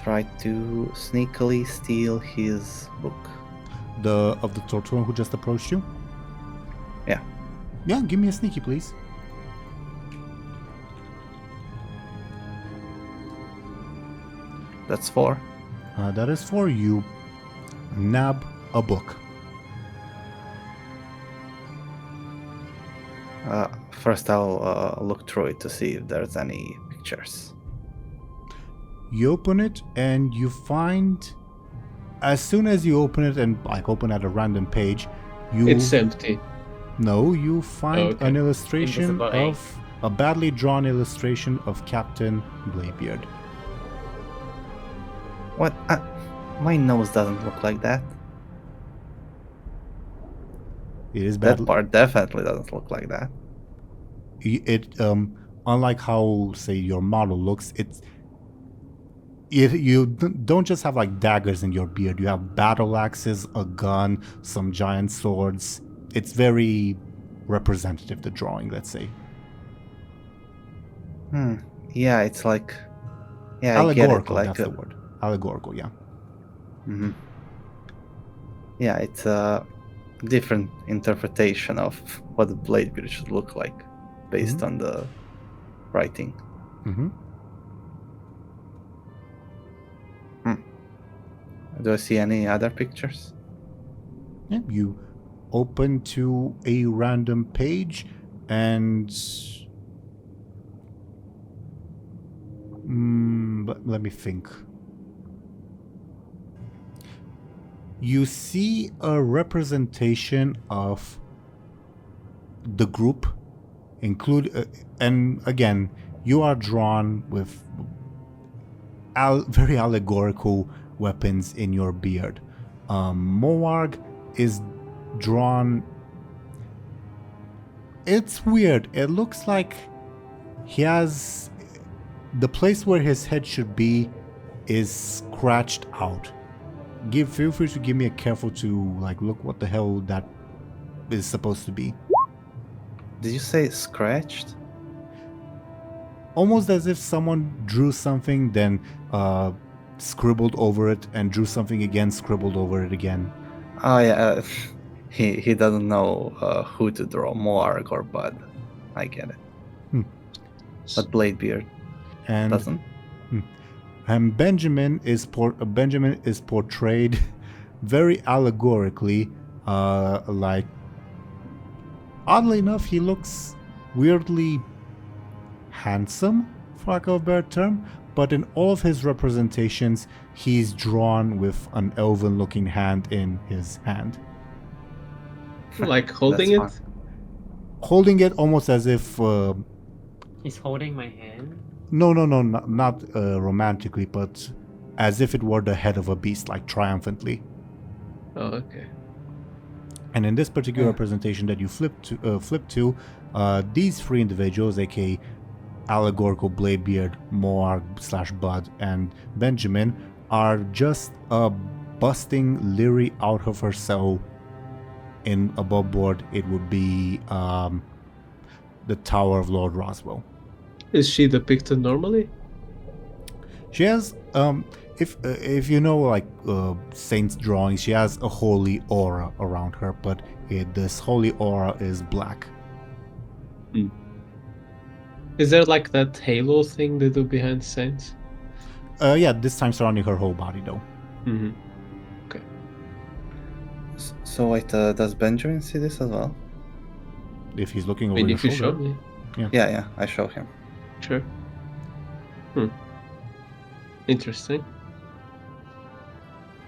try to sneakily steal his book? The tortoise who just approached you? Yeah. Yeah, give me a sneaky, please. That's 4. That is for you. Nab a book. First, I'll look through it to see if there's any pictures. You open it and you find, as soon as you open it and like open at a random page, you It's empty. no, you find Okay. an illustration Invisible ink. of a badly drawn illustration of Captain Bladebeard. What? My nose doesn't look like that. It is That badly. part definitely doesn't look like that. It unlike how say your model looks, you don't just have like daggers in your beard. You have battle axes, a gun, some giant swords. It's very representative, the drawing, let's say. Yeah, it's like... Yeah, I get it. Allegorical, Like that's the word. Allegorical, yeah. Mhm. Yeah, it's a different interpretation of what the Bladebeard should look like based on the writing. Mm-hmm. Do I see any other pictures? Yeah, you open to a random page and but let me think. You see a representation of the group, and again, you are drawn with very allegorical weapons in your beard. Moarg is drawn. It's weird. It looks like he has the place where his head should be is scratched out. Feel free to give me a careful to like look what the hell that is supposed to be. Did you say scratched? Almost as if someone drew something, then scribbled over it, and drew something again, scribbled over it again. Oh yeah, he doesn't know who to draw, Moarg or Bud. I get it. But Bladebeard And doesn't. And Benjamin is portrayed very allegorically, like oddly enough, he looks weirdly handsome, for lack of a better term, but in all of his representations, he's drawn with an elven-looking hand in his hand. Like holding That's it? Holding it almost as if... He's holding my hand. No, not romantically, but as if it were the head of a beast, like triumphantly. Oh, okay. And in this particular representation that you flip to, these three individuals, aka allegorical Bladebeard, Moarg / Bud, and Benjamin, are just busting Lyri out of her cell. In above board, it would be the Tower of Lord Roswell. Is she depicted normally? She has, if you know like saints drawings, she has a holy aura around her, but this holy aura is black. Is there like that halo thing they do behind saints? Yeah, this time surrounding her whole body though. Mm-hmm. So wait, does Benjamin see this as well? If he's looking I over mean, your if you show shoulder. me. Yeah, I show him. Sure. Interesting.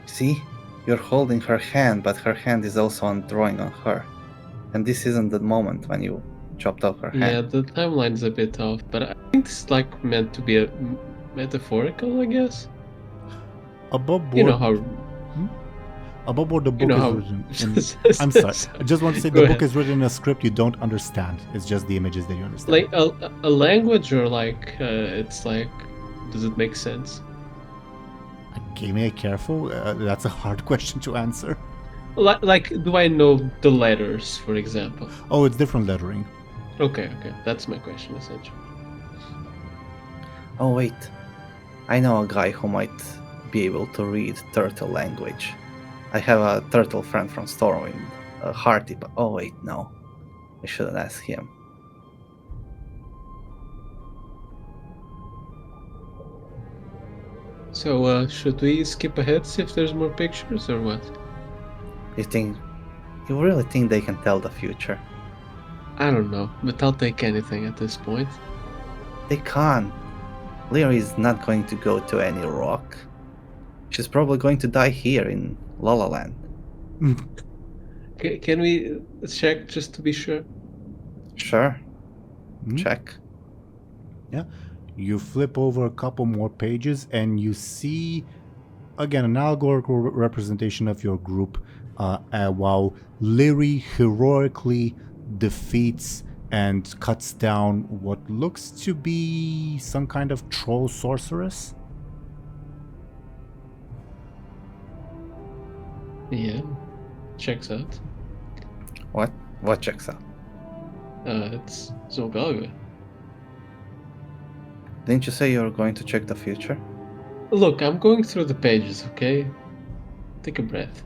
See? You're holding her hand, but her hand is also on drawing on her. And this isn't the moment when you chopped off her Yeah, hand. the timeline's a bit off, but I think it's like meant to be a metaphorical, I guess. Above board, You know how. above board the book You know is how. written. I'm sorry. I just want to say Go the book ahead. is written in a script you don't understand. It's just the images that you understand. Like a language, or like it's like, does it make sense? Give me a careful. That's a hard question to answer. Like, do I know the letters, for example? Oh, it's different lettering. Okay, that's my question essentially. Oh wait, I know a guy who might be able to read turtle language. I have a turtle friend from Stormwind, a hearty, but oh wait, no. I shouldn't ask him. So, should we skip ahead, see if there's more pictures, or what? You really think they can tell the future? I don't know, but I'll take anything at this point. They can't. Lyri is not going to go to any rock. She's probably going to die here in La La Land. Can we check just to be sure? Sure. Hmm? Check. Yeah. You flip over a couple more pages and you see, again, an allegorical representation of your group while Lyri heroically defeats and cuts down what looks to be some kind of troll sorceress. Yeah, checks out. What? What checks out? It's Zolgaga. Didn't you say you were going to check the future? Look, I'm going through the pages, okay? Take a breath.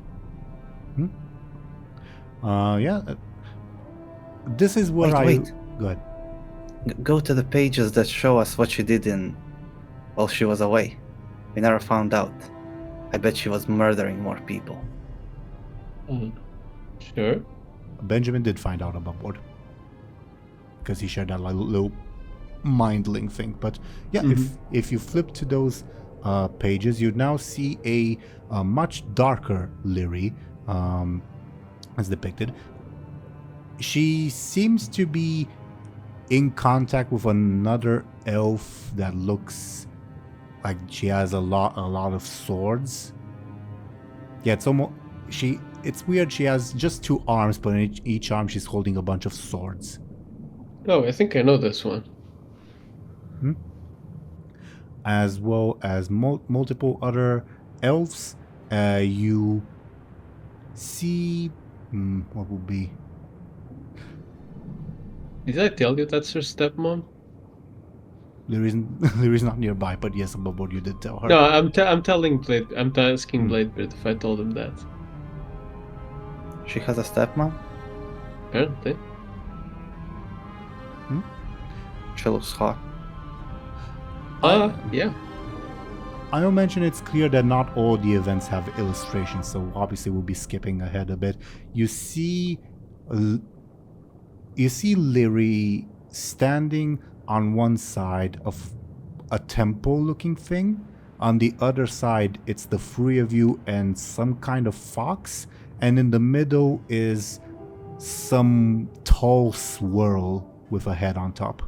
Yeah. This is where Wait. Go ahead. Go to the pages that show us what she did while she was away. We never found out. I bet she was murdering more people. Sure. Benjamin did find out about what, because he shared that little mind-link thing. But yeah, if you flip to those pages, you now see a much darker Lyri, as depicted. She seems to be in contact with another elf that looks like she has a lot of swords. Yeah, it's weird. She has just 2 arms, but in each arm she's holding a bunch of swords. Oh, I think I know this one. As well as multiple other elves. You see, what would be? Did I tell you that's her stepmom? Lyri's not nearby, but yes, about what you did tell her. No, I'm telling Blade. I'm asking Bladebeard if I told him that. She has a stepmom? Apparently. She looks hot. Yeah. I will mention it's clear that not all the events have illustrations, so obviously we'll be skipping ahead a bit. You see Lyri standing on one side of a temple-looking thing. On the other side, it's the 3 of you and some kind of fox, and in the middle is some tall swirl with a head on top.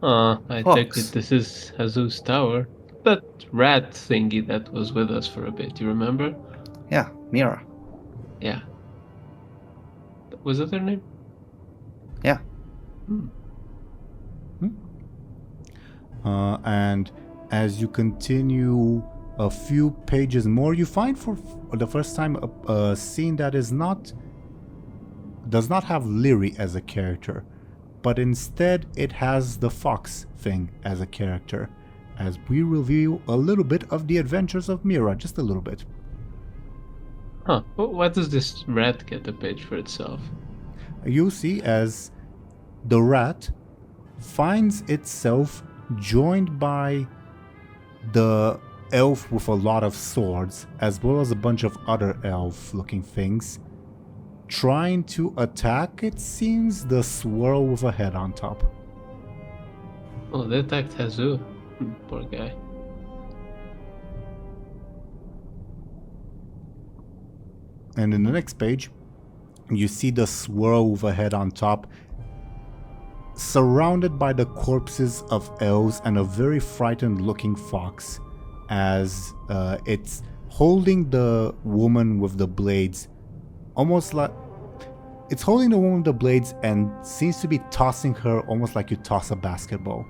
I take it this is Jesus Tower. That rat thingy that was with us for a bit, you remember? Yeah, Mera. Yeah. Was that her name? Yeah. And as you continue a few pages more, you find for the first time a scene that does not have Lyri as a character, but instead it has the fox thing as a character, as we review a little bit of the adventures of Mera, just a little bit. Huh. Why does this rat get a page for itself? You see as the rat finds itself joined by the elf with a lot of swords, as well as a bunch of other elf-looking things, trying to attack, it seems, the swirl with a head on top. Oh, they attacked Jesus. Poor guy. And in the next page, you see the swirl with a head on top, surrounded by the corpses of elves and a very frightened looking fox, as it's holding the woman with the blades, almost like it's holding the woman with the blades and seems to be tossing her almost like you toss a basketball.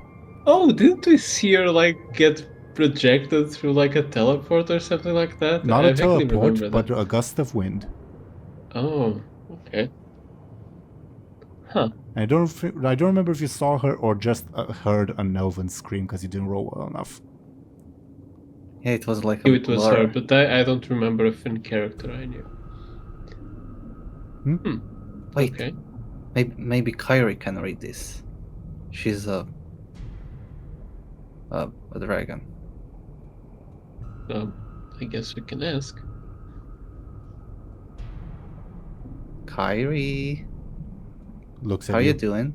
Oh, didn't we see her get projected through a teleport or something like that? Not I a vaguely teleport, remember but that. a gust of wind. Oh, okay. Huh. I don't remember if you saw her or just heard an elven scream because you didn't roll well enough. Yeah, it was like a It was blur. her, but I don't remember if in character I knew. Wait, Okay. maybe Kyrie can read this. She's a dragon. I guess we can ask. Kyrie, Looks how at you you. doing?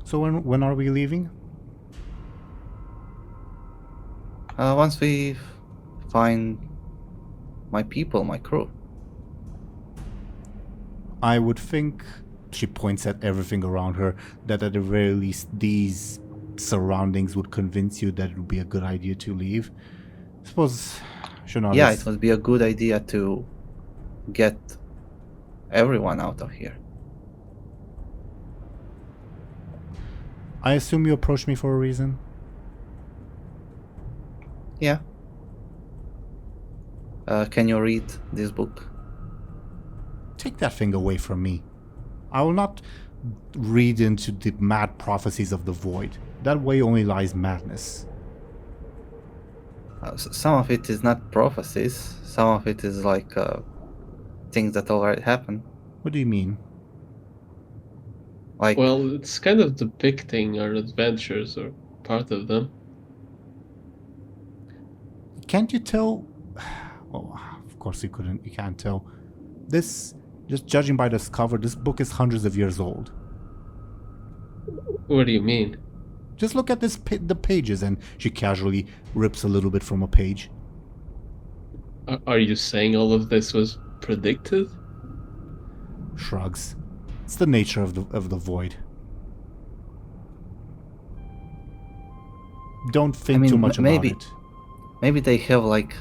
So when are we leaving? Once we find my people, my crew. I would think, she points at everything around her, that at the very least these surroundings would convince you that it would be a good idea to leave. Suppose, Shanaris, Yeah, it would be a good idea to get everyone out of here. I assume you approached me for a reason? Yeah. Can you read this book? Take that thing away from me. I will not read into the mad prophecies of the void. That way only lies madness. Some of it is not prophecies. Some of it is like things that already happened. What do you mean? Like, Well, it's kind of depicting our adventures or part of them. Can't you tell? Well, of course you can't tell. This, just judging by this cover, this book is hundreds of years old. What do you mean? Just look at the pages, and she casually rips a little bit from a page. Are you saying all of this was predicted? Shrugs. It's the nature of the void. Don't think too much about it. maybe they have like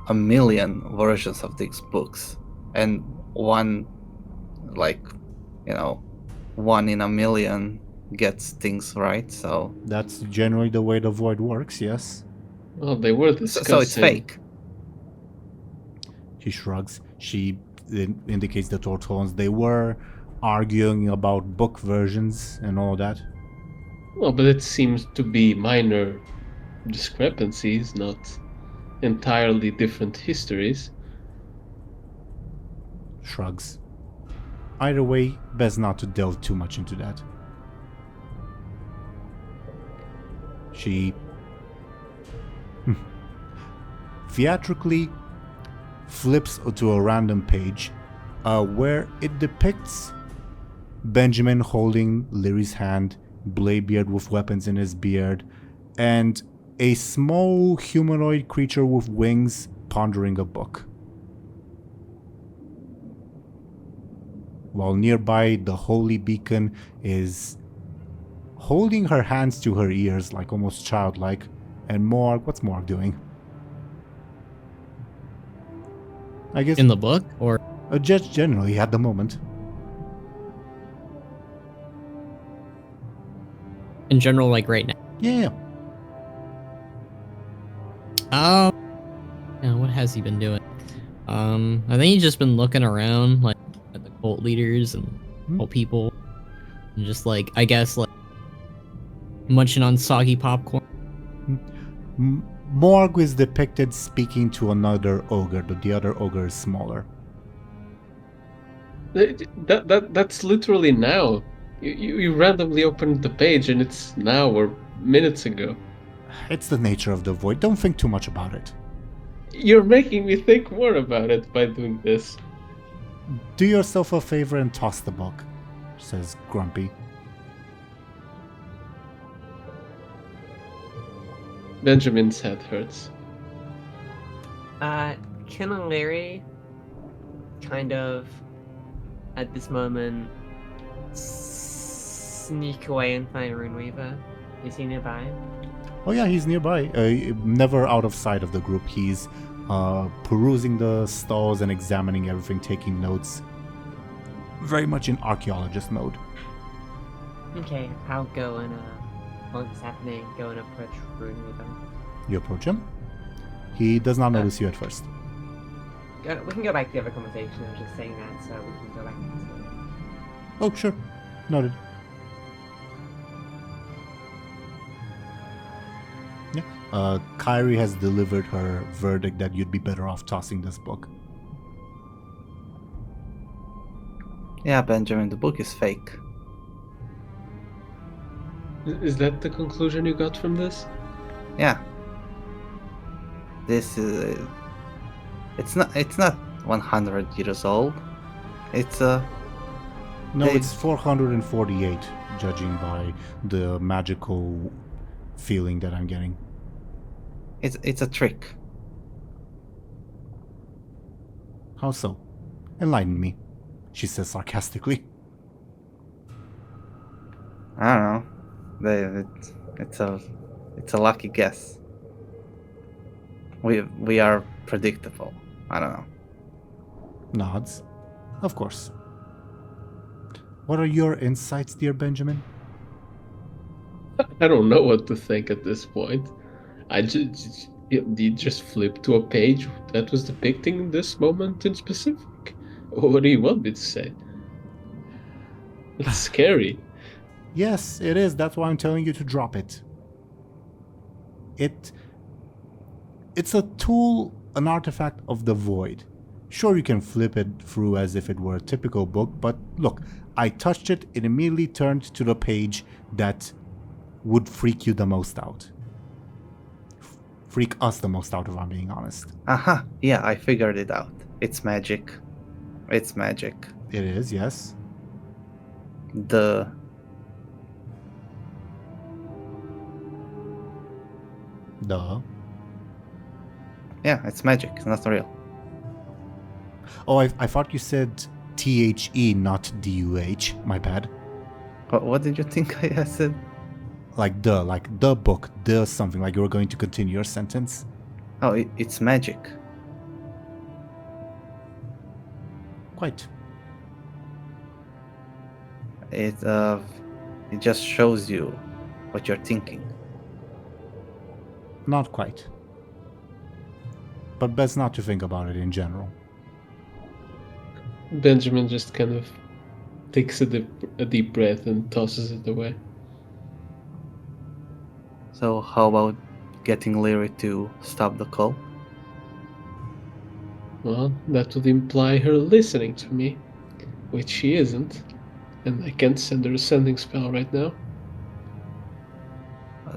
a million versions of these books, and one, like, one in a million gets things right. So That's generally the way the void works, yes. Well, they were discussing. so it's fake. She shrugs. She indicates the Tortons. They were arguing about book versions and all that. Well, but it seems to be minor discrepancies, not entirely different histories. Shrugs. Either way, best not to delve too much into that. She theatrically flips to a random page where it depicts Benjamin holding Lyri's hand, Bladebeard with weapons in his beard, and a small humanoid creature with wings pondering a book. While nearby, the holy beacon is holding her hands to her ears, like almost childlike. And Morg, what's Morg doing? I guess In the book, or just generally at the moment. in general, like right now? Yeah. What has he been doing? I think he's just been looking around, like, at the cult leaders and cult people, and just, like, I guess, like, munching on soggy popcorn. Morg is depicted speaking to another ogre, but the other ogre is smaller. That's literally now. You randomly opened the page and it's now or minutes ago. It's the nature of the void. Don't think too much about it. You're making me think more about it by doing this. Do yourself a favor and toss the book, says Grumpy. Benjamin's head hurts. Can Lyri kind of, at this moment, sneak away and find Runeweaver? Is he nearby? Oh yeah, he's nearby. Never out of sight of the group. He's perusing the stalls and examining everything, taking notes. Very much in archaeologist mode. Okay, I'll go and, while this is happening, go and approach Runeweaver. You approach him. He does not notice you at first. We can go back to the other conversation. I was just saying that, so we can go back to Oh, sure. Noted. Yeah. Kyrie has delivered her verdict that you'd be better off tossing this book. Yeah, Benjamin, the book is fake. Is that the conclusion you got from this? Yeah. This is... It's not 100 years old. It's No, They- it's 448, judging by the magical feeling that I'm getting. it's a trick. How so? Enlighten me, she says sarcastically. I don't know. It's a lucky guess. We are predictable. I don't know. Nods. Of course. What are your insights, dear Benjamin? I don't know what to think at this point. You just flipped to a page that was depicting this moment in specific. What do you want me to say? It's scary. Yes, it is. That's why I'm telling you to drop it. It's a tool, an artifact of the void. Sure, you can flip it through as if it were a typical book, but look, I touched it, it immediately turned to the page that would freak you the most out. Freak us the most out, if I'm being honest. Aha, yeah, I figured it out. It's magic. It's magic. It is, yes. The Duh. Yeah, it's magic. It's not real. Oh, I thought you said THE, not DUH. My bad. What did you think I said? Like the book, the something, like you were going to continue your sentence. Oh, it's magic. Quite. It just shows you what you're thinking. Not quite. But best not to think about it in general. Benjamin just kind of takes a deep breath and tosses it away. So how about getting Lyri to stop the call? Well, that would imply her listening to me, which she isn't, and I can't send her a sending spell right now.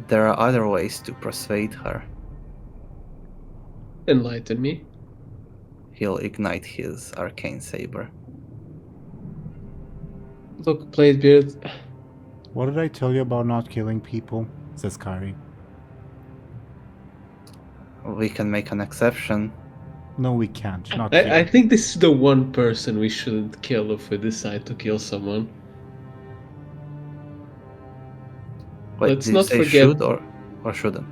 There are other ways to persuade her. Enlighten me. He'll ignite his arcane saber. Look, Bladebeard, What did I tell you about not killing people? Says Kyrie. We can make an exception. No, we can't. Not I here. think this is the one person we shouldn't kill if we decide to kill someone. Wait, Let's did not you say forget- should or shouldn't?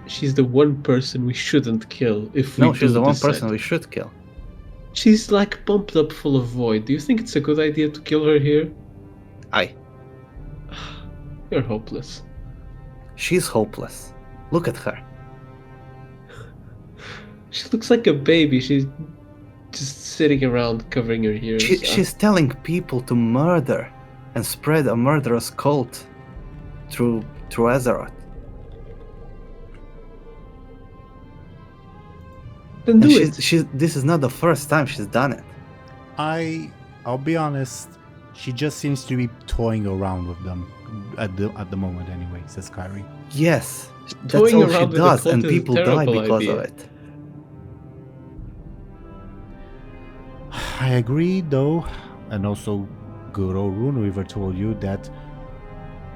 She's the one person we shouldn't kill if we No, she's do the one decide person to- we should kill. She's like pumped up full of void. Do you think it's a good idea to kill her here? Aye. You're hopeless. She's hopeless. Look at her. She looks like a baby. She's just sitting around covering her ears. She's telling people to murder and spread a murderous cult through Azeroth. Then do And it. this is not the first time she's done it. I'll be honest, she just seems to be toying around with them at the moment anyway, says Kyrie. Yes, that's Toying all she around with the does, cult and is a people die terrible because idea. of it. I agree though, and also good old Runeweaver told you that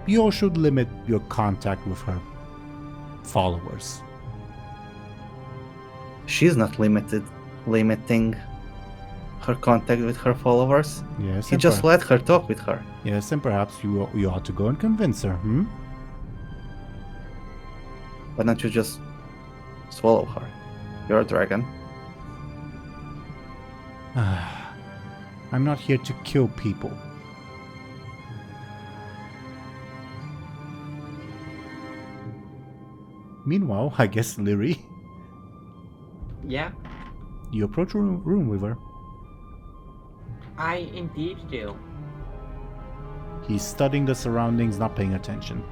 you all should limit your contact with her followers. She's not limiting her contact with her followers. Yes, He and just perhaps, let her talk with her. yes, and perhaps you ought to go and convince her. Why don't you just swallow her? You're a dragon. I'm not here to kill people. Meanwhile, I guess Lyri, Yeah, you approach Runeweaver. I indeed do. He's studying the surroundings, not paying attention.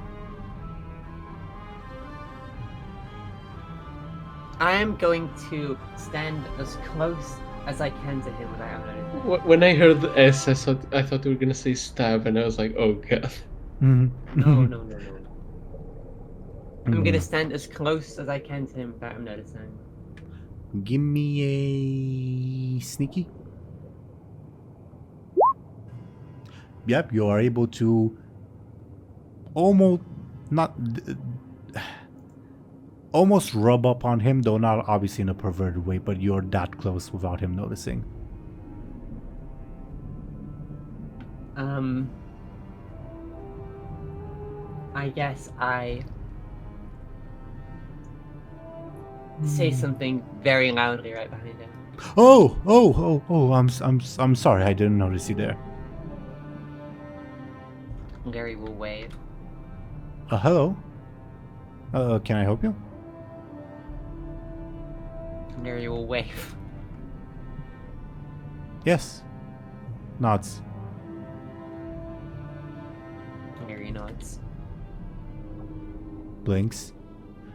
I am going to stand as close as I can to him without noticing. When I heard the S, I thought you were gonna say stab, and I was like, oh god. No. I'm gonna stand as close as I can to him without him noticing. Give me a sneaky. Yep, you are able to almost rub up on him, though not obviously in a perverted way, but you're that close without him noticing. I guess I say something very loudly right behind him. I'm sorry, I didn't notice you there. Lyri will wave. Hello? Can I help you? Lyri will wave. Yes. Nods. Lyri nods. Blinks.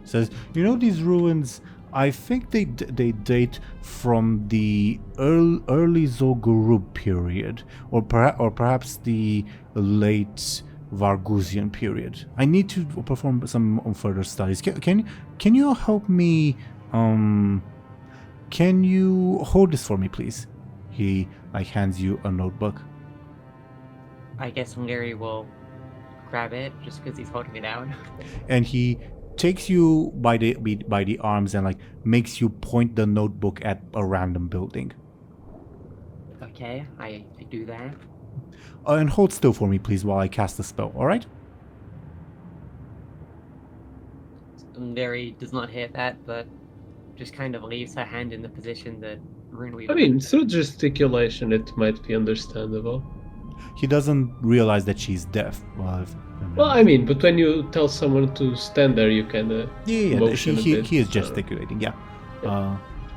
Says, you know these ruins, I think they date from the early Zolgurub period, or perhaps the late Vargusian period. I need to perform some further studies. Can you help me? Can you hold this for me, please? He hands you a notebook. I guess Lyri will grab it just because he's holding it out. And he takes you by the arms and makes you point the notebook at a random building. Okay, I do that. And hold still for me, please, while I cast the spell. All right? Lyri does not hear that, but just kind of leaves her hand in the position that Runeweaver. I mean, through gesticulation, it might be understandable. He doesn't realize that she's deaf. Well, I mean, but when you tell someone to stand there, you kind of motion a bit. He is gesticulating, yeah.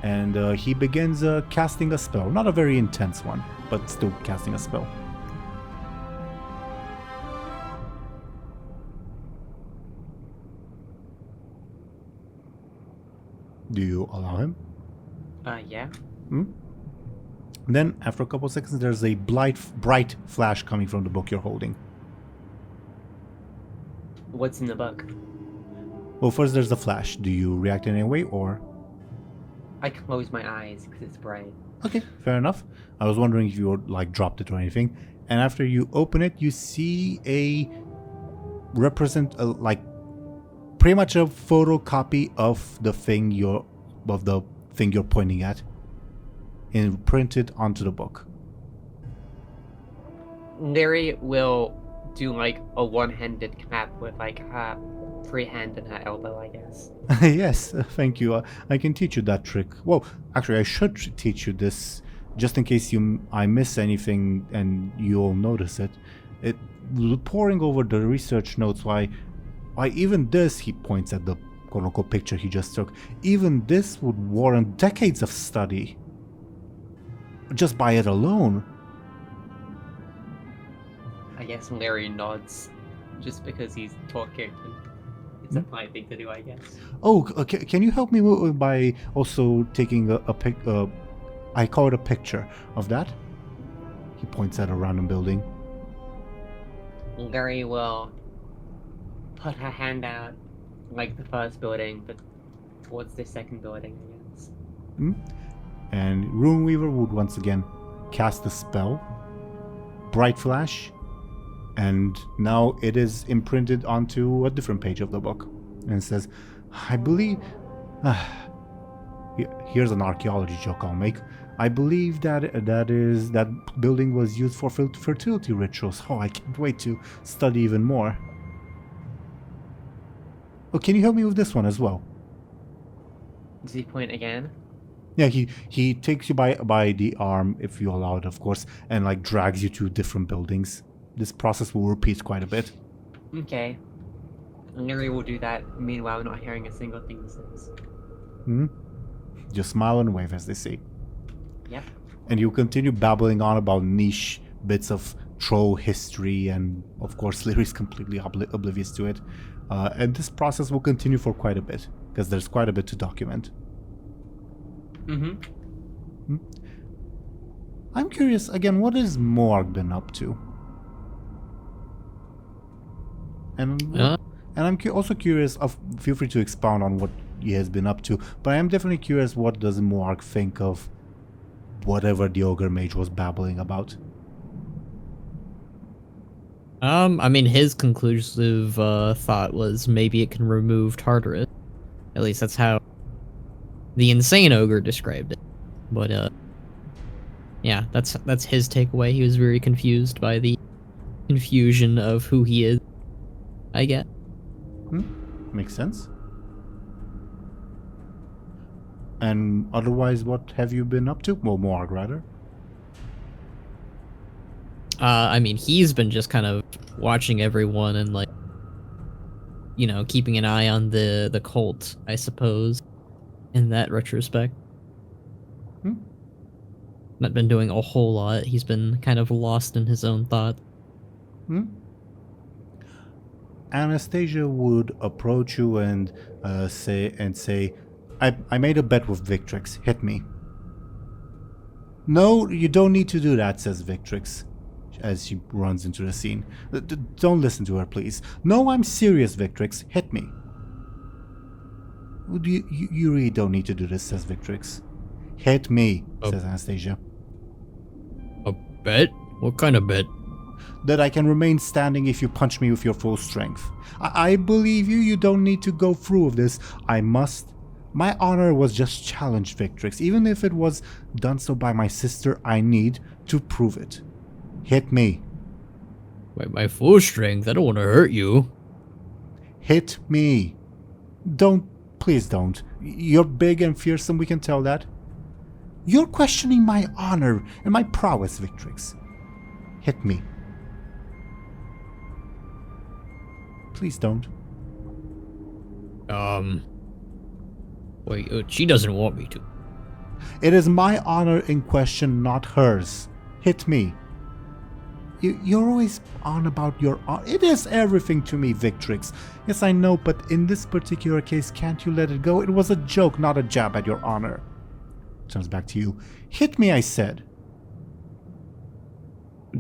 And he begins casting a spell. Not a very intense one, but still casting a spell. Do you allow him? Yeah. Then, after a couple of seconds, there's a bright flash coming from the book you're holding. What's in the book? Well, first there's the flash. Do you react in any way, or? I close my eyes because it's bright. Okay, fair enough. I was wondering if you dropped it or anything. And after you open it, you see pretty much a photocopy of the thing you're pointing at, and printed onto the book. Lyri will do a one-handed clap with her free hand and her elbow, I guess. Yes, thank you. I can teach you that trick. Well, actually, I should teach you this just in case I miss anything and you'll notice it. Poring over the research notes, why even this, he points at the quote-unquote picture he just took, even this would warrant decades of study. Just by it alone. I guess Lyri nods, just because he's talking. It's a fine thing to do, I guess. Oh, can you help me by also taking a pic? I call it a picture of that. He points at a random building. Lyri will put her hand out, like the first building, but towards the second building, I guess. And Runeweaver would once again cast the spell. Bright flash. And now it is imprinted onto a different page of the book. And it says, I believe... here's an archaeology joke I'll make. I believe that building was used for fertility rituals. Oh, I can't wait to study even more. Oh, can you help me with this one as well? Does he point again? Yeah, he takes you by the arm, if you allow it, of course, and drags you to different buildings. This process will repeat quite a bit. Okay. Lyri will do that, meanwhile not hearing a single thing he says. Just smile and wave, as they say. Yep. And you continue babbling on about niche bits of troll history, and of course Lyri's completely oblivious to it. And this process will continue for quite a bit, because there's quite a bit to document. Mm-hmm. I'm curious, again, what has Morg been up to? And I'm also curious, feel free to expound on what he has been up to, but I am definitely curious, what does Morg think of whatever the Ogre Mage was babbling about? I mean, his conclusive thought was maybe it can remove Tartarus. At least that's how the insane ogre described it. But yeah, that's his takeaway. He was very confused by the confusion of who he is, I get. Makes sense. And otherwise, what have you been up to? Well, Morg, rather. I mean, he's been just kind of watching everyone and, like, you know, keeping an eye on the cult, I suppose, in that retrospect. Not been doing a whole lot. He's been kind of lost in his own thoughts. Anastasia would approach you and say, I made a bet with Victrix. Hit me. No, you don't need to do that, says Victrix, as she runs into the scene. Don't listen to her, please. No, I'm serious, Victrix. Hit me. You really don't need to do this, says Victrix. Hit me, says Anastasia. A bet? What kind of bet? That I can remain standing if you punch me with your full strength. I believe you. You don't need to go through with this. I must. My honor was just challenged, Victrix. Even if it was done so by my sister, I need to prove it. Hit me. By my full strength, I don't want to hurt you. Hit me. Please don't. You're big and fearsome, we can tell that. You're questioning my honor and my prowess, Victrix. Hit me. Please don't. Wait, she doesn't want me to. It is my honor in question, not hers. Hit me. You're always on about your honor. It is everything to me, Victrix. Yes, I know, but in this particular case, can't you let it go? It was a joke, not a jab at your honor. Turns back to you. Hit me, I said.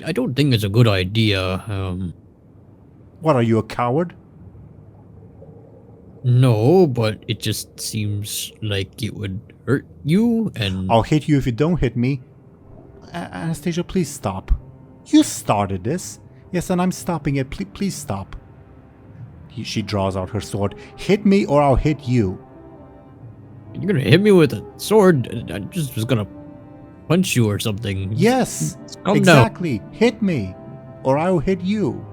I don't think it's a good idea. What, are you a coward? No, but it just seems like it would hurt you, and... I'll hit you if you don't hit me. Anastasia, please stop. You started this. Yes, and I'm stopping it. Please stop. She draws out her sword. Hit me or I'll hit you. You're gonna hit me with a sword? I just was gonna punch you or something. Yes, Calm down. exactly. Hit me or I'll hit you.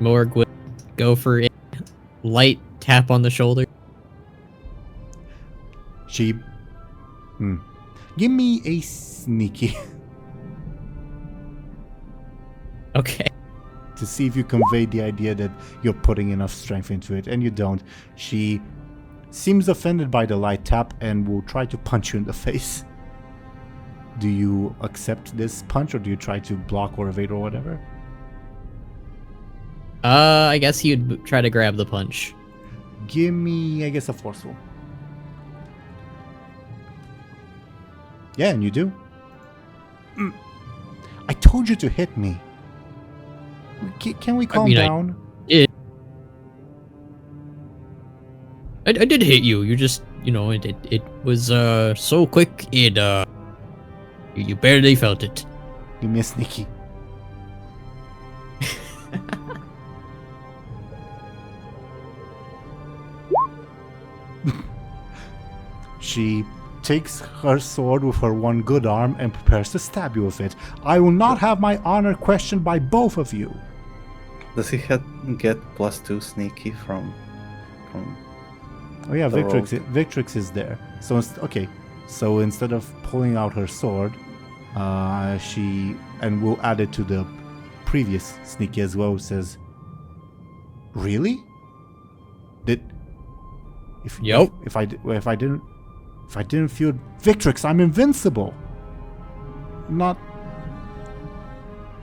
Morg would go for a light tap on the shoulder. She... Give me a sneaky. Okay. To see if you convey the idea that you're putting enough strength into it, and you don't. She seems offended by the light tap and will try to punch you in the face. Do you accept this punch, or do you try to block or evade or whatever? I guess he would try to grab the punch. Give me, I guess, a forceful. Yeah, and you do. I told you to hit me. Can we calm down? I did hit you. You just, you know, it was so quick. You barely felt it. Give me a sneaky. She takes her sword with her one good arm and prepares to stab you with it. I will not have my honor questioned by both of you. Does he get +2 sneaky from Oh yeah, the Victrix is there. So okay, so instead of pulling out her sword, she, and we'll add it to the previous sneaky as well, says, "Really? Yep. If I didn't feel Victrix, I'm invincible. Not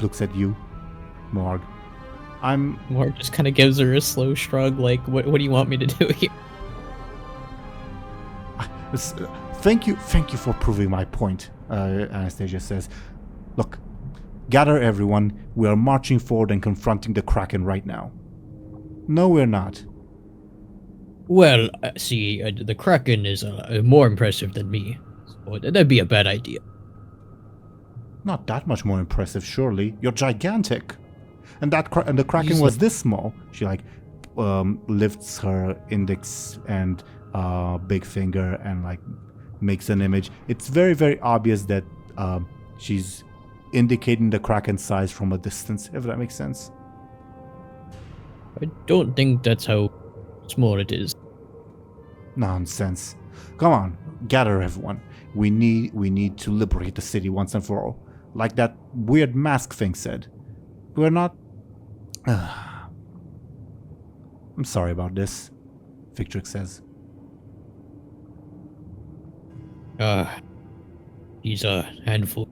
looks at you, Morg. Mark just kind of gives her a slow shrug, like, what do you want me to do here? Thank you for proving my point, Anastasia says. Look, gather everyone. We are marching forward and confronting the Kraken right now. No, we're not. Well, see, the Kraken is more impressive than me, so that'd be a bad idea. Not that much more impressive, surely. You're gigantic. And the Kraken was this small. She lifts her index and big finger and makes an image. It's very, very obvious that she's indicating the Kraken's size from a distance, if that makes sense. I don't think that's how small it is. Nonsense. Come on, gather everyone. We need to liberate the city once and for all. Like that weird mask thing said. We're not... I'm sorry about this, Victrix says. He's a handful.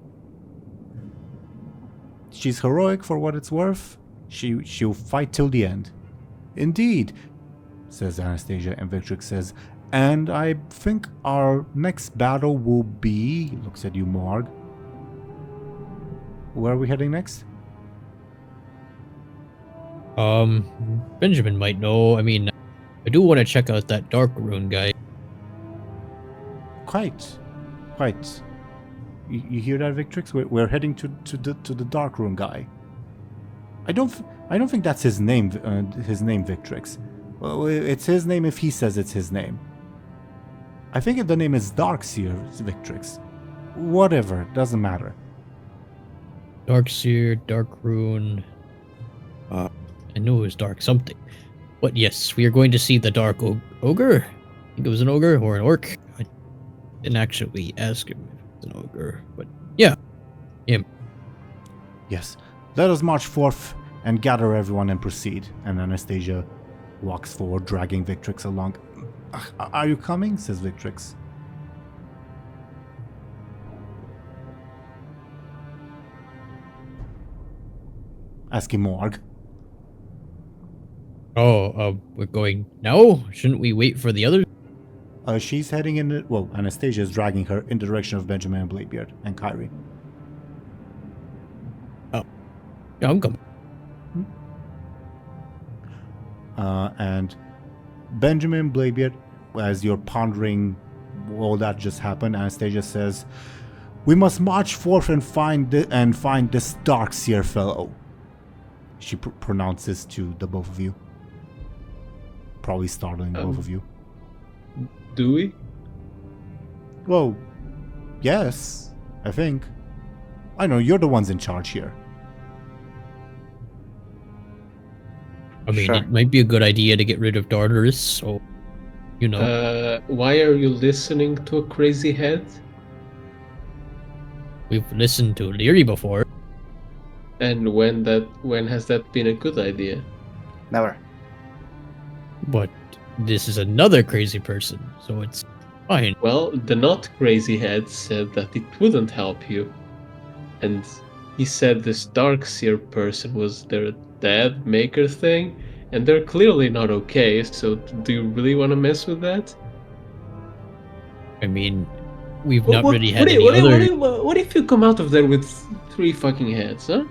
She's heroic for what it's worth. She'll fight till the end. Indeed, says Anastasia, and Victrix says, and I think our next battle will be... He looks at you, Morg. Where are we heading next? Benjamin might know. I mean, I do want to check out that Dark Rune guy. Quite. You hear that, Victrix? We're heading to the Dark Rune guy. I don't think that's his name. Victrix. Well, it's his name if he says it's his name. I think the name is Darkseer, Victrix. Whatever, doesn't matter. Darkseer, Dark Rune. I knew it was dark something. But yes, we are going to see the Dark Ogre. I think it was an ogre or an orc. I didn't actually ask him if it was an ogre, but yeah, him. Yes, let us march forth and gather everyone and proceed. And Anastasia walks forward, dragging Victrix along. Are you coming? Says Victrix. Asking Morg. Oh, we're going now? Shouldn't we wait for the others? She's heading in the... Well, Anastasia is dragging her in the direction of Benjamin and Bladebeard and Kyrie. Oh. Yeah, I'm coming. And Benjamin, Bladebeard, as you're pondering all that just happened, Anastasia says, we must march forth and find this Darkseer fellow. She pronounces to the both of you. Probably startling both of you. Do we? Well, yes, I think. I know, you're the ones in charge here. I mean, Sure. It might be a good idea to get rid of Dardarus, so, you know. Why are you listening to a crazy head? We've listened to Lyri before. And when has that been a good idea? Never. But this is another crazy person, so it's fine. Well, the not crazy head said that it wouldn't help you. And he said this Darkseer person was their dad maker thing, and they're clearly not okay, so do you really want to mess with that? I mean, we've not really had any other... What if you come out of there with 3 fucking heads, huh?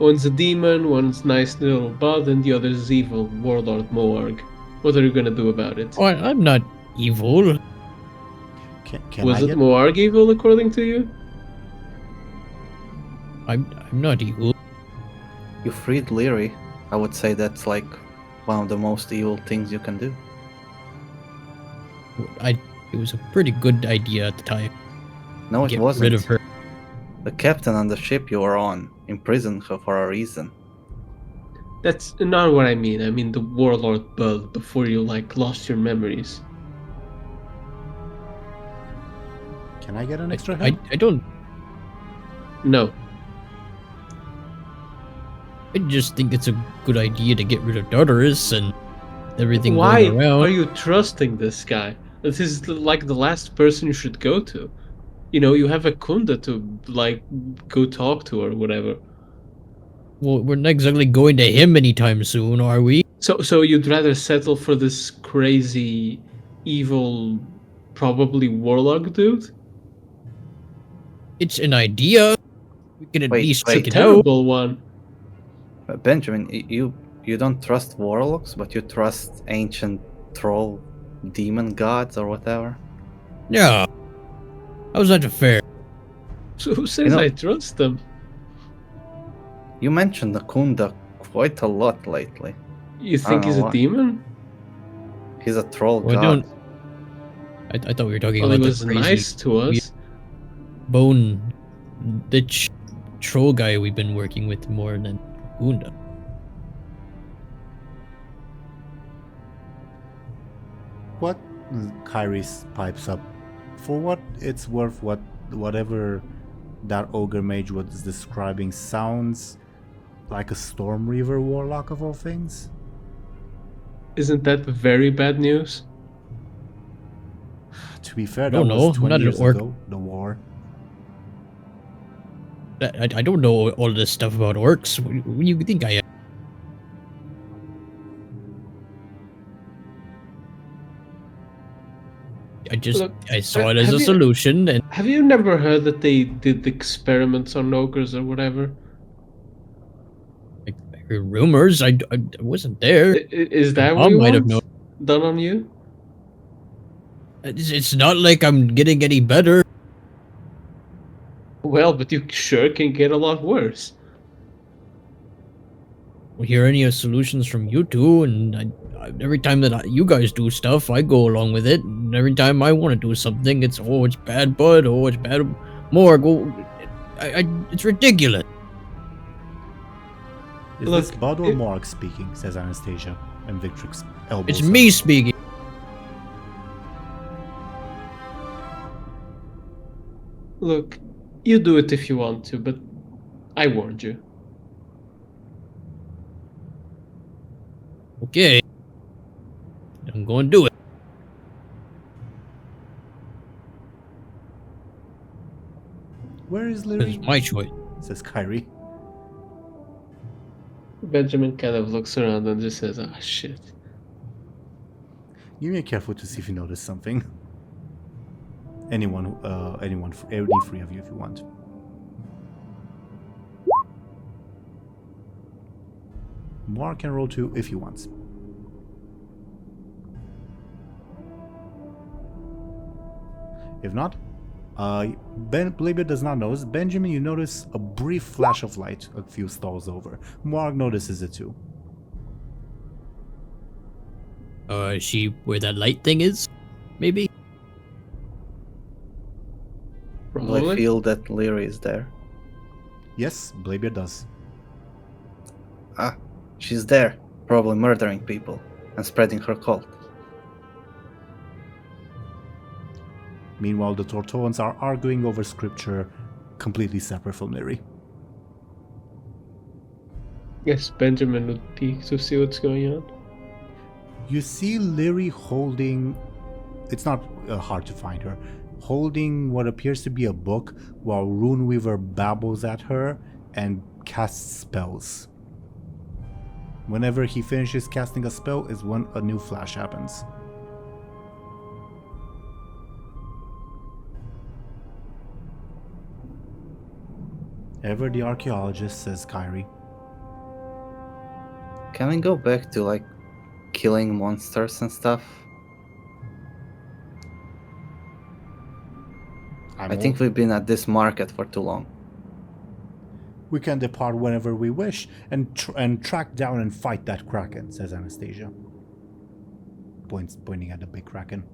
One's a demon, one's nice little bud, and the other's evil warlord Moarg. What are you gonna do about it? Oh, I'm not evil. Can Was I it get... Moarg evil according to you? I'm not evil. You freed Lyri. I would say that's like one of the most evil things you can do. It was a pretty good idea at the time. No, it Get wasn't. rid of her. The captain on the ship you were on imprisoned her for a reason. That's not what I mean. I mean the warlord bud before you lost your memories. Can I get an extra head? I don't... No. I just think it's a good idea to get rid of Dardarus and everything Why going around. are you trusting this guy? This is like the last person you should go to. You know, you have a Kunda to, like, go talk to or whatever. Well, we're not exactly going to him anytime soon, are we? So you'd rather settle for this crazy, evil, probably warlock dude? It's an idea. We can at Wait, least wait, check it out. Terrible one. Benjamin, you don't trust warlocks, but you trust ancient troll demon gods or whatever. Yeah. How's that fair? So who says know- I trust them? You mentioned the Kunda quite a lot lately. You think he's a why. demon? He's a troll Well, god. I thought we were talking Well, he about was the crazy nice to us. bone ditch troll guy we've been working with more than Gunda. What? Kyrie pipes up. For what it's worth, whatever that ogre mage was describing sounds like a Storm Reaver warlock of all things. Isn't that very bad news? To be fair, that Don't know, was 20 not an years orc. ago, the war. I don't know all this stuff about orcs. What do you think I am? Look, I saw it as have a you- solution, and Have you never heard that they did experiments on ogres or whatever? I heard rumors. I wasn't there. Is that Mom what you might have want done on you? It's not like I'm getting any better. Well, but you sure can get a lot worse. We hear any solutions from you two, and every time that you guys do stuff, I go along with it. And every time I want to do something, it's it's bad, bud. Oh, it's bad, Morg. It's ridiculous. Is Look, this Bud or it- Morg speaking? Says Anastasia, and Victrix elbows It's her. me speaking. Look, you do it if you want to, but I warned you. Okay, I'm going to do it. Where is It's Lyri? my choice. Says Kyrie. Benjamin kind of looks around and just says, "Ah, shit." You may be careful to see if you notice something. Anyone, any three of you if you want. Mark can roll 2 if he wants. If not, Bladebeard does not notice. Benjamin, you notice a brief flash of light a few stalls over. Mark notices it too. Is she where that light thing is? Maybe? I Probably. feel that Lyri is there. Yes, Bladebeard does. Ah, she's there, probably murdering people and spreading her cult. Meanwhile, the Tortoans are arguing over scripture completely separate from Lyri. Yes, Benjamin would peek to see what's going on. You see Lyri holding, it's not hard to find her, holding what appears to be a book while Runeweaver babbles at her and casts spells. Whenever he finishes casting a spell is when a new flash happens. Ever the archaeologist, says Kyrie. Can we go back to like killing monsters and stuff? I think we've been at this market for too long. We can depart whenever we wish and track down and fight that kraken, says Anastasia. Pointing at the big kraken.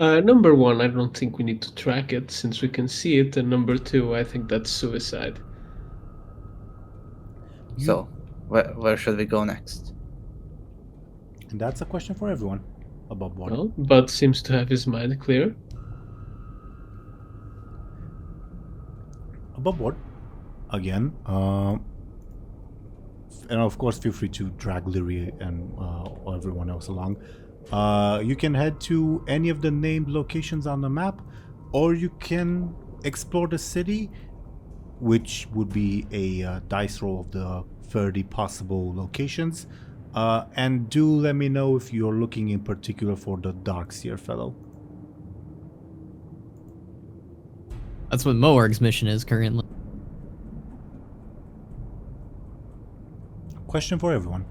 Number one, I don't think we need to track it since we can see it, and number two, I think that's suicide. So, where should we go next? And that's a question for everyone. Above board. Well, Bud seems to have his mind clear. Above board. Again. And of course, feel free to drag Lyri and everyone else along. You can head to any of the named locations on the map, or you can explore the city, which would be a dice roll of the 30 possible locations. And do let me know if you're looking in particular for the Darkseer fellow. That's what Moarg's mission is currently. Question for everyone.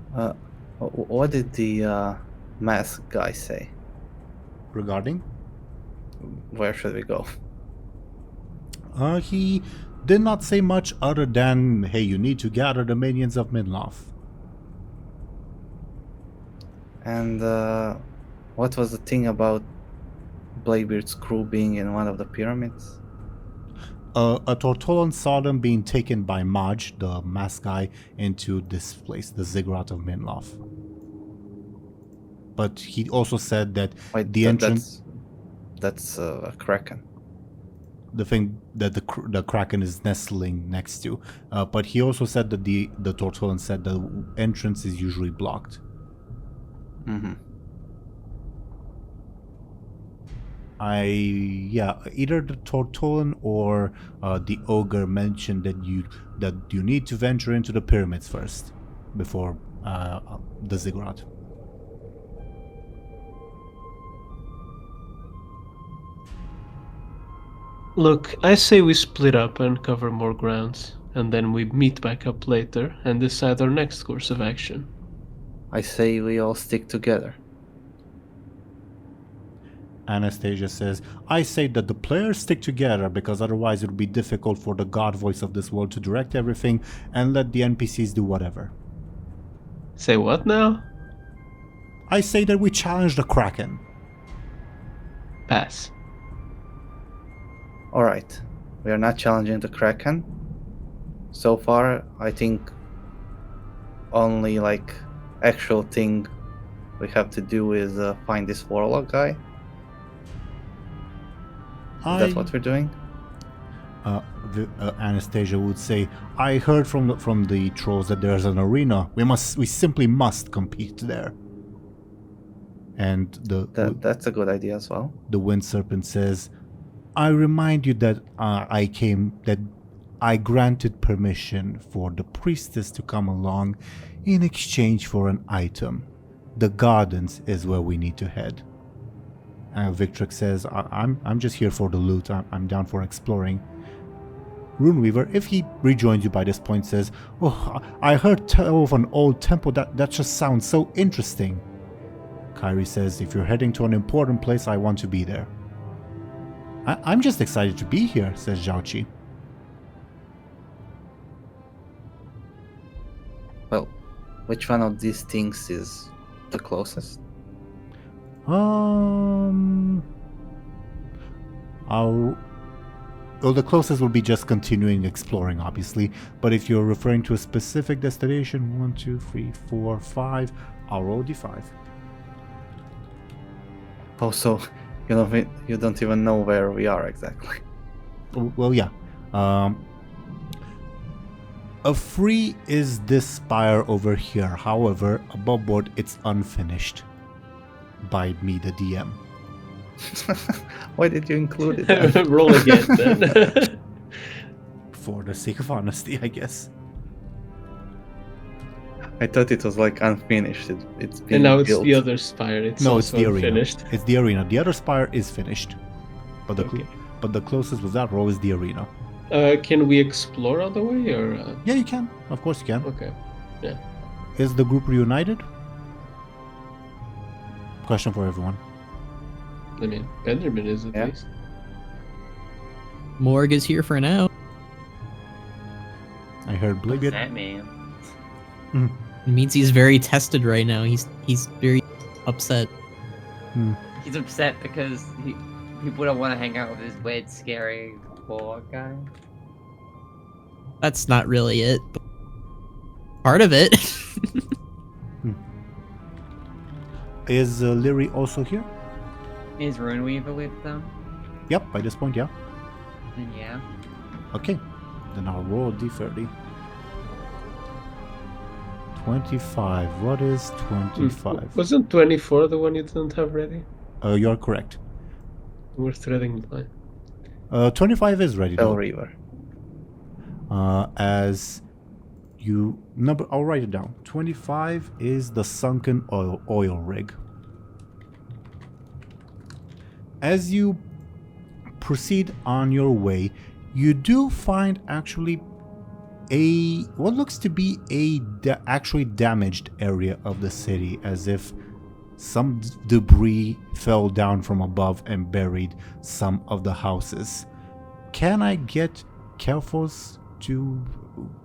What did the mask guy say? Regarding? Where should we go? He did not say much other than, hey, you need to gather the minions of Midloth. And what was the thing about Bladebeard's crew being in one of the pyramids? A Tortolan saw them being taken by Maj, the mask guy, into this place, the Ziggurat of Midloth. But he also said that the entrance... That's a kraken. The thing that the Kraken is nestling next to. But he also said that the Tortolan said the entrance is usually blocked. Mm-hmm. Either the Tortolan or the Ogre mentioned that you need to venture into the pyramids first before the Ziggurat. Look, I say we split up and cover more grounds, and then we meet back up later and decide our next course of action. I say we all stick together. Anastasia says, I say that the players stick together because otherwise it would be difficult for the god voice of this world to direct everything and let the NPCs do whatever. Say what now? I say that we challenge the Kraken. Pass. Alright, we are not challenging the Kraken. So far, I think only actual thing we have to do is find this warlock guy. Is that what we're doing? Anastasia would say, I heard from the trolls that there's an arena. We simply must compete there. And that's a good idea as well. The Wind Serpent says, I remind you that I granted permission for the priestess to come along in exchange for an item. The gardens is where we need to head. Victrix says, I'm just here for the loot. I'm down for exploring. Runeweaver, if he rejoins you by this point, says, oh, I heard tell of an old temple that just sounds so interesting. Kyrie says, if you're heading to an important place, I want to be there. I'm just excited to be here, says Zhaoqi. Well, which one of these things is the closest? The closest will be just continuing exploring, obviously. But if you're referring to a specific destination, 1, 2, 3, 4, 5, I'll roll D5. Oh, so you don't even know where we are exactly. Well, yeah. A free is this spire over here. However, above board, it's unfinished. By me, the DM. Why did you include it? Roll again, then. For the sake of honesty, I guess. I thought it was unfinished. It's been and now it's built. the other spire. It's no, it's the arena. Finished. It's the arena. The other spire is finished, but Okay. the closest with that roll is the arena. Can we explore all the way, or? Yeah, you can. Of course, you can. Okay. Yeah. Is the group reunited? Question for everyone. I mean, Benjamin is at Yeah. least. Morg is here for now. I heard What does Bladebeard. that mean? It means he's very tested right now. He's very upset. He's upset because people don't want to hang out with this weird, scary warlock guy. That's not really it. But part of it. Is Lyri also here? Is Runeweaver with them? Yep, by this point, yeah. Then yeah. Okay, then I'll roll a d30. 25. What is 25? Wasn't 24 the one you didn't have ready? You're correct. We're threading the line. 25 is ready Bell though. River. As you number, I'll write it down. 25 is the sunken oil rig. As you proceed on your way, you do find actually what looks to be a actually damaged area of the city, as if some debris fell down from above and buried some of the houses. Can I get Kelphos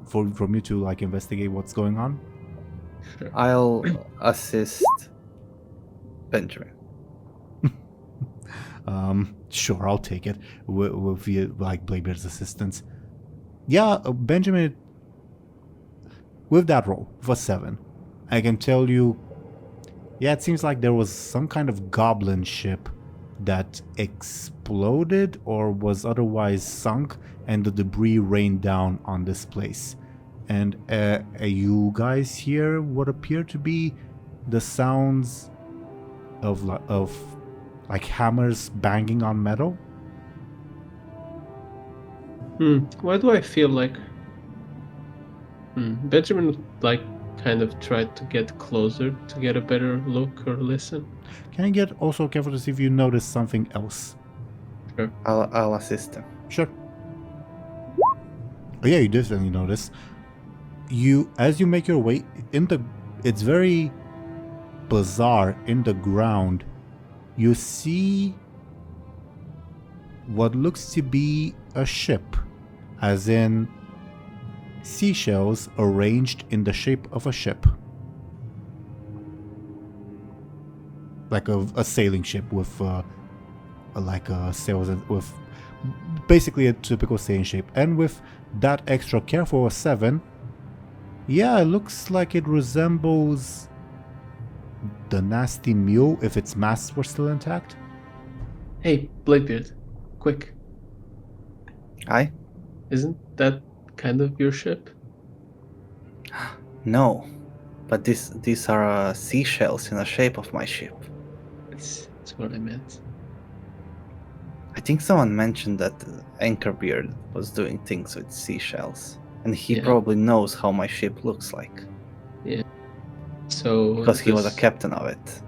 from you to like investigate what's going on? Sure. I'll assist Benjamin. Sure, I'll take it with like Bladebeard's assistance. Yeah, Benjamin, with that roll, for 7, I can tell you, yeah, it seems like there was some kind of goblin ship that exploded or was otherwise sunk, and the debris rained down on this place. And you guys hear what appear to be the sounds of like hammers banging on metal. Why do I feel like Benjamin like kind of tried to get closer to get a better look or listen? Can I get also careful to see if you notice something else? Sure. I'll assist him. Sure. Oh yeah, you definitely notice. As you make your way it's very bizarre. In the ground, you see what looks to be a ship, as in seashells arranged in the shape of a ship, like a sailing ship with like a sails with basically a typical sailing shape. And with that extra care for a 7, yeah, it looks like it resembles the nasty mule if its masts were still intact. Hey, Bladebeard, quick. Aye? Isn't that kind of your ship? No. But these are seashells in the shape of my ship. That's what I meant. I think someone mentioned that Anchorbeard was doing things with seashells. And he Yeah. probably knows how my ship looks like. So Because he was a this- captain of it.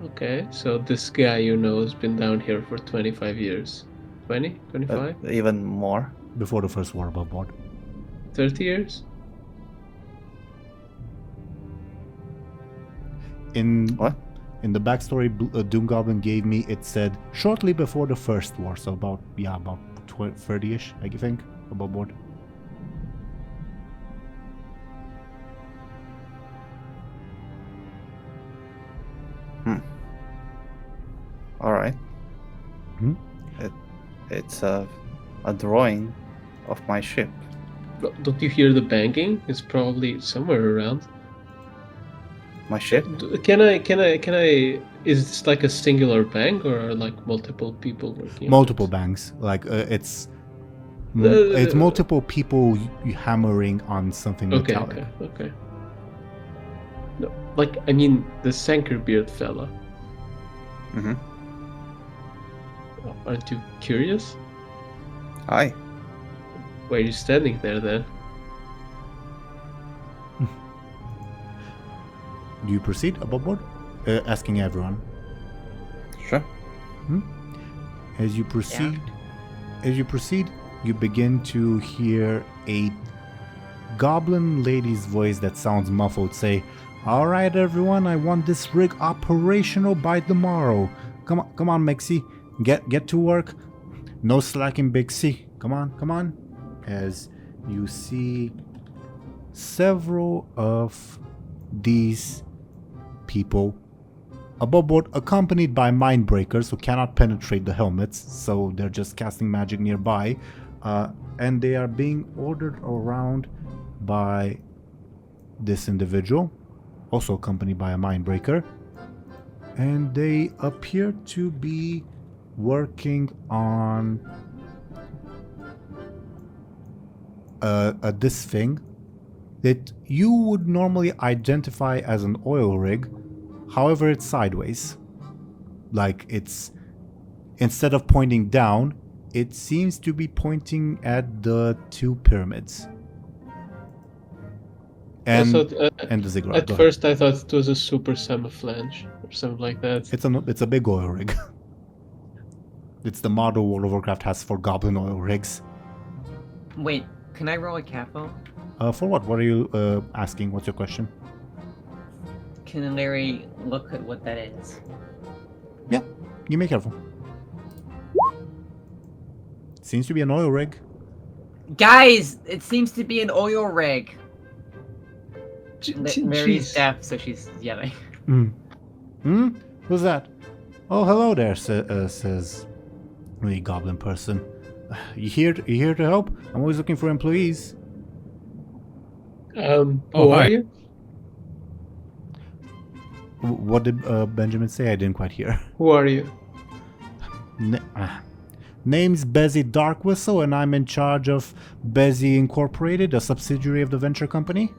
Okay, so this guy you know has been down here for 25 years. 20? 25? Even more. Before the first war above board. 30 years? In What? In the backstory DoomGoblin gave me, it said shortly before the first war, so about 30-ish, I think, above board. Alright. Hmm? It's a drawing of my ship. Don't you hear the banging? It's probably somewhere around. My ship? Can I? Is this like a singular bang or are like multiple people working? on Multiple it? bangs, like it's Uh, it's multiple people hammering on something Okay, metallic. okay. No, like I mean the Sankerbeard fella. Mm-hmm. Aren't you curious? Aye. Why are you standing there then? Do you proceed above board? Asking everyone. Sure. As you proceed, you begin to hear a goblin lady's voice that sounds muffled say, "All right, everyone, I want this rig operational by tomorrow. Come on, Mixie, get to work. No slacking, Big C. Come on." As you see several of these people above board, accompanied by mind breakers who cannot penetrate the helmets, so they're just casting magic nearby, and they are being ordered around by this individual, also accompanied by a mind breaker, and they appear to be working on this thing that you would normally identify as an oil rig. However, it's sideways. Like it's, instead of pointing down, It seems to be pointing at the 2 pyramids. And, and the ziggurat. At Go ahead. first, I thought it was a super flange or something like that. It's a big oil rig. It's the model World of Warcraft has for goblin oil rigs. Wait, can I roll a capo? For what? What are you asking? What's your question? Can Lyri look at what that is? Yeah, you be careful. Seems to be an oil rig. Guys, it seems to be an oil rig. Lyri's Jeez. deaf, so she's yelling. Who's that? Oh, hello there, says the goblin person. You here to help? I'm always looking for employees. Who hi. are you? What did Benjamin say? I didn't quite hear. Who are you? Name's Bezzy Darkwhistle, and I'm in charge of Bezzy Incorporated, a subsidiary of the venture company.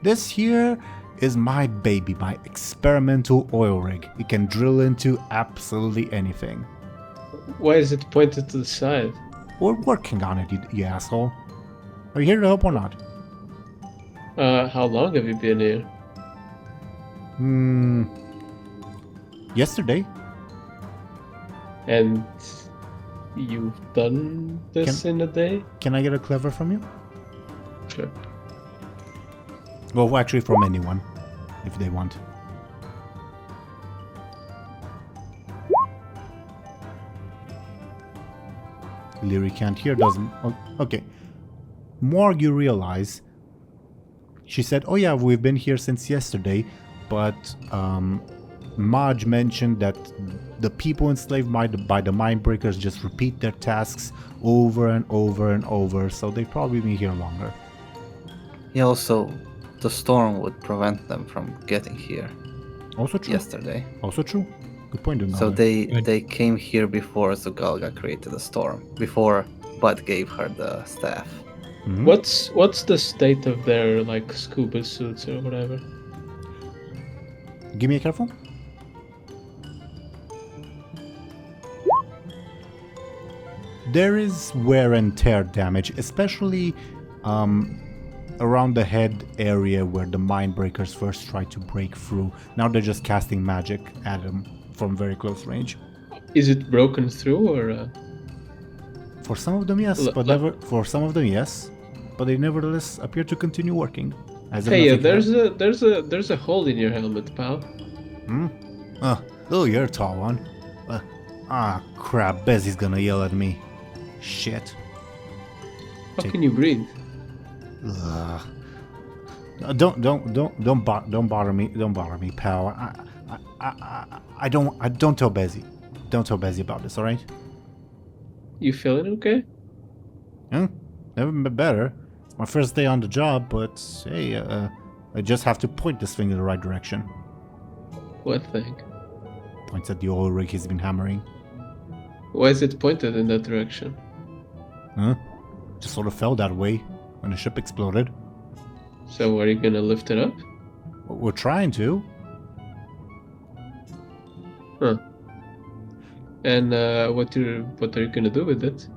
This here is my baby, my experimental oil rig. It can drill into absolutely anything. Why is it pointed to the side? We're working on it, you asshole. Are you here to help or not? How long have you been here? Yesterday. And you've done this in a day? Can I get a clever from you? Sure. Well, actually from anyone, if they want. Lyri can't hear, doesn't... Okay. Morg, you realize... She said, oh yeah, we've been here since yesterday, but Maj mentioned that the people enslaved by the Mindbreakers just repeat their tasks over and over and over, so they've probably been here longer. Yeah, also, the storm would prevent them from getting here Also true. yesterday. Also true. Good point, Dungoblin. So they came here before Zugalga created the storm, before Bud gave her the staff. Mhm. What's the state of their like scuba suits or whatever? Give me a careful. There is wear and tear damage, especially around the head area where the Mindbreakers first tried to break through. Now they're just casting magic at them from very close range. Is it broken through or? For some of them, yes, but never. For some of them, yes, but they nevertheless appear to continue working. As if Hey, nothing there's a hole in your helmet, pal. Oh, you're a tall one. Crap! Bezzy's gonna yell at me. Shit. How can you breathe? Don't bother me. Don't bother me, pal. I don't tell Bezzy. Don't tell Bezzy about this. All right? You feeling okay? Never been better. It's my first day on the job, but hey, I just have to point this thing in the right direction. What thing? Points at the oil rig he's been hammering. Why is it pointed in that direction? Just sort of fell that way when the ship exploded. So are you gonna lift it up? We're trying to. Huh. And what are you gonna do with it?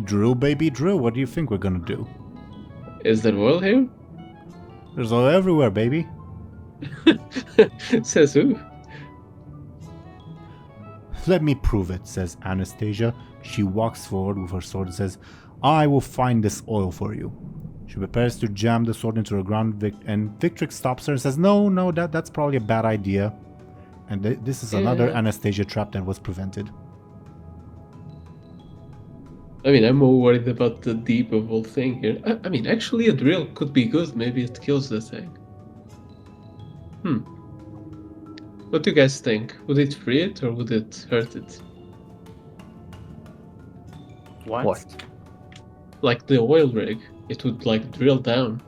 Drill, baby, drill. What do you think we're gonna do? Is there oil here? There's oil everywhere, baby. Says who? Let me prove it, says Anastasia. She walks forward with her sword and says, I will find this oil for you. She prepares to jam the sword into the ground, and Victrix stops her and says, No, that's probably a bad idea. And this is another Anastasia trap that was prevented. I mean, I'm more worried about the deep of whole thing here. I mean, actually, a drill could be good. Maybe it kills the thing. What do you guys think? Would it free it or would it hurt it? What? Like the oil rig, it would like drill down.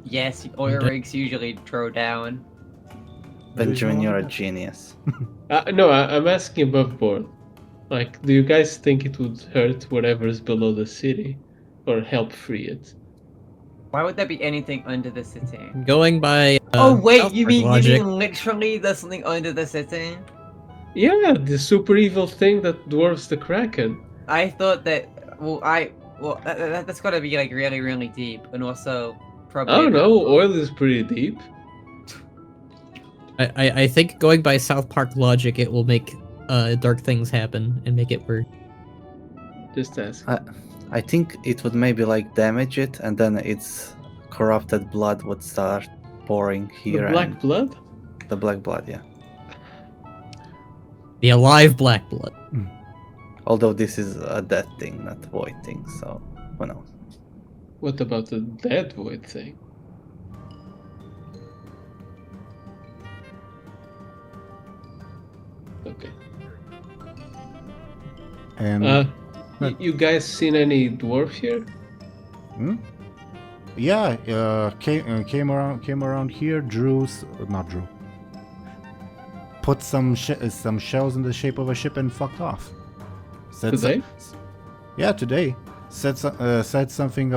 Yes, oil rigs usually throw down. Benjamin, you're a genius. No, I'm asking above board. Like, do you guys think it would hurt whatever is below the city, or help free it? Why would there be anything under the city? Going by Oh wait, you Southpark mean logic, literally there's something under the city? Yeah, the super evil thing that dwarfs the Kraken. I thought that. That's got to be like really, really deep, and also probably. I don't about- know, oil is pretty deep. I think going by South Park logic, it will make dark things happen and make it worse. Just ask. I think it would maybe like damage it, and then its corrupted blood would start pouring here. The black and blood? The black blood, yeah. The alive black blood. Although this is a dead thing, not void thing, so who knows? What about the dead void thing? Okay. And You guys seen any dwarf here? yeah, came around here. Not drew. Put some shells in the shape of a ship and fucked off. Today? Yeah, today. Said something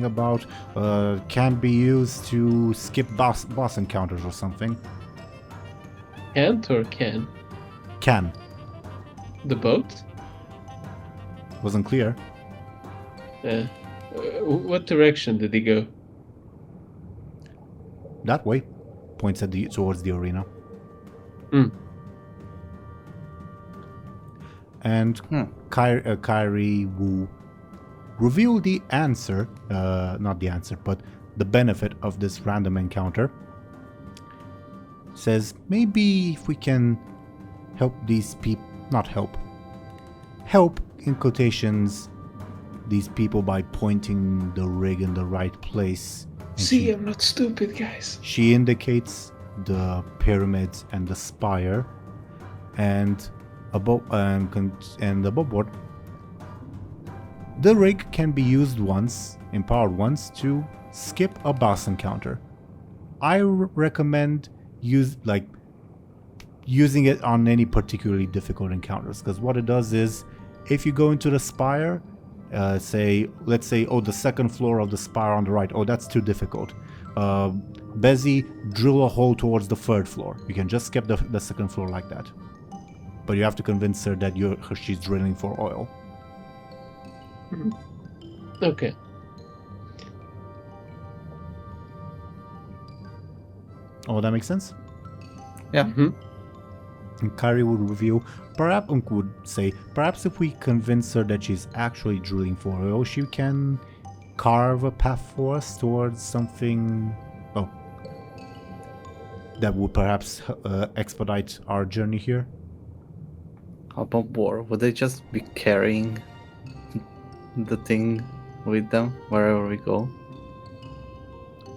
about can be used to skip boss encounters or something. Can't or can? Can. The boat? Wasn't clear. What direction did he go? That way. Points towards the arena. And Kyrie will reveal the answer, not the answer, but the benefit of this random encounter. Says maybe if we can help these people, not help in quotations, these people by pointing the rig in the right place. And See, I'm not stupid, guys. she indicates the pyramids and the spire, and above board. The rig can be used once, empowered once, to skip a boss encounter. I recommend using it on any particularly difficult encounters, because what it does is, if you go into the spire, let's say, the second floor of the spire on the right, that's too difficult. Bezzy, drill a hole towards the third floor. You can just skip the second floor like that. But you have to convince her that she's drilling for oil. Okay. Oh, that makes sense? Yeah. Mm-hmm. And Kyrie would reveal, perhaps if we convince her that she's actually drilling for oil, she can carve a path for us towards something that would perhaps expedite our journey here. How about war? Would they just be carrying the thing with them wherever we go?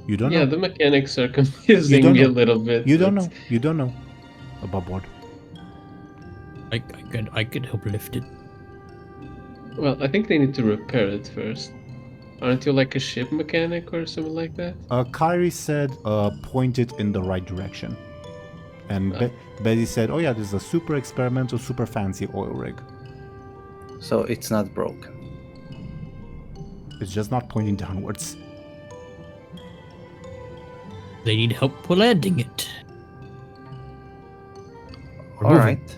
You don't Yeah, know. the mechanics are confusing don't me a know. little bit. You don't but- know. You don't know. Above board. I could help lift it. Well, I think they need to repair it first. Aren't you like a ship mechanic or something like that? Kyrie said, point it in the right direction. And Betty said, oh yeah, this is a super experimental, super fancy oil rig. So it's not broken. It's just not pointing downwards. They need help landing it. Or All moving. right.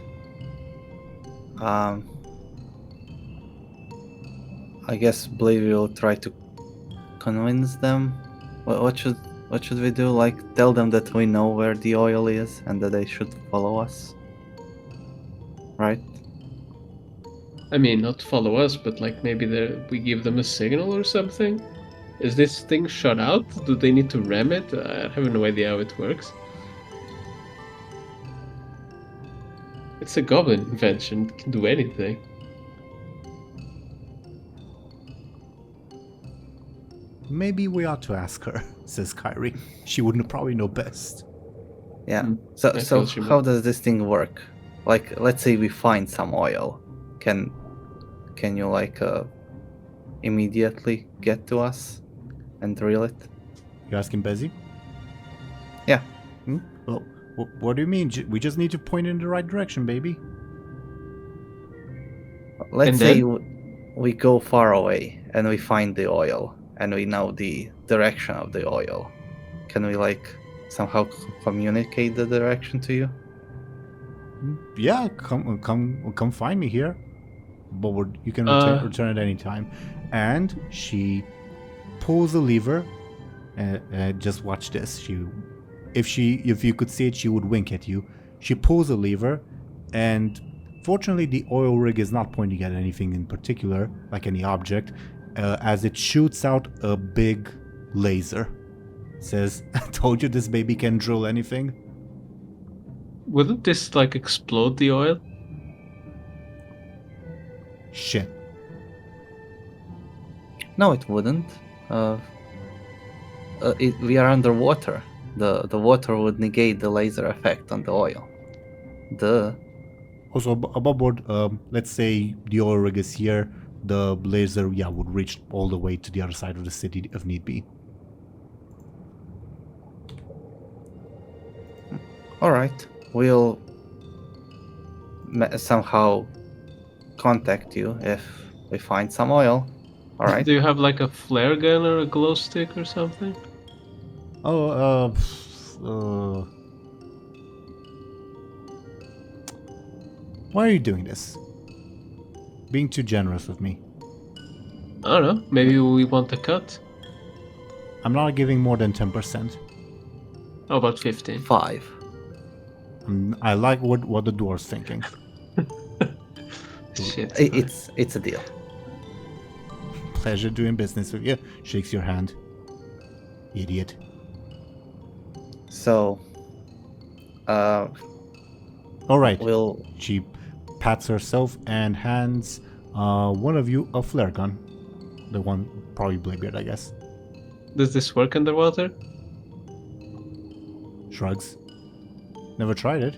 I guess Blade will try to convince them. What should we do? Like, tell them that we know where the oil is and that they should follow us. Right? I mean, not follow us, but like maybe we give them a signal or something? Is this thing shut out? Do they need to ram it? I have no idea how it works. It's a goblin invention, it can do anything. Maybe we ought to ask her, says Kyrie. She wouldn't probably know best. Yeah. I So feel she how would. does this thing work? Like, let's say we find some oil. Can you like immediately get to us and drill it? You asking Bezzy? Yeah. Well, what do you mean? We just need to point in the right direction, baby. Let's And say then? we go far away and we find the oil and we know the direction of the oil. Can we like somehow communicate the direction to you? Yeah, come find me here. But you can return at any time. And she pulls a lever. Just watch this. If you could see it, she would wink at you. She pulls a lever, and fortunately, the oil rig is not pointing at anything in particular, like any object, as it shoots out a big laser. It says, "I told you this baby can drill anything." Wouldn't this like explode the oil? Shit. No, it wouldn't. We are underwater. The water would negate the laser effect on the oil. Also, above board, let's say the oil rig is here, the laser, would reach all the way to the other side of the city if need be. All right, we'll somehow contact you if we find some oil. All right. Do you have like a flare gun or a glow stick or something? Why are you doing this? Being too generous with me. I don't know. Maybe we want a cut. I'm not giving more than 10%. How about 15? 5. I like what the dwarf's thinking. Shit. It's a deal. Pleasure doing business with you. Shakes your hand. Idiot. So, All right. we'll She pats herself and hands one of you a flare gun. The one, probably Bladebeard, I guess. Does this work underwater? Shrugs. Never tried it.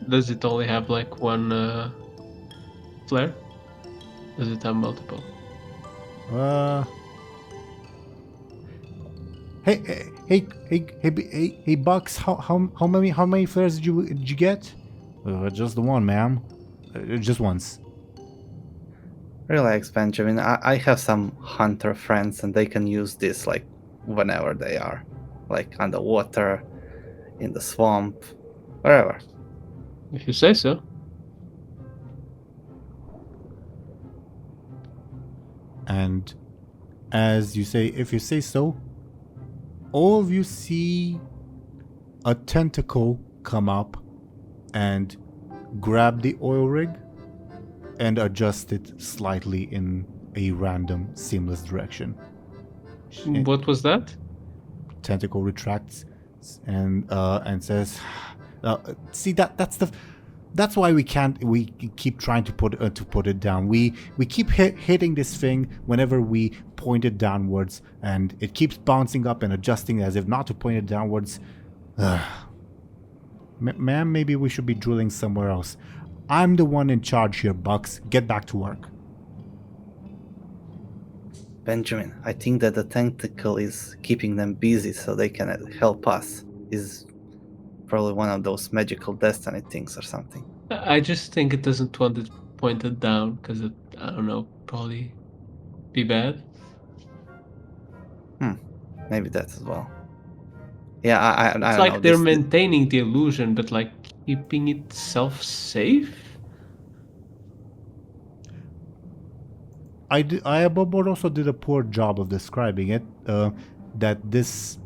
Does it only have like one flare? Does it have multiple? Hey, Bucks. How many flares did you get? Just the one, ma'am. Just once. relax, Benjamin. I have some hunter friends, and they can use this like whenever they are, like underwater, in the swamp, wherever. If you say so. And as you say, if you say so, all of you see a tentacle come up and grab the oil rig and adjust it slightly in a random, seamless direction. What was that? Tentacle retracts and says, "See that's why we keep trying to put it down. We keep hitting this thing whenever we point it downwards, and it keeps bouncing up and adjusting as if not to point it downwards. Ma'am, maybe we should be drilling somewhere else. I'm the one in charge here, Bucks. Get back to work." Benjamin, I think that the tentacle is keeping them busy so they can help us. Is probably one of those magical destiny things or something. I just think it doesn't want it pointed down because it, I don't know, probably be bad. Maybe that as well. Yeah, I It's don't like know. they're maintaining the illusion, but like keeping itself safe. I above board also did a poor job of describing it. That this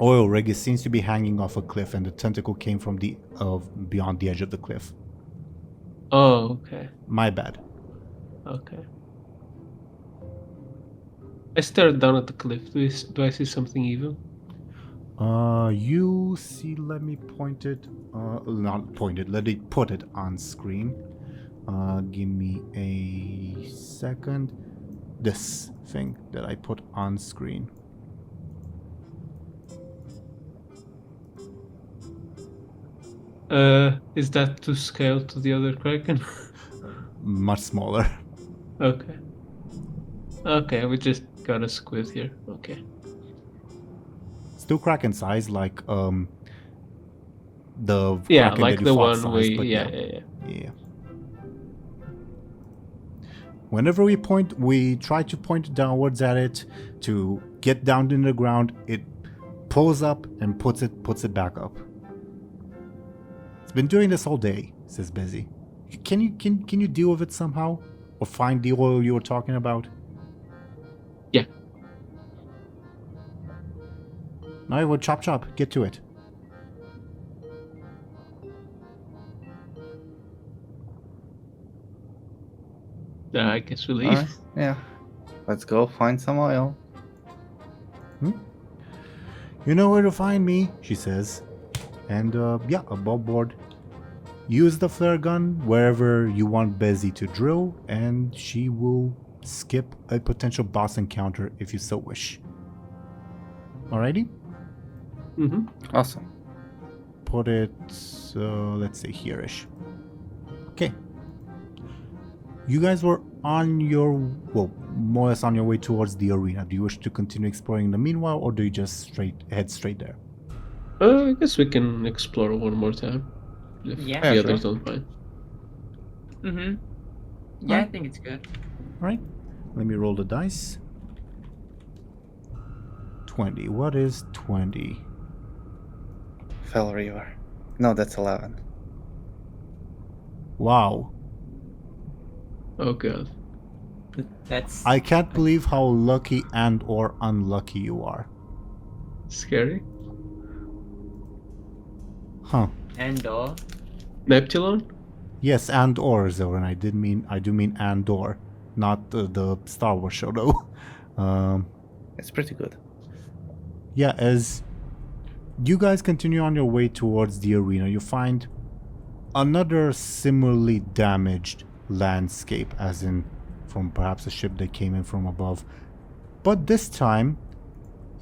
oil rig seems to be hanging off a cliff, and the tentacle came from beyond the edge of the cliff. Oh, okay. My bad. Okay. I stared down at the cliff. Do I see something evil? You see, let me point it, not point it, let me put it on screen. Give me a second. This thing that I put on screen. Is that to scale to the other Kraken? Much smaller. Okay. Okay, we just got a squid here. Okay. Still Kraken size, like the Yeah, Kraken like that you the fought one size, we. but Yeah. Whenever we try to point downwards at it to get down in the ground. It pulls up and puts it back up. It's been doing this all day, says Busy. Can you deal with it somehow? Or find the oil you were talking about? Yeah. Alright, well, chop chop, get to it. I guess we leave. Alright, yeah. Let's go find some oil. You know where to find me, she says. And yeah, above board. Use the flare gun wherever you want Bezzy to drill, and she will skip a potential boss encounter if you so wish. Alrighty? Mm-hmm. Awesome. Put it, let's say here-ish. Okay. You guys were on your, well, more or less on your way towards the arena. Do you wish to continue exploring in the meanwhile, or do you just head straight there? I guess we can explore one more time. If Yeah. the Yeah, others sure. don't mind. Mm-hmm. Yeah, I think it's good. Alright, let me roll the dice. 20. What is 20? Fell River. No, that's 11. Wow. Oh god. That's I can't believe how lucky and or unlucky you are. Scary. Huh. and/or. Neptulon? Yes, and or Zelryn. I do mean and or, not the Star Wars show though. It's pretty good. Yeah, as you guys continue on your way towards the arena, you find another similarly damaged landscape, as in from perhaps a ship that came in from above. But this time,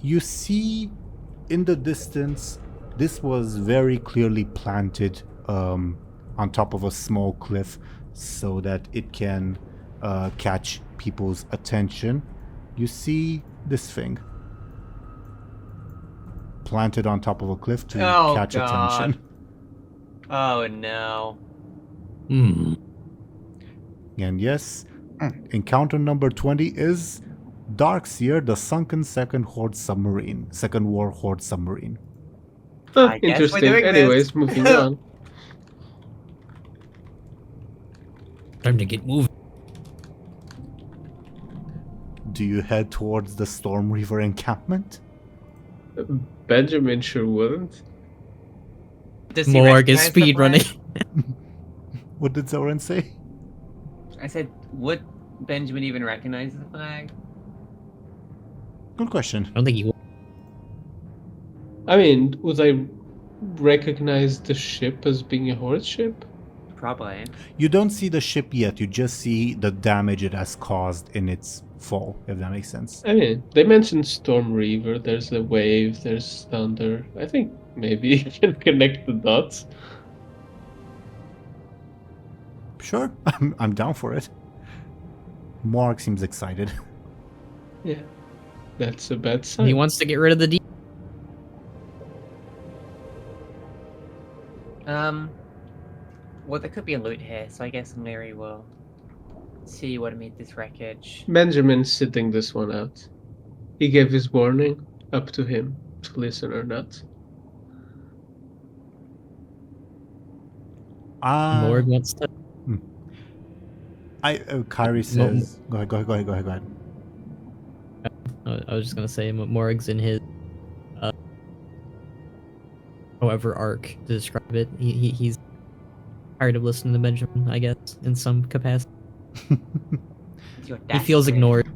you see in the distance, this was very clearly planted on top of a small cliff so that it can catch people's attention. You see this thing planted on top of a cliff to Oh, catch God. attention. Oh no. Hmm. And yes, encounter number 20 is Darkseer, the sunken second war horde submarine. Huh, I guess we're interesting. doing this. Anyways, moving on. Time to get moving. Do you head towards the Storm River encampment? Benjamin sure wouldn't. Does he Morg is recognize the speed flag? running. What did Zelryn say? I said, would Benjamin even recognize the flag? Good question. I don't think he will. I mean, would I recognize the ship as being a horde ship? Probably. You don't see the ship yet, you just see the damage it has caused in its fall, if that makes sense. I mean, they mentioned Storm River, there's a wave, there's thunder. I think maybe you can connect the dots. Sure, I'm down for it. Morg seems excited. Yeah, that's a bad sign. He wants to get rid of the Well, there could be a loot here, so I guess Lyri will see what amid this wreckage. Benjamin's sitting this one out. He gave his warning, up to him to listen or not. Morg wants to. Kyrie says... Go ahead. I was just gonna say Morg's in his, however arc to describe it. He's tired of listening to Benjamin, I guess, in some capacity. He feels ignored.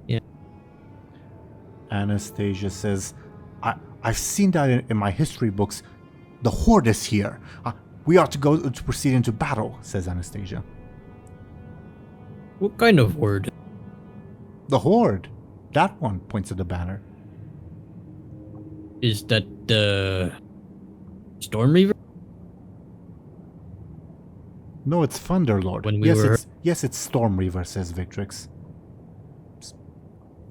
Yeah. Anastasia says, I've seen that in my history books. The Horde is here. We ought to proceed into battle, says Anastasia. What kind of word? The Horde. That one points at the banner. Is that the Storm Reaver? No, it's Thunderlord. When we were- Yes, it's Storm Reaver, says Victrix.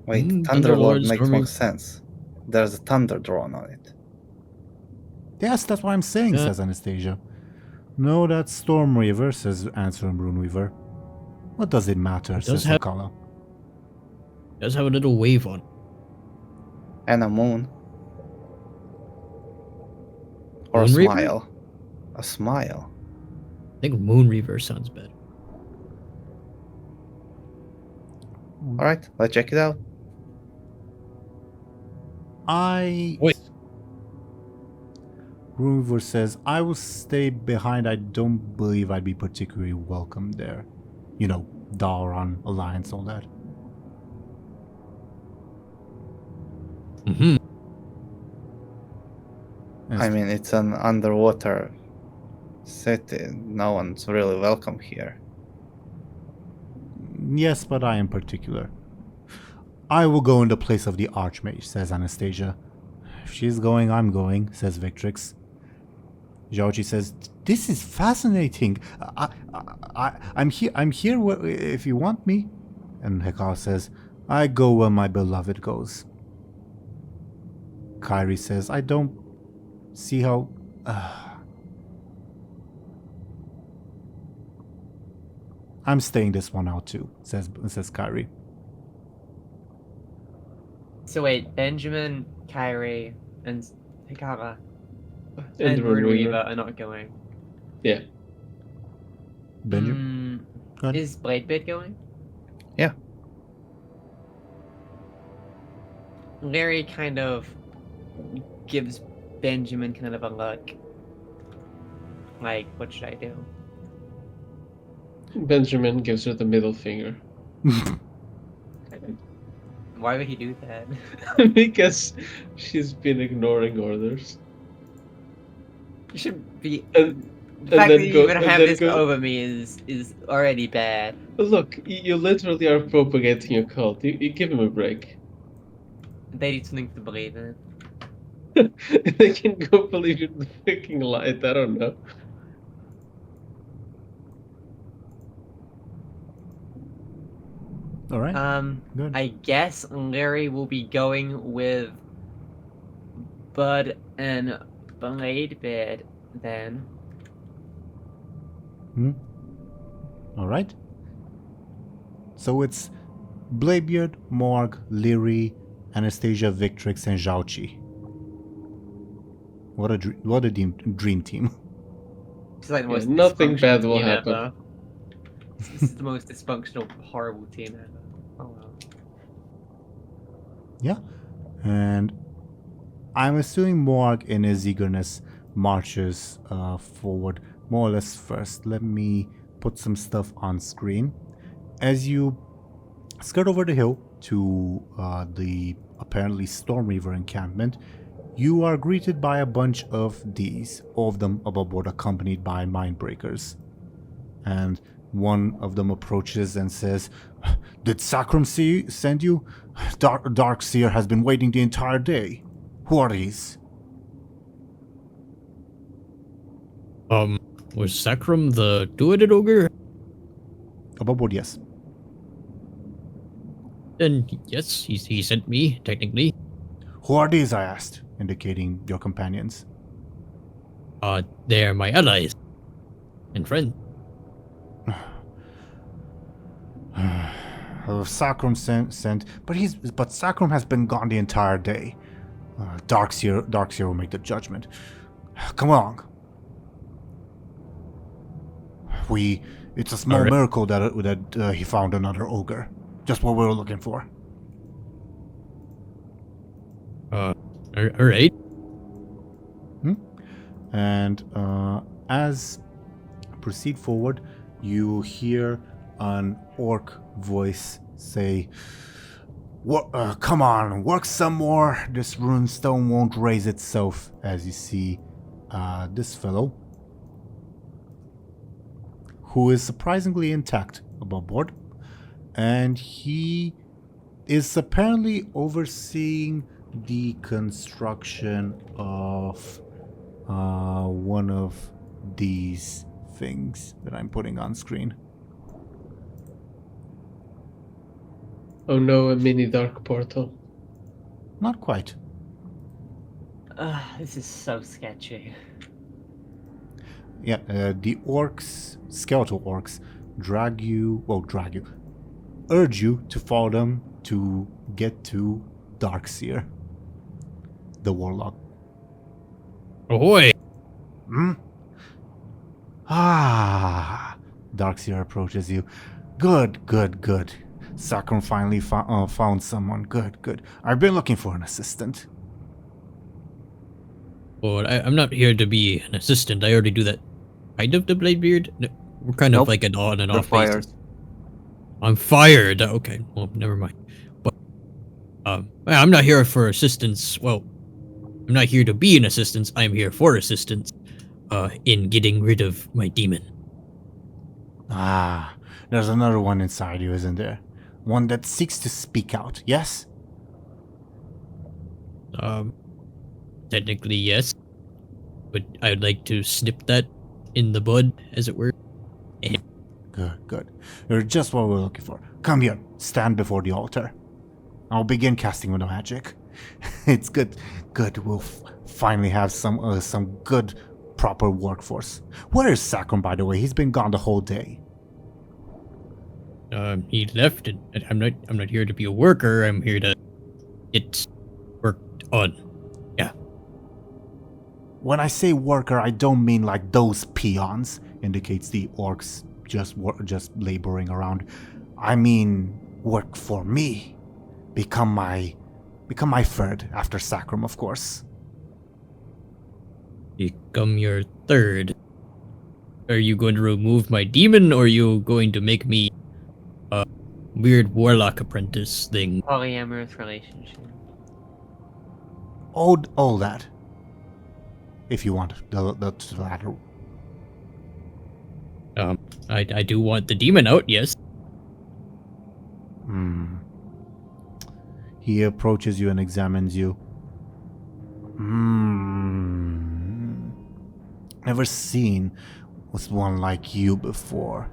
Wait, Thunderlord, Thunderlord makes Stormy- more sense. There's a thunder drawn on it. Yes, that's what I'm saying, Yeah. says Anastasia. No, that's Storm Reaver, says answering Runeweaver. What does it matter, It does says have- Vakala. Does have a little wave on. And a moon. Or a Moon Reaper? smile. A smile. I think Moonreaver sounds better. Alright, let's check it out. Wait. Moonreaver says, I will stay behind. I don't believe I'd be particularly welcome there. You know, Aaran, Alliance, all that. Mm-hmm. I mean, it's an underwater city. No one's really welcome here. Yes, but I am particular. I will go in the place of the Archmage, says Anastasia. If she's going, I'm going, says Victrix. Zhaoqi says, this is fascinating. I'm here if you want me. And Hekal says, I go where my beloved goes. Kyrie says, I don't see how... I'm staying this one out too, says Kyrie. So wait, Benjamin, Kyrie, and Hikara And and Moonreaver are not going. Yeah. Benjamin? Go ahead. Is Bladebeard going? Yeah. Lyri kind of gives Benjamin kind of a look. Like, what should I do? Benjamin gives her the middle finger. Why would he do that? Because she's been ignoring orders. You should be. And The fact then that you go- even and have then this go- over me is already bad. Look, you literally are propagating a cult. You give him a break. They need something to believe in. They can go believe in the freaking light. I don't know. All right. Good. I guess Lyri will be going with Bud and Bladebeard then. All right. So it's Bladebeard, Morg, Lyri, Anastasia, Victrix, and Zhaoqi. What a dream team. It's like the Yeah, most nothing dysfunctional bad will team happen. ever. This is the most dysfunctional, horrible team ever. Oh well. Yeah. And I'm assuming Morg, in his eagerness, marches forward more or less first. Let me put some stuff on screen. As you skirt over the hill to the apparently Stormweaver encampment, you are greeted by a bunch of these, all of them above board, accompanied by mindbreakers. And one of them approaches and says, "Did Sacrum send you? Darkseer has been waiting the entire day. Who are these?" Was Sacrum the two-headed ogre? Above board, yes. Then yes, he sent me, technically. Who are these, I asked, indicating your companions. They're my allies. And friends. Sacrum sent, but Sacrum has been gone the entire day. Darkseer will make the judgment. Come along. It's a small Alright. miracle that he found another ogre. Just what we were looking for. Alright. And as proceed forward, you hear an orc voice say, "Come on, work some more. This rune stone won't raise itself." As you see this fellow, who is surprisingly intact above board, and he is apparently overseeing the construction of one of these things that I'm putting on screen. Oh no, a mini dark portal. Not quite. This is so sketchy. Yeah, the orcs, skeletal orcs, urge you to follow them to get to Darkseer, the warlock. Ahoy! Ah, Darkseer approaches you. Good, good, good. Sakram finally found someone. Good, good. I've been looking for an assistant. Well, I'm not here to be an assistant. I already do that. Kind of the Bladebeard? No, we're kind of Nope. like an on and You're off fired. basis. I'm fired. Okay, well, never mind. But I'm not here for assistance. Well, I'm not here to be an assistance. I'm here for assistance in getting rid of my demon. Ah, there's another one inside you, isn't there? One that seeks to speak out, yes? Technically, yes. But I'd like to snip that in the bud, as it were. Good, good. You're just what we're looking for. Come here, stand before the altar. I'll begin casting with the magic. It's good, good. We'll finally have some good, proper workforce. Where is Sakram, by the way? He's been gone the whole day. He left, and I'm not here to be a worker. I'm here to get worked on. Yeah. When I say worker, I don't mean like those peons. Indicates the orcs just laboring around. I mean work for me. Become my third after Sakram, of course. Become your third. Are you going to remove my demon, or are you going to make me a weird warlock apprentice thing? Polyamorous relationship. All that. If you want the latter. I do want the demon out, yes. He approaches you and examines you. Never seen one like you before.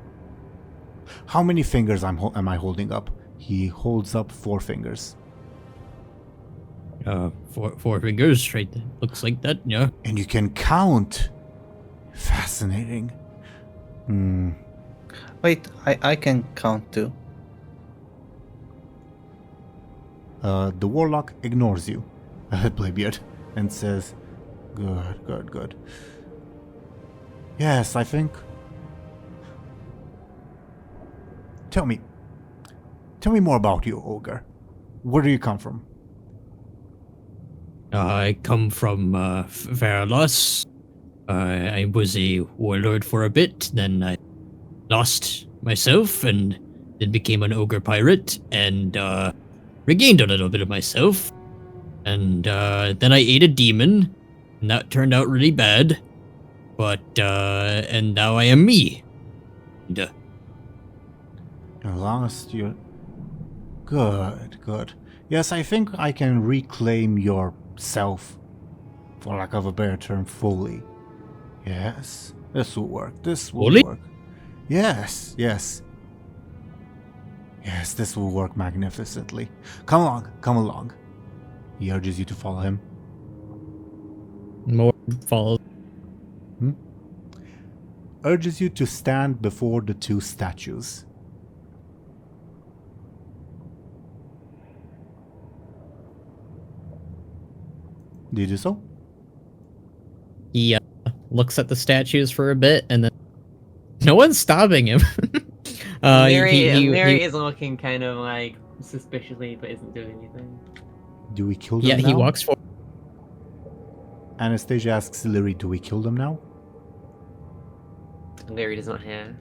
How many fingers am I holding up? He holds up 4 fingers. Four fingers, right? Looks like that, yeah. And you can count. Fascinating. Wait, I can count too. The warlock ignores you, Bladebeard, and says, "Good, good, good. Yes, I think. Tell me more about you, ogre. Where do you come from?" I come from Veralos. I was a warlord for a bit, then I lost myself and then became an ogre pirate and regained a little bit of myself. And then I ate a demon, and that turned out really bad. But, and now I am me. And, You lost your... Good, good. Yes, I think I can reclaim yourself, for lack of a better term, fully. Yes, this will work. This will Fully? work. Yes, yes. Yes, this will work magnificently. Come along, come along. He urges you to follow him. more follow. Urges you to stand before the 2 statues. Do you do so? He looks at the statues for a bit, and then no one's stopping him. Lyri is looking kind of like suspiciously, but isn't doing anything. Do we kill them Yeah, now? he walks forward. Anastasia asks Lyri, do we kill them now? Lyri does not have.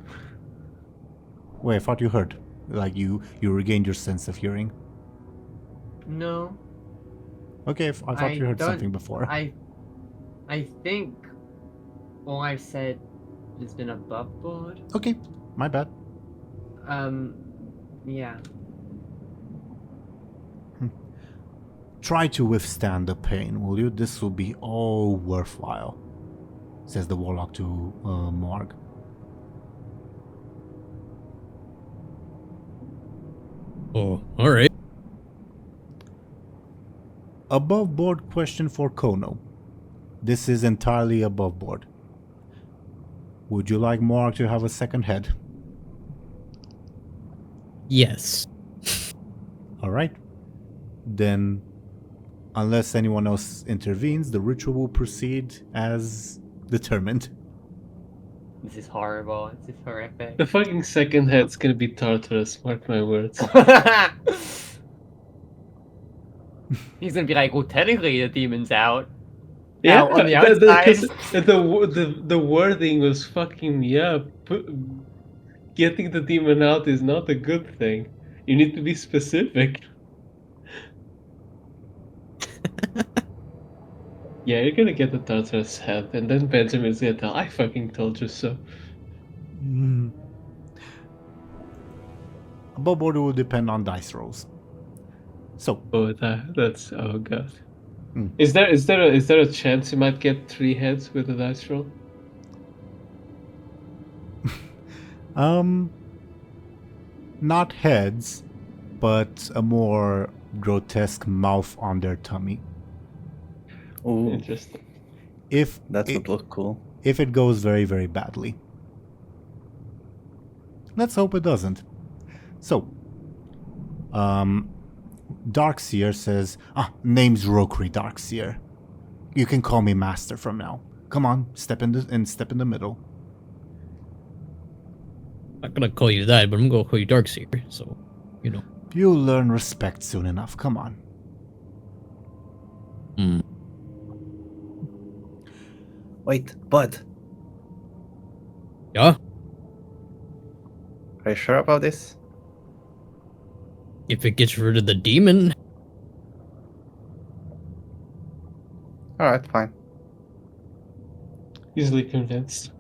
Wait, I thought you heard. Like you regained your sense of hearing. No. Okay, I thought you heard don't- something before. I think all I've said has been above board. Okay, my bad. Yeah. Try to withstand the pain, will you? This will be all worthwhile, says the warlock to Morg. Oh, alright. Above board question for Khono. This is entirely above board. Would you like Morg to have a second head? Yes. Alright. Then, unless anyone else intervenes, the ritual will proceed as determined. This is horrible. This is horrific. The fucking second head's gonna be Tartarus, mark my words. He's gonna be like, well, technically the demon's out. Yeah, Out on the outside. the wording was fucking me up. Getting the demon out is not a good thing. You need to be specific. Yeah, you're gonna get the Tartarus head, and then Benjamin's gonna tell, I fucking told you so. Above board will depend on dice rolls. So, Oh, that's oh god. Hmm. Is there a chance you might get 3 heads with a dice roll? not heads, but a more grotesque mouth on their tummy. Ooh, Interesting. If that it, would look cool. if it goes very, very badly. Let's hope it doesn't. So, Darkseer says, name's Rokri Darkseer. You can call me Master from now. Come on, step in the middle. I'm not gonna call you that, but I'm gonna call you Darkseer, so, you know. You'll learn respect soon enough. Come on. Wait, Bud, Yeah? are you sure about this? If it gets rid of the demon. Alright, fine. Easily convinced.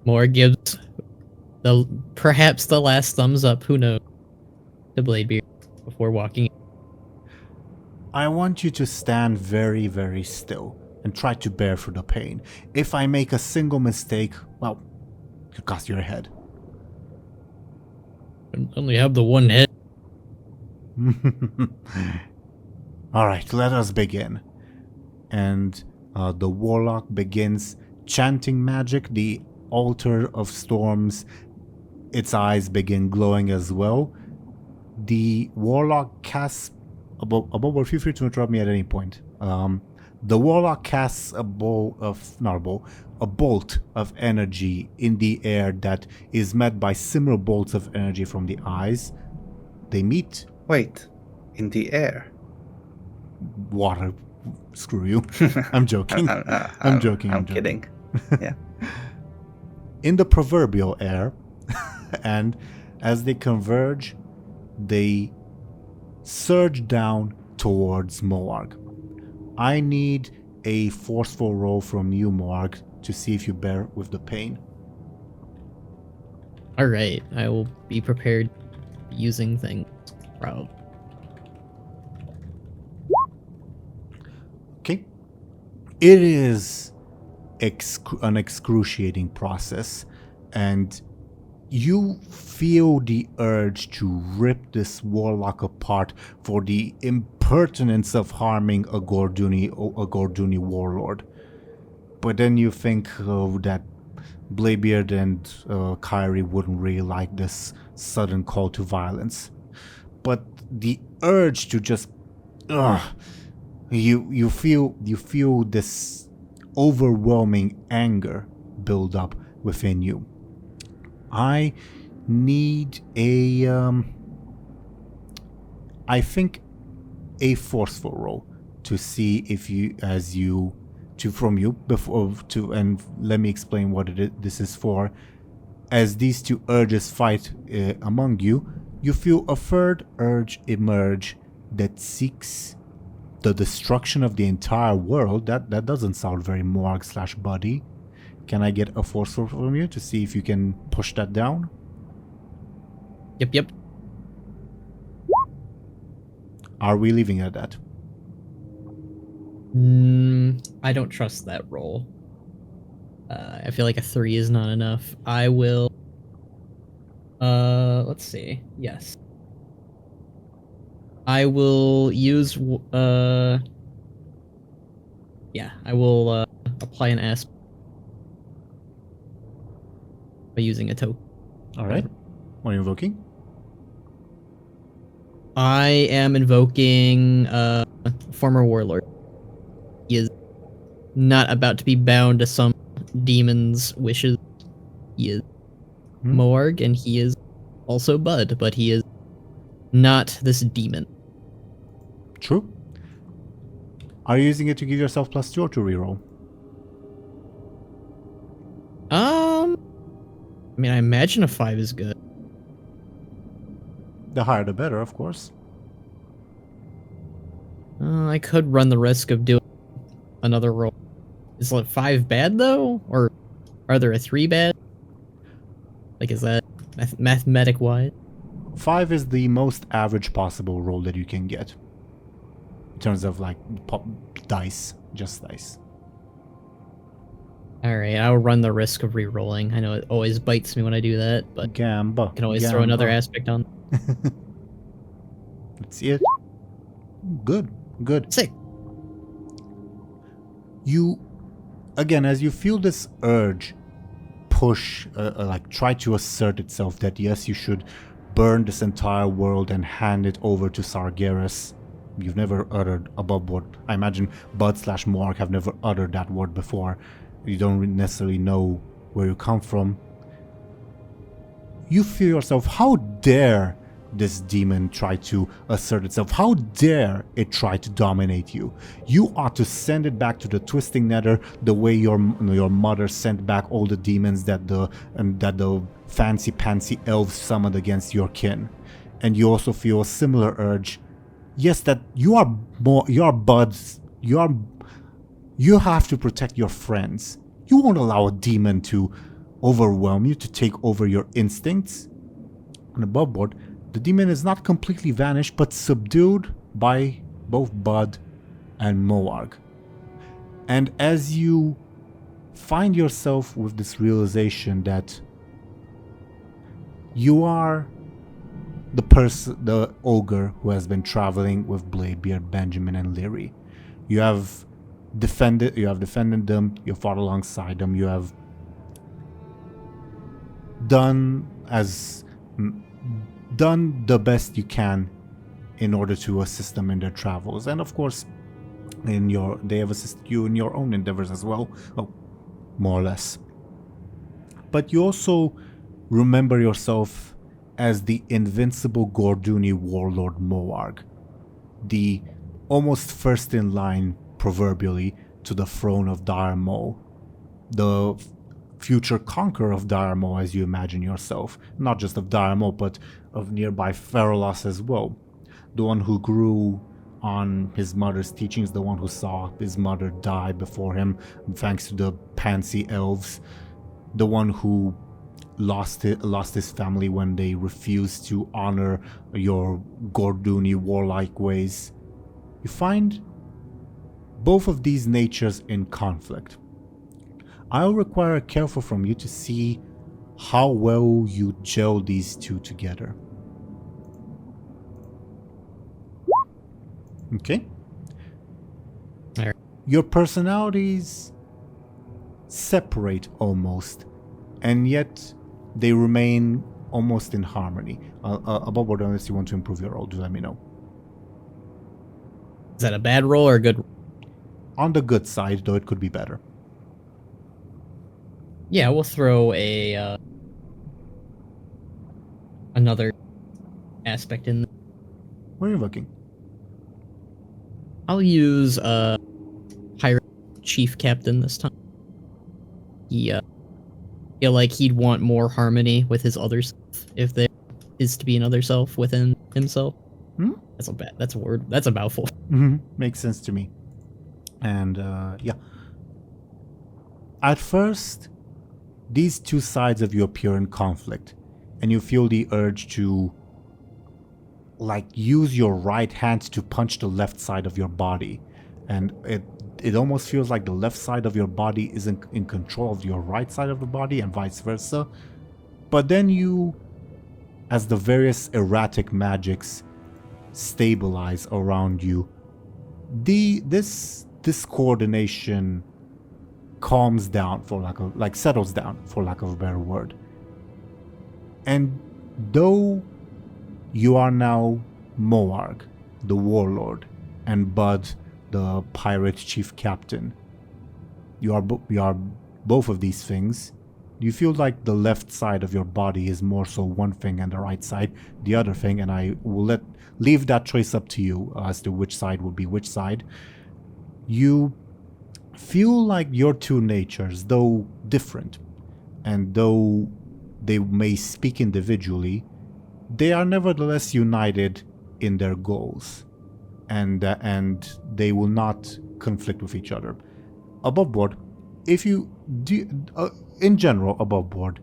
Moore gives perhaps the last thumbs up, who knows, to Bladebeard before walking in. I want you to stand very, very still and try to bear through the pain. If I make a single mistake, well, it'll cost your head. I only have the one head. Alright, let us begin. And the warlock begins chanting magic. The altar of storms, its eyes begin glowing as well. The warlock casts feel free to interrupt me at any point. The warlock casts a bolt of energy in the air that is met by similar bolts of energy from the eyes. They meet. Wait, in the air? Water. Screw you. I'm joking. I'm joking. I'm kidding. Yeah. In the proverbial air, and as they converge, they surge down towards Moarg. I need a forceful roll from you, Moarg, to see if you bear with the pain. Alright, I will be prepared using things. Probably. Okay. It is an excruciating process, and you feel the urge to rip this warlock apart for the impertinence of harming a Gorduni warlord. But then you think that Bladebeard and Kyrie wouldn't really like this sudden call to violence. But the urge to just you feel this overwhelming anger build up within you. I need I think a forceful roll to see if and let me explain what this is for. As these two urges fight among you, you feel a third urge emerge that seeks the destruction of the entire world. That doesn't sound very Moarg/buddy. Can I get a forceful from you to see if you can push that down? Yep. Are we leaving it at that? I don't trust that roll. I feel like a 3 is not enough. I will... let's see. Yes. I will use... yeah, I will apply an aspect by using a token. Alright. What are you invoking? I am invoking former warlord. He is not about to be bound to some demon's wishes. He is Moarg, and he is also Bud, but he is not this demon. True. Are you using it to give yourself +2 or to reroll? I mean, I imagine a 5 is good. The higher the better, of course. I could run the risk of doing another roll. Is like 5 bad though, or are there a 3 bad? Like, is that mathematic wise? 5 is the most average possible roll that you can get. In terms of like dice, just dice. Alright, I'll run the risk of re-rolling. I know it always bites me when I do that, but Gamba. I can always throw another aspect on. Let's see it. Good, good. Sick. You, again, as you feel this urge push, like try to assert itself that yes, you should burn this entire world and hand it over to Sargeras. You've never uttered above what I imagine Bud/Moarg have never uttered that word before. You don't necessarily know where you come from. You feel yourself, how dare this demon try to assert itself? How dare it try to dominate you? You ought to send it back to the twisting nether the way your mother sent back all the demons that the fancy pantsy elves summoned against your kin. And you also feel a similar urge. Yes, that you are buds. You have to protect your friends. You won't allow a demon to overwhelm you, to take over your instincts. And above board, the demon is not completely vanished, but subdued by both Bud and Moarg. And as you find yourself with this realization that you are the ogre who has been traveling with Bladebeard, Benjamin, and Lyri. You have defended them, you fought alongside them, you have done the best you can in order to assist them in their travels, and of course they have assisted you in your own endeavors as well, more or less. But you also remember yourself as the invincible Gorduni warlord Moarg, the almost first in line, proverbially, to the throne of Dire Maul, the future conqueror of Dire Maul as you imagine yourself, not just of Dire Maul, but of nearby Ferolos as well, the one who grew on his mother's teachings, the one who saw his mother die before him thanks to the Pansy elves, the one who lost his family when they refused to honor your Gorduni warlike ways. You find both of these natures in conflict. I'll require a careful from you to see how well you gel these two together. Okay. Alright. Your personalities separate almost, and yet they remain almost in harmony. Above board, unless you want to improve your roll, do let me know. Is that a bad roll or a good roll? On the good side, though it could be better. Yeah, we'll throw another aspect in there. Where are you looking? I'll use Pirate Chief Captain this time. He feel like he'd want more harmony with his other self if there is to be another self within himself. That's a word. That's a mouthful. Makes sense to me. And yeah. At first, these two sides of you appear in conflict, and you feel the urge to use your right hand to punch the left side of your body, and it almost feels like the left side of your body isn't in control of your right side of the body, and vice versa. But then you, as the various erratic magics stabilize around you, this coordination calms down, settles down, for lack of a better word. And though you are now Moarg, the warlord, and Bud, the pirate chief captain, you are both of these things, you feel like the left side of your body is more so one thing and the right side the other thing, and I will leave that choice up to you as to which side would be which side. You feel like your two natures, though different, and though they may speak individually, they are nevertheless united in their goals, and they will not conflict with each other. Above board, if you do, in general, above board,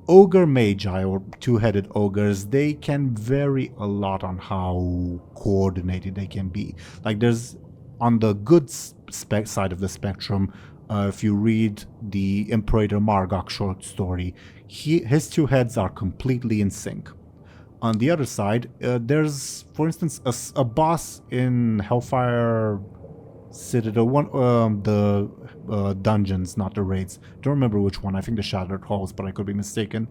ogre magi or two-headed ogres, they can vary a lot on how coordinated they can be. Like, there's, on the good side of the spectrum, if you read the Imperator Margok short story, his two heads are completely in sync. On the other side, there's, for instance, a boss in Hellfire Citadel, the dungeons, not the raids. Don't remember which one. I think the Shattered Halls, but I could be mistaken.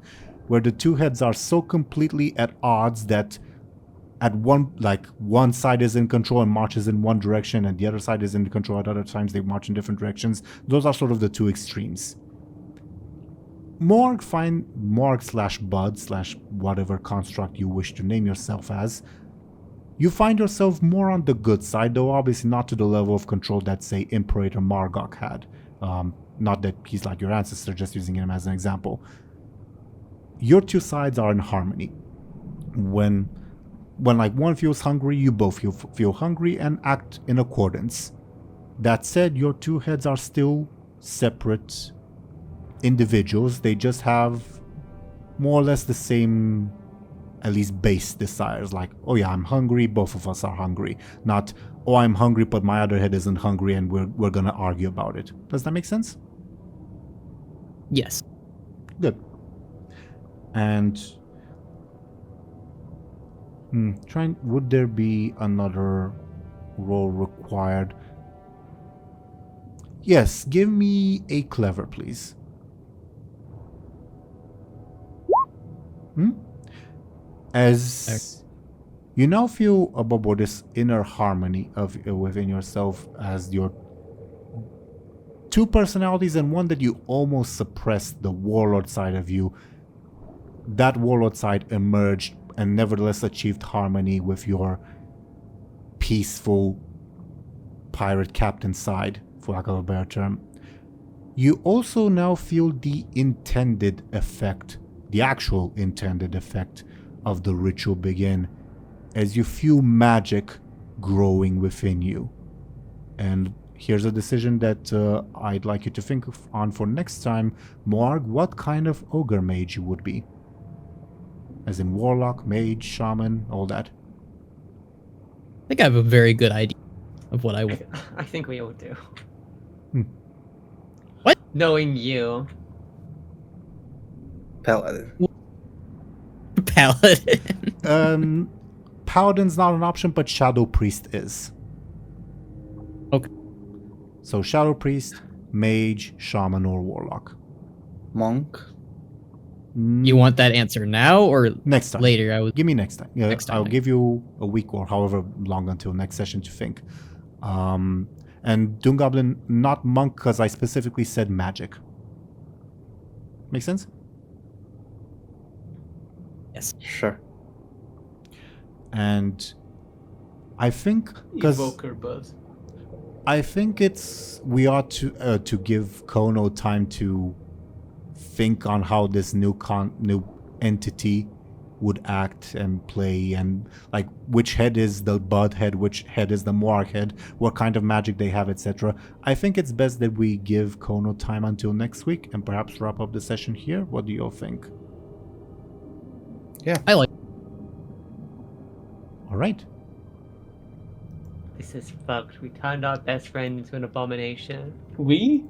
Where the two heads are so completely at odds that at one side is in control and marches in one direction, and the other side is in control at other times. They march in different directions. Those are sort of the two extremes. Morg / Bud / whatever construct you wish to name yourself as, you find yourself more on the good side, though obviously not to the level of control that, say, Imperator Margok had. Not that he's like your ancestor, just using him as an example. Your two sides are in harmony. When like one feels hungry, you both feel hungry and act in accordance. That said, your two heads are still separate individuals. They just have more or less the same, at least base desires. Like, oh yeah, I'm hungry, both of us are hungry. Not, oh, I'm hungry but my other head isn't hungry and we're gonna argue about it. Does that make sense? Yes. Good. And would there be another roll required? Yes, give me a clever, please. As you now feel about this inner harmony within yourself, as your two personalities and one that you almost suppressed, the warlord side of you, that warlord side emerged and nevertheless achieved harmony with your peaceful pirate captain side, for lack of a better term. You also now feel the intended effect, the actual intended effect of the ritual begin, as you feel magic growing within you. And here's a decision that I'd like you to think on for next time. Morg, what kind of ogre mage you would be? As in warlock, mage, shaman, all that. I think I have a very good idea of what I would. I think we all do. What? Knowing you. Paladin. Paladin. Paladin's not an option, but Shadow Priest is. Okay. So Shadow Priest, mage, shaman, or warlock. Monk. You want that answer now or Next time. later? Give me next time. Yeah, Next time. I'll give you a week or however long until next session to think. And DoomGoblin, not monk, because I specifically said magic. Make sense? Yes. Sure. And I think because Evoker buzz. I think we ought to give Khono time to think on how this new entity would act and play, and like which head is the Bud head, which head is the Moarg head, what kind of magic they have, etc. I think it's best that we give Khono time until next week and perhaps wrap up the session here. What do you all think? Yeah. I like. All right. This is fucked. We turned our best friend into an abomination. We?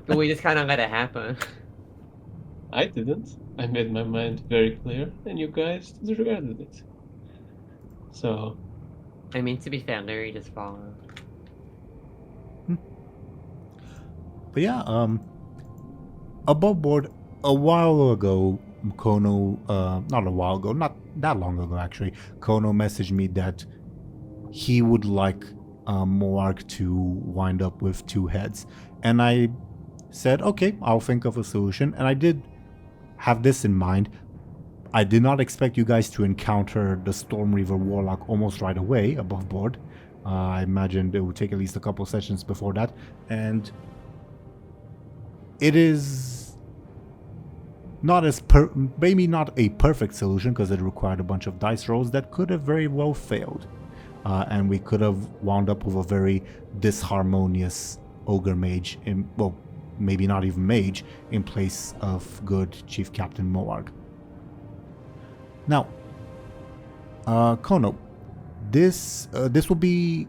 But we just kind of let it happen. I didn't. I made my mind very clear, and you guys disregarded it. So, I mean, to be fair, Lyri just followed. But yeah, above board, a while ago, Khono, not a while ago, not that long ago actually, Khono messaged me that he would like Moarg to wind up with 2 heads. And I said, okay, I'll think of a solution. And I did have this in mind. I did not expect you guys to encounter the Storm Reaver Warlock almost right away above board. I imagined it would take at least a couple sessions before that. And it is not as maybe not a perfect solution, because it required a bunch of dice rolls that could have very well failed. And we could have wound up with a very disharmonious ogre mage, well, maybe not even mage, in place of good Chief Captain Moarg. Now, Khono, this will be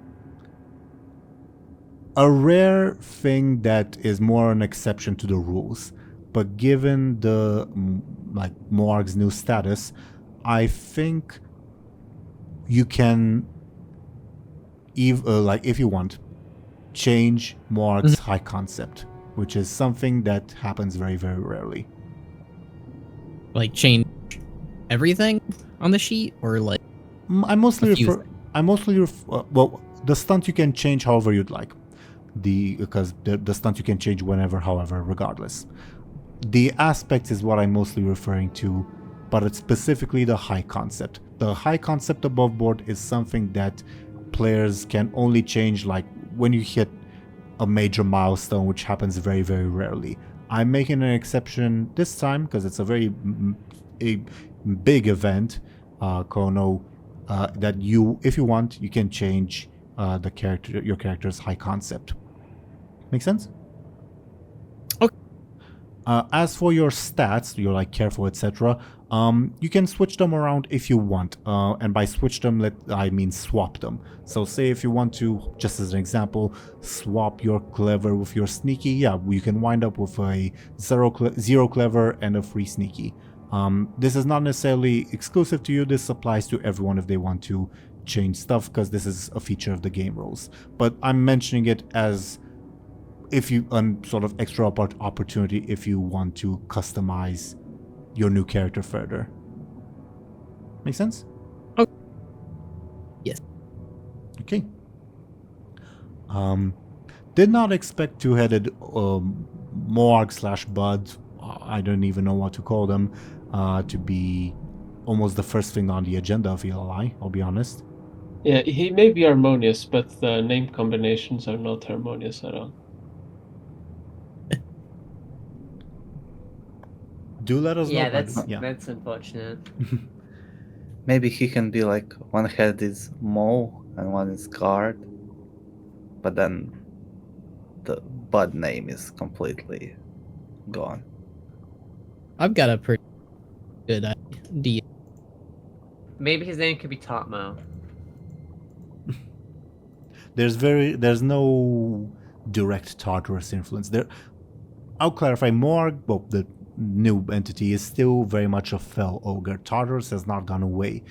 a rare thing that is more an exception to the rules. But given the Moarg's new status, I think you can, if you want, change Moarg's high concept, which is something that happens very, very rarely. Like change everything on the sheet, or like I mostly well, the stunt you can change however you'd like. Because the stunt you can change whenever, however, regardless. The aspect is what I'm mostly referring to, but it's specifically the high concept. The high concept above board is something that players can only change like when you hit a major milestone, which happens very, very rarely. I'm making an exception this time because it's a very big event, Khono, that if you want, you can change your character's high concept. Make sense? Okay. As for your stats, your careful, etc., you can switch them around if you want. And by switch them, I mean swap them. So say if you want to, just as an example, swap your clever with your sneaky, yeah, you can wind up with a zero clever and a free sneaky. This is not necessarily exclusive to you. This applies to everyone if they want to change stuff, because this is a feature of the game rules. But I'm mentioning it as sort of extra opportunity if you want to customize your new character further. Make sense? Okay. Yes. Okay. Did not expect two-headed Moarg/Bud, I don't even know what to call them, to be almost the first thing on the agenda of ELI, I'll be honest. Yeah, he may be harmonious, but the name combinations are not harmonious at all. Do let us know. Yeah, that's unfortunate. Maybe he can be like one head is Mo and one is Guard, but then the Bud name is completely gone. I've got a pretty good idea. Maybe his name could be Topmo. There's no direct Tartarus influence there. I'll clarify more. Well, the new entity is still very much a fell ogre. Tartarus has not gone away,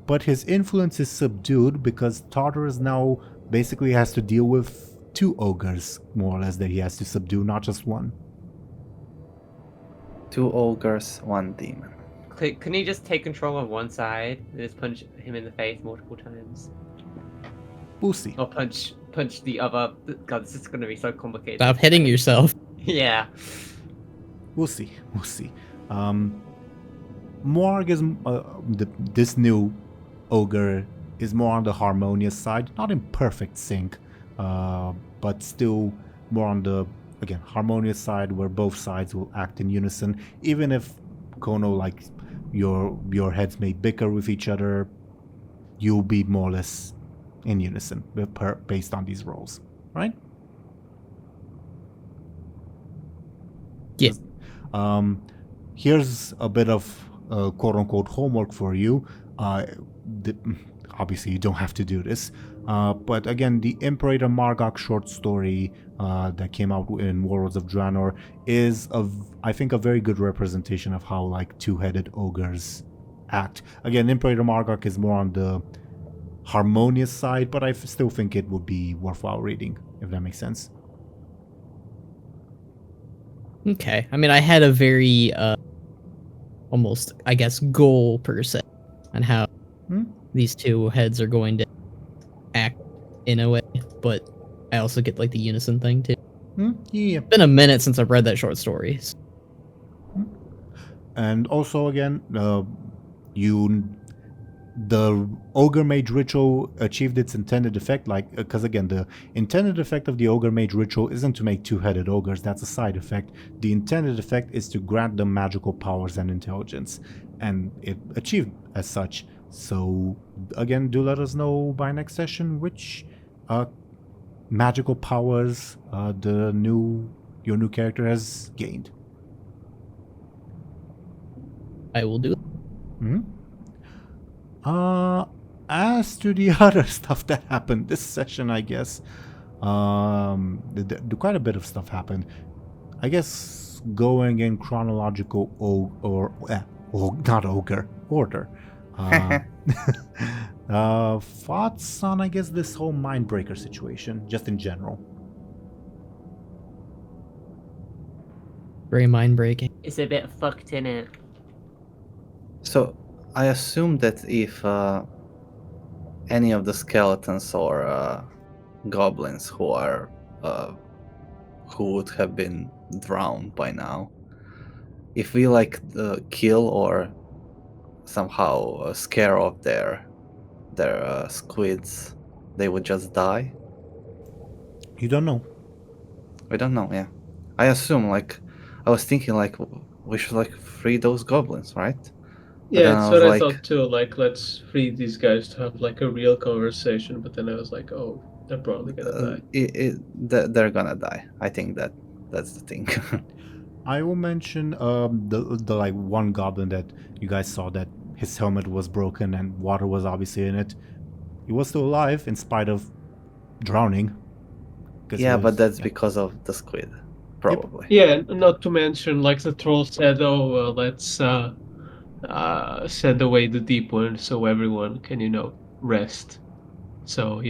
but his influence is subdued because Tartarus now basically has to deal with 2 ogres, more or less, that he has to subdue, not just one. 2 ogres, 1 demon. Couldn't he just take control of one side and just punch him in the face multiple times? We'll see. Or punch the other. God, this is going to be so complicated. Stop hitting yourself. Yeah. We'll see. Moarg is this new ogre is more on the harmonious side, not in perfect sync, but still more on the harmonious side, where both sides will act in unison. Even if Khono, your heads may bicker with each other, you'll be more or less in unison based on these roles, right? Yes. Here's a bit of quote-unquote homework for you. Obviously, you don't have to do this. But again, the Imperator Margok short story that came out in Warlords of Draenor is, I think, a very good representation of how two-headed ogres act. Again, Imperator Margok is more on the harmonious side, but I still think it would be worthwhile reading, if that makes sense. Okay. I mean, I had a very, almost, I guess, goal per se on how these 2 heads are going to act in a way, but I also get like the unison thing too. Yeah. Been a minute since I've read that short story. And also again, the ogre mage ritual achieved its intended effect, like because again the intended effect of the ogre mage ritual isn't to make two-headed ogres, that's a side effect. The intended effect is to grant them magical powers and intelligence, and it achieved as such. So again, do let us know by next session which magical powers your new character has gained. I will do it. As to the other stuff that happened this session, I guess, quite a bit of stuff happened. I guess going in chronological not ogre order. Thoughts on, I guess, this whole Mindbreaker situation, just in general. Very mind breaking. It's a bit fucked in it. So I assume that if any of the skeletons or goblins who would have been drowned by now, if we like kill or somehow scare off their squids, they would just die. You don't know. We don't know. Yeah, I assume. Like, I was thinking like we should like free those goblins, right? But Yeah, then that's I what was I like- thought too. Like, let's free these guys to have like a real conversation. But then I was like, oh, they're probably gonna die. They're gonna die. I think that's the thing. I will mention the like one goblin that you guys saw that his helmet was broken and water was obviously in it. He was still alive in spite of drowning. 'Cause he Yeah, but was- that's yeah. because of the squid, probably. Yeah, and not to mention, like the troll said, oh, well, let's send away the deep one so everyone can, rest. So,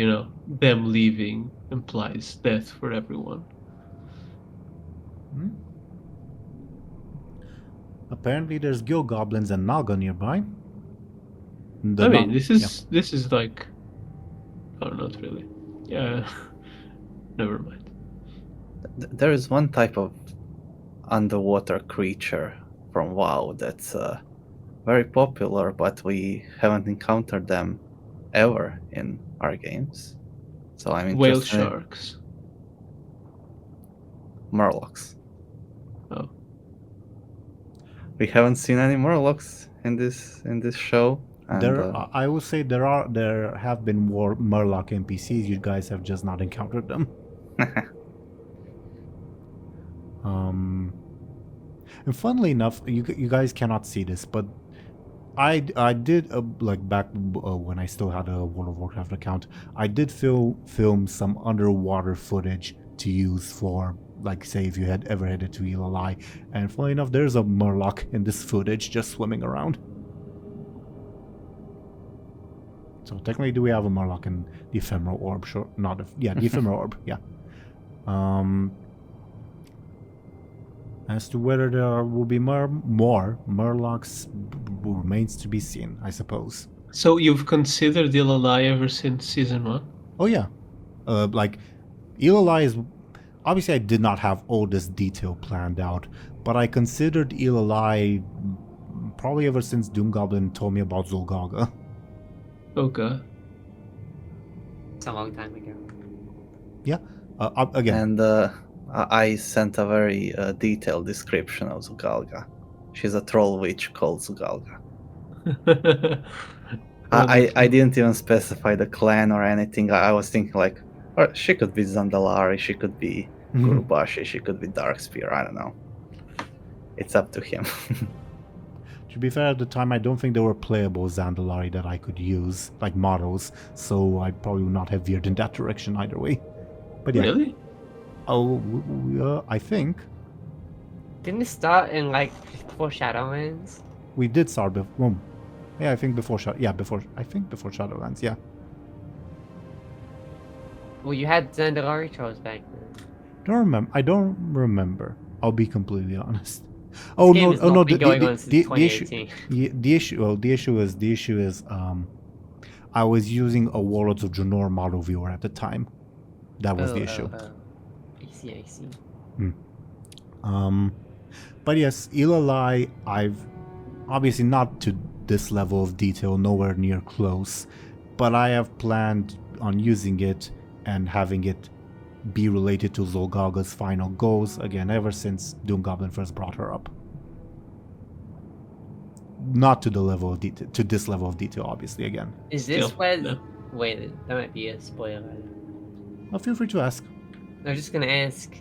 them leaving implies death for everyone. Apparently there's gill goblins and Naga nearby. This is like, oh, not really. Yeah, never mind. There is one type of underwater creature from WoW that's very popular, but we haven't encountered them ever in our games. So I'm interested. Whale sharks. Murlocs. Oh. We haven't seen any Murlocs in this show. And, I will say there have been more Murloc NPCs. You guys have just not encountered them. And funnily enough, you guys cannot see this, but I did like back when I still had a World of Warcraft account, I did film some underwater footage to use for, like, say if you had ever headed to Elalai, and funnily enough, there's a Murloc in this footage just swimming around. So technically, do we have a Murloc in the Ephemeral Orb? Sure, not the Ephemeral Orb. Yeah. As to whether there will be more Murlocs remains to be seen, I suppose. So you've considered Ilalai ever since season 1? Oh yeah, like Elalai is obviously I did not have all this detail planned out, but I considered Elalai probably ever since DoomGoblin told me about Zul'Gaga. Okay. It's a long time ago. Yeah. Again. And I sent a very detailed description of Zul'Gaga. She's a troll witch called Zul'Gaga. I didn't even specify the clan or anything. I was thinking like, or she could be Zandalari, she could be Gurubashi, she could be Darkspear, I don't know. It's up to him. To be fair, at the time, I don't think there were playable Zandalari that I could use, like models, so I probably would not have veered in that direction either way. But yeah. Really? Oh, I think Didn't it start in like before Shadowlands? we did start before. Yeah, I think before Shadowlands. Yeah. Well, you had Zandalari trolls back then. I don't remember. I'll be completely honest. Oh This game no! has Oh not no! been going on since The issue. 2018. The issue is. I was using a Warlords of Draenor model viewer at the time. That was the issue. I see. But yes, Ilalai, I've obviously not to this level of detail, nowhere near close, but I have planned on using it and having it be related to Zolgaga's final goals, again, ever since DoomGoblin first brought her up. Not to the level of detail, to this level of detail, obviously, again. Is this Still, where... no. Wait, that might be a spoiler. Feel free to ask. I was just gonna ask,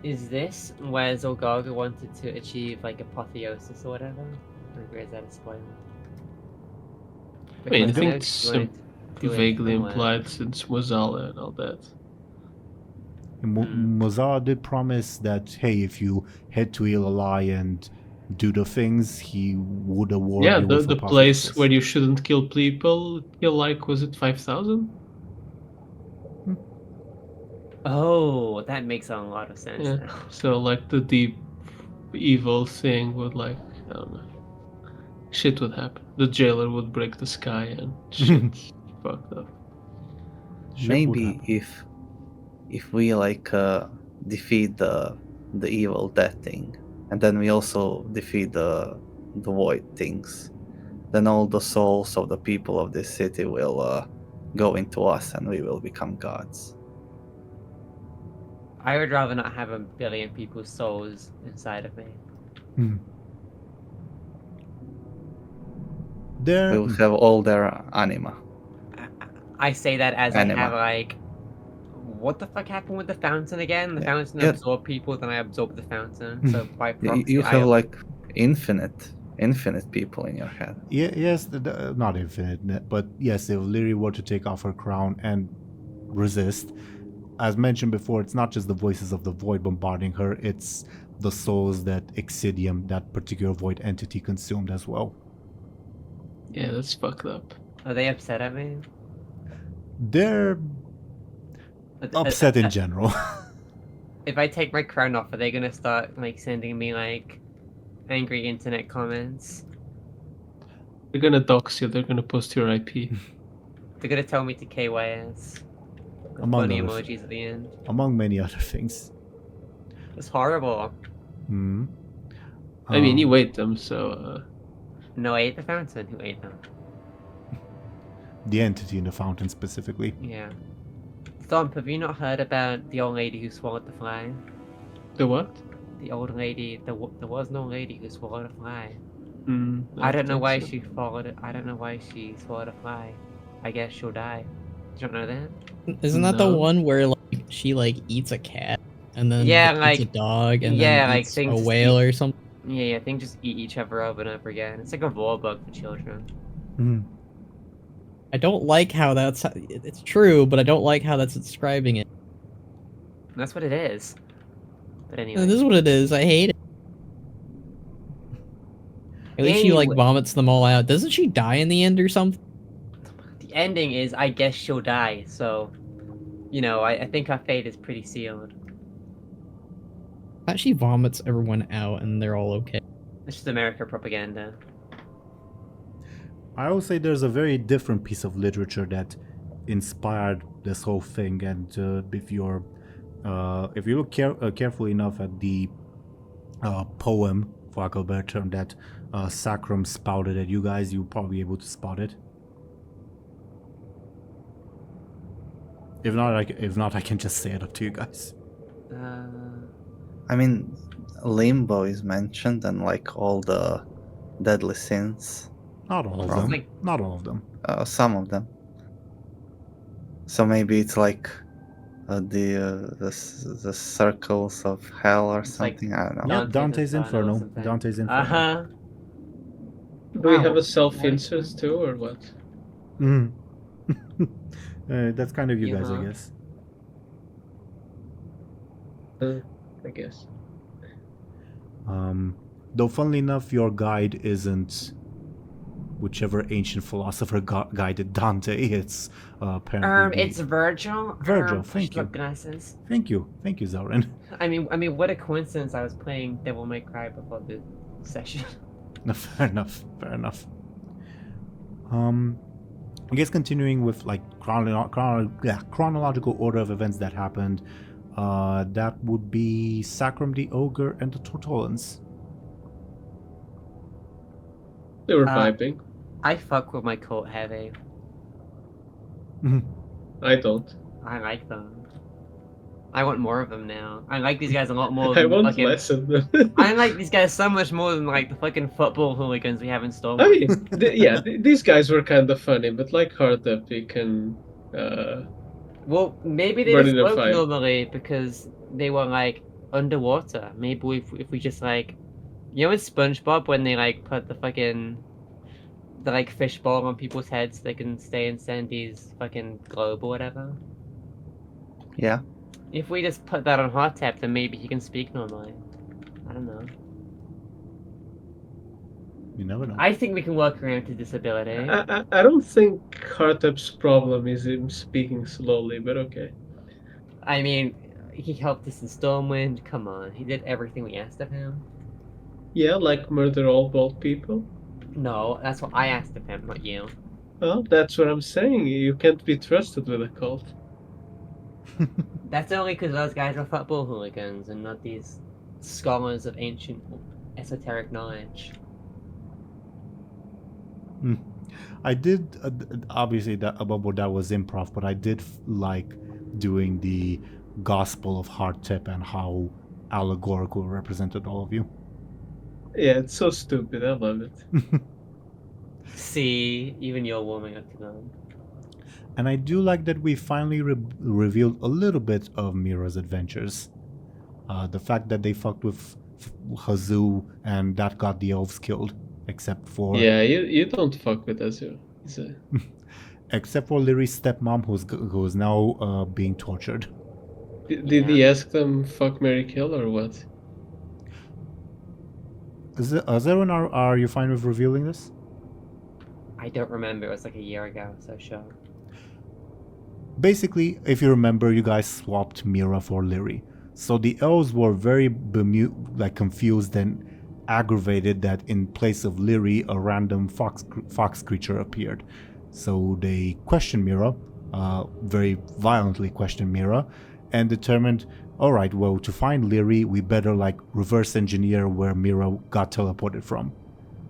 is this where Zolgaga wanted to achieve like apotheosis or whatever? Or is that a spoiler? I mean, I Because think know it's she wanted to do it vaguely somewhere. implied since Mueh'zala and all that. Mueh'zala did promise that, hey, if you head to Ilalai and do the things, he would award Yeah, you with the a place positive. where you shouldn't kill people, kill like, was it 5,000? Oh, that makes a lot of sense Yeah. now. So like the deep evil thing would like, I don't know. Shit would happen. The jailer would break the sky and shit fucked up. Shit would Maybe happen. if we like defeat the evil death thing, and then we also defeat the void things, then all the souls of the people of this city will go into us, and we will become gods. I would rather not have a billion people's souls inside of me. Hmm. We There, will have all their anima. I say that as I Anima. have like, what the fuck happened with the fountain again? The Yeah. fountain Yeah. absorbed people, then I absorbed the fountain. So by You, proxy, you I have like infinite people in your head. yes, not infinite, but yes, if Lyri were to take off her crown and resist, as mentioned before, it's not just the voices of the void bombarding her, it's the souls that Excidium, that particular void entity, consumed as well. Yeah, that's fucked up. Are they upset at me? They're upset in general. If I take my crown off, are they gonna start like sending me like angry internet comments? They're gonna dox you, they're gonna post your IP. They're gonna tell me to KYS. The Among funny other emojis at the end. Among many other things. It's horrible. Hmm. I mean, you ate them, so No, I ate the fountain. Who ate them? The entity in the fountain specifically. Yeah. Thump, have you not heard about the old lady who swallowed the fly? the what? The old lady, there was no lady who swallowed a fly. Mm, I don't know think why so. she swallowed it. I don't know why she swallowed a fly. I guess she'll die. You don't know that? Isn't that the No. one where like she like eats a cat and then Yeah, eats like- a dog and yeah, then like, eats things a just whale eat- or something? Yeah, things just eat each other over and over again. It's like a war book for children. Mhm. I don't like how that's it's true, but I don't like how that's describing it. And that's what it is. But anyway. This is what it is. I hate it. At least she like Anyway. vomits them all out. Doesn't she die in the end or something? The ending is, I guess she'll die, so... You know, I think her fate is pretty sealed. I thought she vomits everyone out and they're all okay. It's just America propaganda. I would say there's a very different piece of literature that inspired this whole thing, and if you look carefully enough at the poem, for lack of a better term, that Sacrum spouted at you guys, you'll probably be able to spot it. If not, I can just say it up to you guys. I mean, limbo is mentioned, and like all the deadly sins, Not all of Wrong. them. Like- Not all of them. some of them. So maybe it's like the circles of hell or It's like something. I don't know. Yeah, Dante's Inferno or Inferno. something. Dante's Inferno. Uh-huh. Do we have Wow. a self-insert too, or what? Mhm. That's kind of you guys, I Yeah. guess. I guess. Though, funnily enough, your guide isn't whichever ancient philosopher guided Dante. It's apparently. It's Virgil. Virgil, thank you. Glasses. Thank you, Zelryn. I mean, what a coincidence! I was playing Devil May Cry before the session. No, fair enough. I guess continuing with like chronological order of events that happened, that would be Sacrum the Ogre and the Tortolans. They were Uh, vibing. I fuck with my cult heavy. I don't. I like them. I want more of them now. I like these guys a lot more I than want fucking... less of them. I like these guys so much more than like the fucking football hooligans we have in I Stormwind. mean, these guys were kind of funny, but like Hard Epic and Well, maybe they Burn just in a spoke fire. normally because they were like underwater. Maybe if we just like, you know, in SpongeBob when they like put the like fishbowl on people's heads so they can stay in Sandy's fucking globe or whatever. Yeah. If we just put that on Hotep, then maybe he can speak normally. I don't know. You never know. I think we can work around his disability. I don't think Hartep's problem is him speaking slowly, but okay. I mean, he helped us in Stormwind. Come on, he did everything we asked of him. Yeah, like murder all bald people. No, that's what I asked of him, not you. Well, that's what I'm saying. You can't be trusted with a cult. That's only because those guys are football hooligans and not these scholars of ancient esoteric knowledge. I did obviously that above board that was improv, but I did like doing the Gospel of Hardtip and how allegorical represented all of you. Yeah, it's so stupid. I love it. See, even you're warming up to them. And I do like that we finally revealed a little bit of Mera's adventures. The fact that they fucked with Hazu and that got the elves killed, except for Yeah, you don't fuck with Azure. except for Lyri's stepmom, who's now being tortured. Did he ask them fuck, marry, kill or what? Zelryn, are you fine with revealing this? I don't remember. It was like a year ago, so sure. Basically, if you remember, you guys swapped Mera for Lyri. So the elves were very confused and aggravated that in place of Lyri, a random fox creature appeared. So they questioned Mera, very violently questioned Mera, and determined, alright, well, to find Lyri, we better reverse engineer where Mera got teleported from.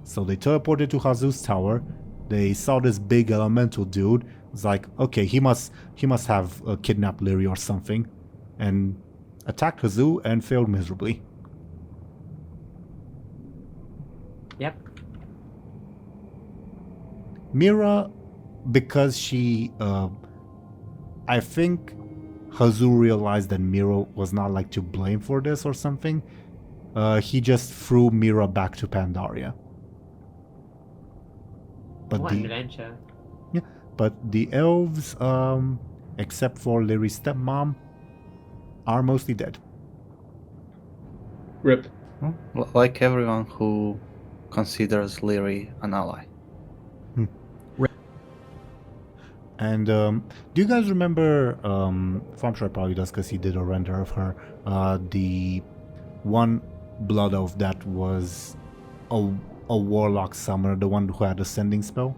So they teleported to Hazu's tower. They saw this big elemental dude. It's like, okay, he must have kidnapped Lyri or something, and attacked Hazu and failed miserably. Yep. Mera, because she, I think Hazu realized that Mera was not to blame for this or something. He just threw Mera back to Pandaria. What an adventure. But the elves, except for Lyri's stepmom, are mostly dead. Rip. Like everyone who considers Lyri an ally. And do you guys remember, Thompshire probably does because he did a render of her, the one blood elf that was a warlock summoner, the one who had ascending spell?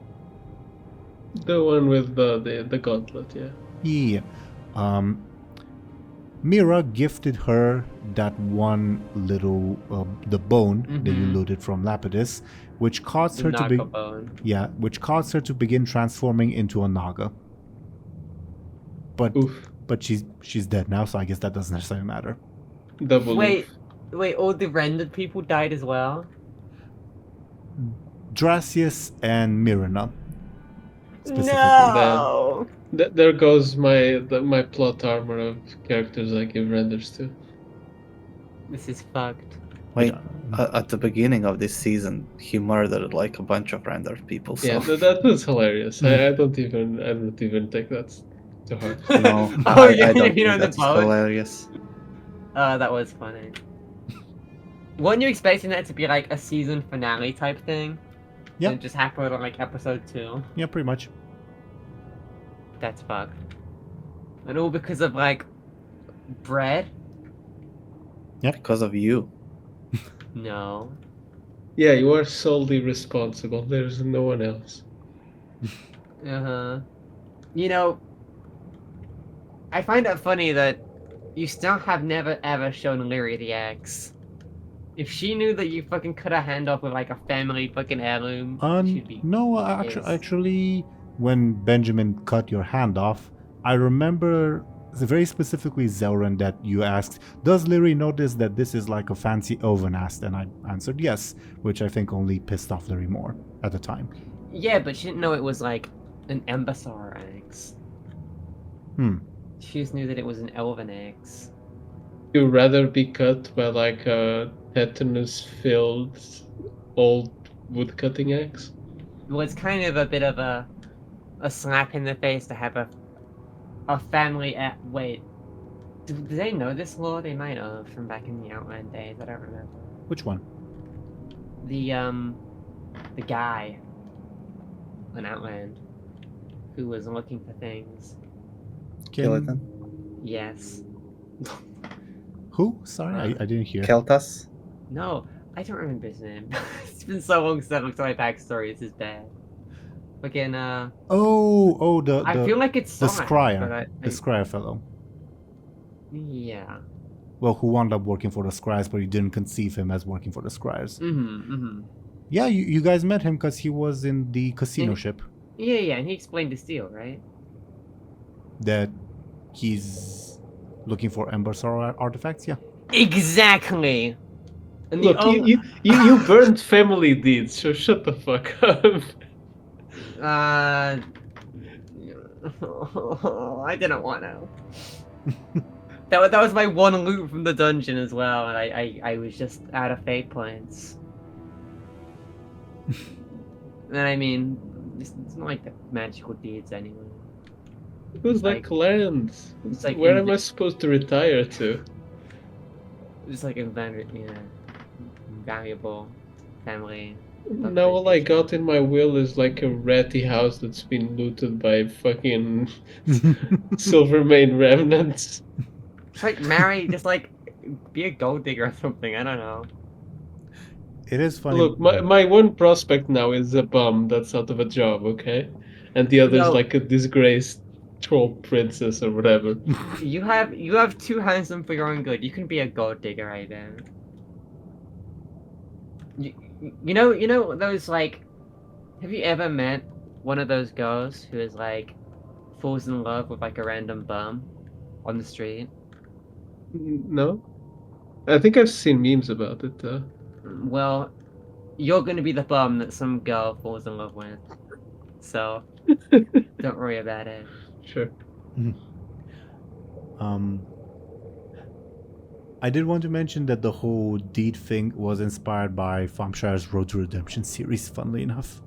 The one with the gauntlet, yeah. Yeah. Mera gifted her that one little the bone that you looted from Lapidus, which caused her to which caused her to begin transforming into a Naga. But Oof. but she's dead now, so I guess that doesn't necessarily matter. Double Wait, oof. all the rendered people died as well? Dracius and Mirina. Specifically. No! There goes my plot armor of characters I give renders to. This is fucked. Wait, at the beginning of this season, he murdered a bunch of rendered people. So. Yeah, that was hilarious. I don't even take that to heart. No, Oh, I don't think you know the that's poet? hilarious. That was funny. Weren't you expecting that to be a season finale type thing? Yeah. And it just happened on episode 2? Yeah, pretty much. That's fucked. And all because of bread? Because of you. No. Yeah, you are solely responsible. There's no one else. Uh-huh. You know, I find it funny that you still have never ever shown Lyri the axe. If she knew that you fucking cut her hand off with like a family fucking heirloom, she'd be No, pissed. actually, when Benjamin cut your hand off, I remember very specifically Zelryn that you asked, does Lyri notice that this is like a fancy oven axe? And I answered yes, which I think only pissed off Lyri more at the time. Yeah, but she didn't know it was like an Embersorrow axe. She just knew that it was an elven axe. You'd rather be cut by like a tetanus-filled old woodcutting axe? Well, it's kind of a bit of a slap in the face to have a family at wait. Do they know this lore? They might have from back in the Outland days. I don't remember. Which one? The guy on Outland who was looking for things. Skeleton. Yes. Who? Sorry, I didn't hear. Keltas. No, I don't remember his name. It's been so long since I looked at my backstory. This is bad. Fucking the I feel like it's the Sonic, scryer, but the scryer fellow. Yeah. Well, who wound up working for the Scryers, but you didn't conceive him as working for the Scryers. Mm-hmm. Yeah, you guys met him because he was in the casino ship. Yeah, and he explained his deal, right? That he's looking for Embersorrow artifacts, yeah. Exactly. And Look, you burned family deeds, so shut the fuck up. I didn't want to. That was my one loot from the dungeon as well, and I was just out of fate points. And I mean, it's not like the magical deeds anyway. It was like land. It's like Where am I supposed to retire to? It's like invaluable family. Now all I got in my will is like a ratty house that's been looted by fucking Silvermane remnants. It's like marry, just like be a gold digger or something. I don't know. It is funny. Look, my one prospect now is a bum that's out of a job, okay? And the other's No. like a disgraced troll princess or whatever. You have two hands them for your own good. You can be a gold digger right there. You know those like, have you ever met one of those girls who is like falls in love with like a random bum on the street? No? I think I've seen memes about it though. Well, you're gonna be the bum that some girl falls in love with. So don't worry about it. Sure. I did want to mention that the whole deed thing was inspired by Thompshire's Road to Redemption series, funnily enough.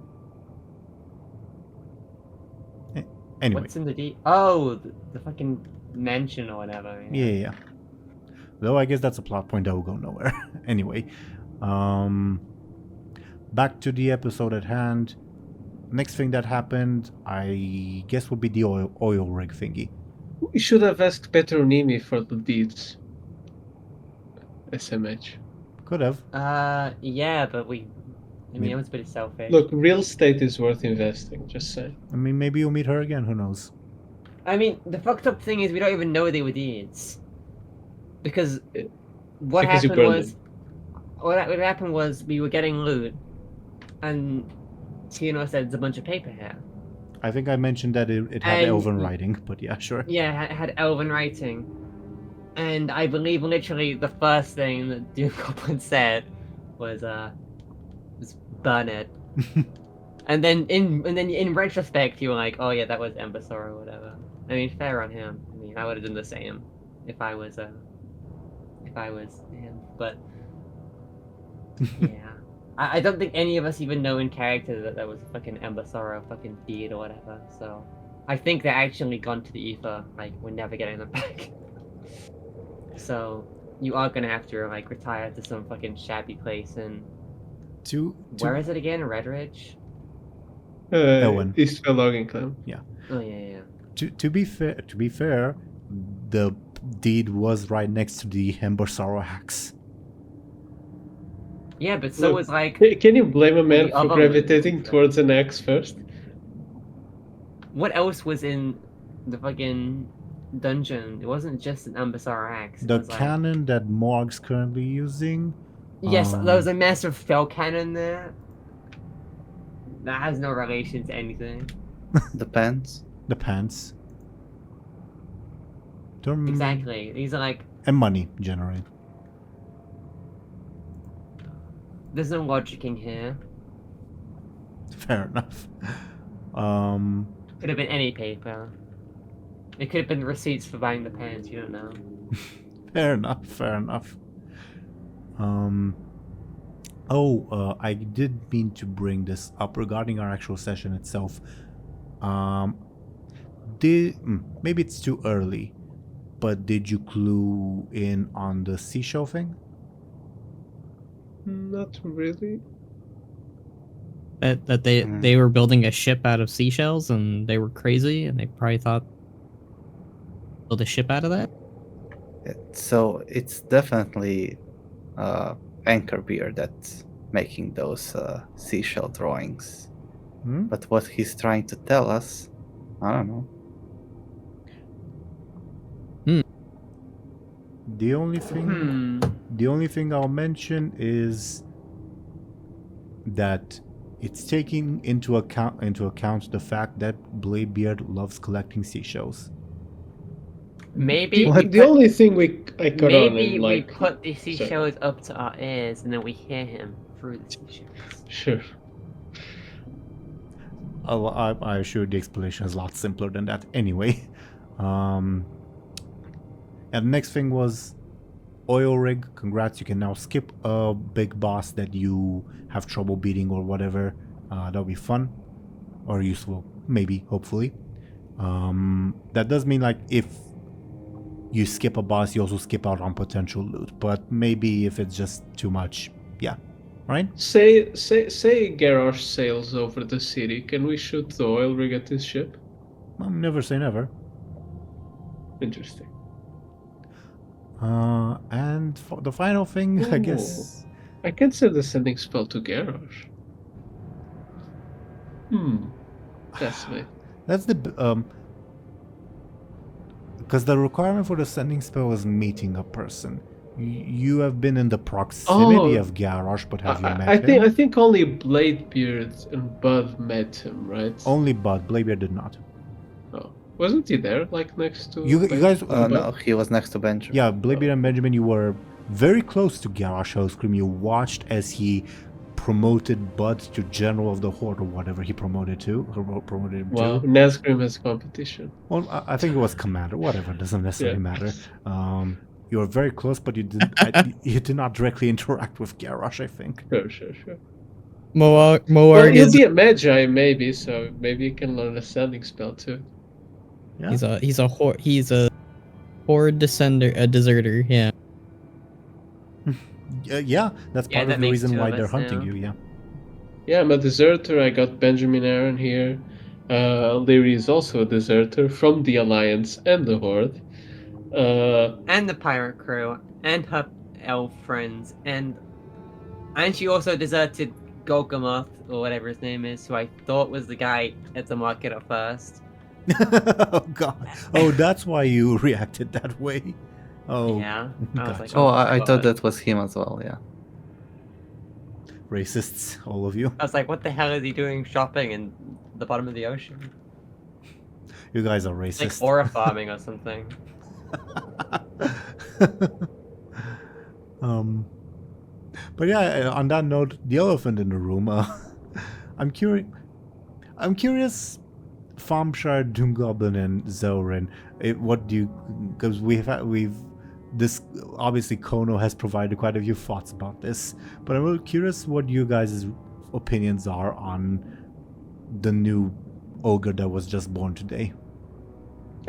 Anyway. What's in the deed? Oh, the fucking mansion or whatever. Yeah. Though I guess that's a plot point that will go nowhere. Anyway. Back to the episode at hand. Next thing that happened, I guess, would be the oil rig thingy. We should have asked Petronimi for the deeds. SMH. Could have. Yeah, but it was a bit selfish. Look, real estate is worth investing, just saying. I mean, maybe you'll meet her again, who knows? I mean, the fucked up thing is we don't even know they were deeds. Because what happened was we were getting loot, and Teeironor said there's a bunch of paper here. I think I mentioned that it had elven writing, but yeah, sure. Yeah, it had elven writing. And I believe literally the first thing that DoomGoblin said was burn it. And then in retrospect you were like, oh yeah, that was Embersorrow or whatever. I mean, fair on him. I mean, I would have done the same if I was him. But yeah. I don't think any of us even know in character that was a fucking Embersorrow fucking deed or whatever, so I think they're actually gone to the ether, like we're never getting them back. So you are gonna have to like retire to some fucking shabby place and where is it again? Redridge? Elwyn. East Logging Clan. Yeah. Oh yeah. To be fair, the deed was right next to the Embersorrow axe. Yeah, but so was like. Can you blame a man for gravitating towards an axe first? what else was in the fucking dungeon? It wasn't just an Embersorrow axe. It The was, like- cannon that Morg's currently using. Yes, um, there was a massive fell cannon there. That has no relation to anything. Depends. The pants. Don't Exactly. These are like, And money generate. there's no logic in here. Fair enough. Could have been any paper. It could have been receipts for buying the pants. You don't know. Fair enough. Fair enough. I did mean to bring this up regarding our actual session itself. Maybe it's too early, but did you clue in on the seashell thing? Not really. That they were building a ship out of seashells and they were crazy and they probably thought build a ship out of that. So it's definitely Anchorbeard that's making those seashell drawings. But what he's trying to tell us, I don't know. The only thing I'll mention is that it's taking into account the fact that Bladebeard loves collecting seashells. Maybe The only thing I got on maybe him, we like, put the seashells up to our ears and then we hear him through the seashells. sure. I assure the explanation is a lot simpler than that anyway. And the next thing was oil rig. Congrats, you can now skip a big boss that you have trouble beating or whatever. That'll be fun or useful, maybe, hopefully. That does mean like if you skip a boss, you also skip out on potential loot. But maybe if it's just too much, yeah, right? Say Garrosh sails over the city. Can we shoot the oil rig at this ship? Never say never. Interesting. And for the final thing, I guess. I can send a sending spell to Garrosh. That's me. That's the because the requirement for the sending spell is meeting a person. You have been in the proximity of Garrosh, but have you met him? I think only Bladebeard and Bud met him, right? Only Bud. Bladebeard did not. Oh, wasn't he there, like next to? You guys. No, he was next to Benjamin. Yeah, Bladebeard and Benjamin, you were very close to Garrosh Hellscream. You watched as he promoted Bud to General of the Horde or whatever he promoted him Wow, to. Nazgrim has competition. Well, I think it was Commander. Whatever, doesn't necessarily matter. You were very close, but you did not directly interact with Garrosh, I think. Sure. Moarg Well, he'll is be a magi, maybe, so maybe he can learn a sending spell too. Yeah. he's a horde deserter. Yeah. Yeah, that's Yeah, part that of the makes reason two why of they're us hunting now. you. Yeah. Yeah, I'm a deserter. I got Benjamin Aaran here. Lyri is also a deserter from the Alliance and the Horde. And the pirate crew, and her elf friends, and she also deserted Golgamoth, or whatever his name is, who I thought was the guy at the market at first. Oh God. Oh, that's why you reacted that way. Oh, Yeah. I was like, gotcha. Oh, I thought God. that was him as well, yeah. Racists, all of you. I was like, what the hell is he doing shopping in the bottom of the ocean? You guys are Like racist. aura farming or something. But yeah, on that note, the elephant in the room. I'm curious, Thompshire, DoomGoblin, and Zelryn. What do you? Because this obviously Khono has provided quite a few thoughts about this, but I'm really curious what you guys' opinions are on the new ogre that was just born today.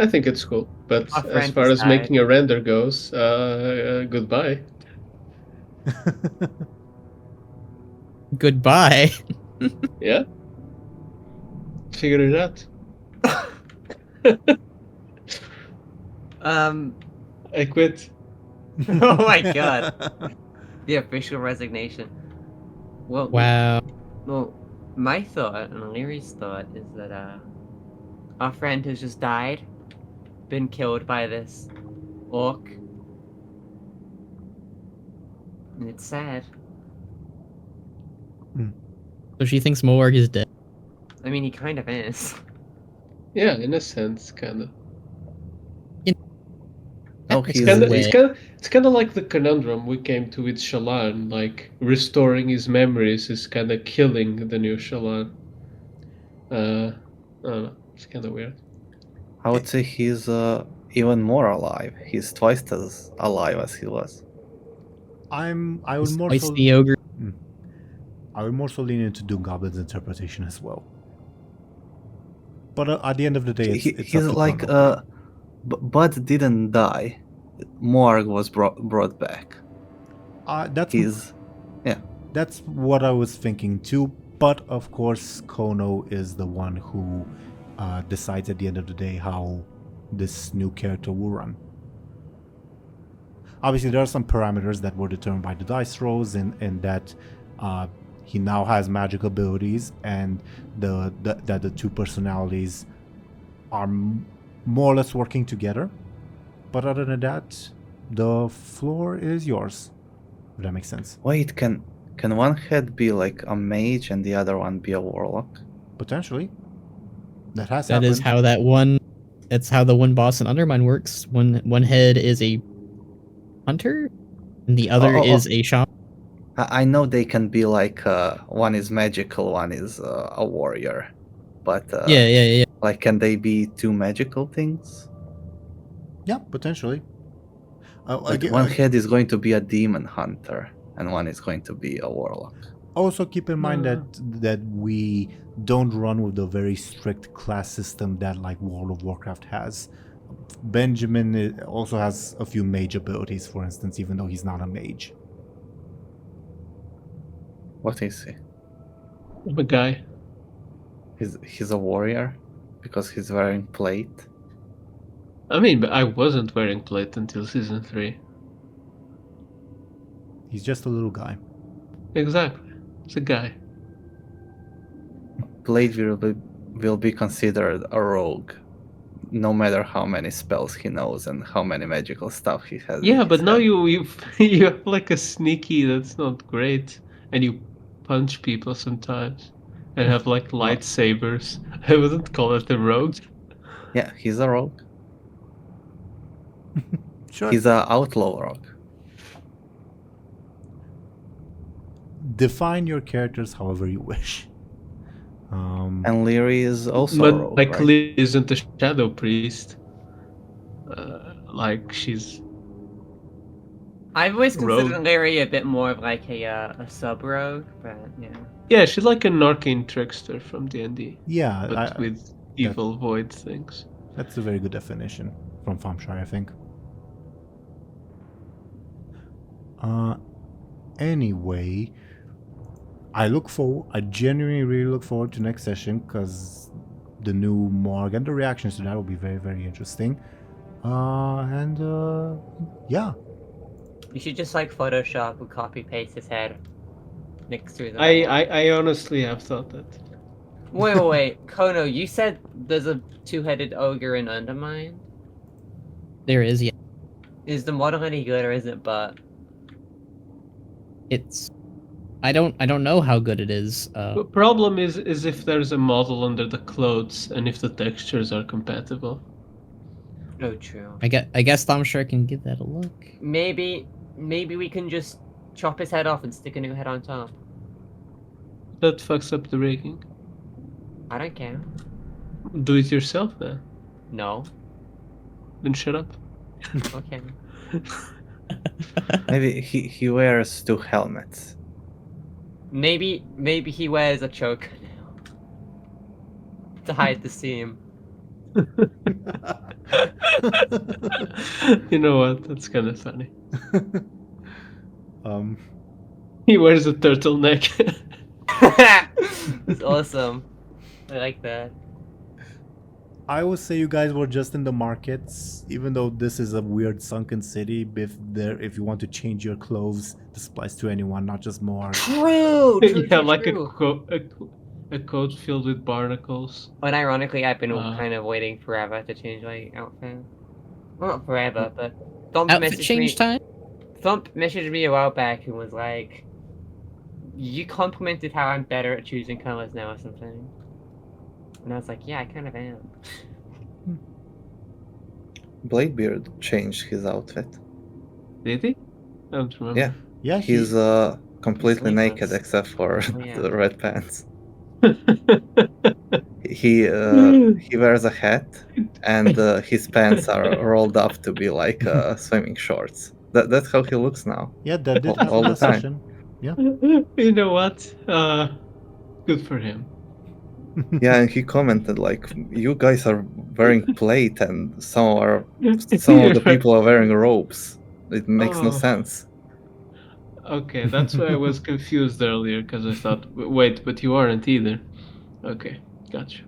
I think it's cool, but Our as friend far as died. making a render goes, goodbye. Goodbye. Yeah? Figure it out. I quit. Oh my god. The official resignation. Well, Wow. well, my thought and Lyri's thought is that our friend has just died, been killed by this orc. And it's sad. So she thinks Moarg is dead. I mean, he kind of is. Yeah, in a sense, kind of. Oh, It's he's Kinda, way- it's kind of like the conundrum we came to with Shallan. Like restoring his memories is kind of killing the new Shallan. I don't know. It's kind of weird. I would say he's even more alive. He's twice as alive as he was. I would He's more twice so the ogre. I would more so lean into DoomGoblin's interpretation as well. But at the end of the day, it's He's up to like Khono. Bud didn't die. Morg was brought back. That's that's what I was thinking too. But of course, Khono is the one who decides at the end of the day how this new character will run. Obviously, there are some parameters that were determined by the dice rolls, and that he now has magic abilities, and that the two personalities are more or less working together. But other than that, the floor is yours. If that makes sense. Wait, can one head be like a mage and the other one be a warlock? Potentially. That has That happened. is how that one. That's how the one boss in Undermine works. One head is a hunter, and the other is a shaman. I know they can be like one is magical, one is a warrior, but Yeah. like can they be two magical things? Yeah, potentially. Like one head is going to be a demon hunter, and one is going to be a warlock. Also, keep in mind that we don't run with the very strict class system that like World of Warcraft has. Benjamin also has a few mage abilities, for instance, even though he's not a mage. What is he? I'm a guy. He's a warrior because he's wearing plate. I mean, but I wasn't wearing plate until season 3. He's just a little guy. Exactly. It's a guy. Blade will be considered a rogue, no matter how many spells he knows and how many magical stuff he has. Yeah, in but his now head. you have like a sneaky that's not great, and you punch people sometimes, and have like lightsabers. I wouldn't call it a rogue. Yeah, he's a rogue. Sure. He's an outlaw rogue. Define your characters however you wish. And Lyri is also a But rogue, like right? Lyri isn't a shadow priest. Like she's I've always considered Rogue. Lyri a bit more of like a sub rogue, but yeah. yeah, she's like an arcane trickster from D&D, Yeah, but with evil void things. that's a very good definition from Thompshire, I think. Anyway, I genuinely really look forward to next session because the new Morg and the reactions to that will be very, very interesting. Yeah. You should just like Photoshop and copy paste his head next to the. I honestly have thought that. Wait. Khono, you said there's a two-headed ogre in Undermine. There is, yeah. Is the model any good or is it but? It's. I don't know how good it is. The problem is if there's a model under the clothes and if the textures are compatible. Oh, true. I guess Thompshire can give that a look. Maybe we can just chop his head off and stick a new head on top. That fucks up the rigging. I don't care. Do it yourself then. No. Then shut up. Okay. Maybe he wears two helmets. Maybe he wears a choker now to hide the seam. You know what? That's kind of funny. Um, He wears a turtleneck. That's awesome. I like that. I would say you guys were just in the markets, even though this is a weird sunken city. If you want to change your clothes, this applies to anyone, not just more. True. Yeah, like a coat filled with barnacles. Unironically, I've been Uh. kind of waiting forever to change my outfit. Well, not forever, but Thump Outfit messaged change me. time? Thump messaged me a while back and was like, "You complimented how I'm better at choosing colors now or something." And I was like, "Yeah, I kind of am." Bladebeard changed his outfit. Did he? I don't remember. Yeah. Yeah, He's completely naked sleeveless. except for Oh, yeah. the red pants. He wears a hat, and his pants are rolled up to be like swimming shorts. That's how he looks now. yeah, that did all happen the last time. session. Yeah. You know what? Good for him. Yeah, and he commented like, "You guys are wearing plate, and some of the people are wearing robes. It makes no Oh. sense." Okay, that's why I was confused earlier, because I thought, wait, but you aren't either. Okay, gotcha.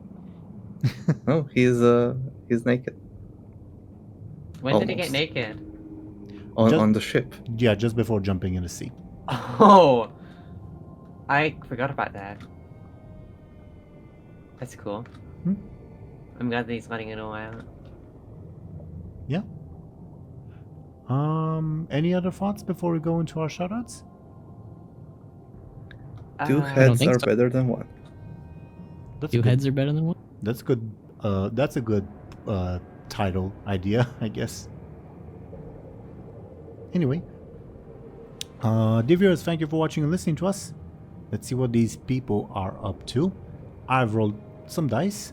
No, he's naked When did he get Almost. naked? on the ship. Yeah, just before jumping in the sea. Oh, I forgot about that. That's cool. Hmm? I'm glad that he's letting it all out. Yeah. Any other thoughts before we go into our shoutouts? Two Uh, heads think are so. better than one. That's Two good. heads are better than one? That's good. That's a good title idea, I guess. Anyway, dear viewers, thank you for watching and listening to us. Let's see what these people are up to. I've rolled some dice.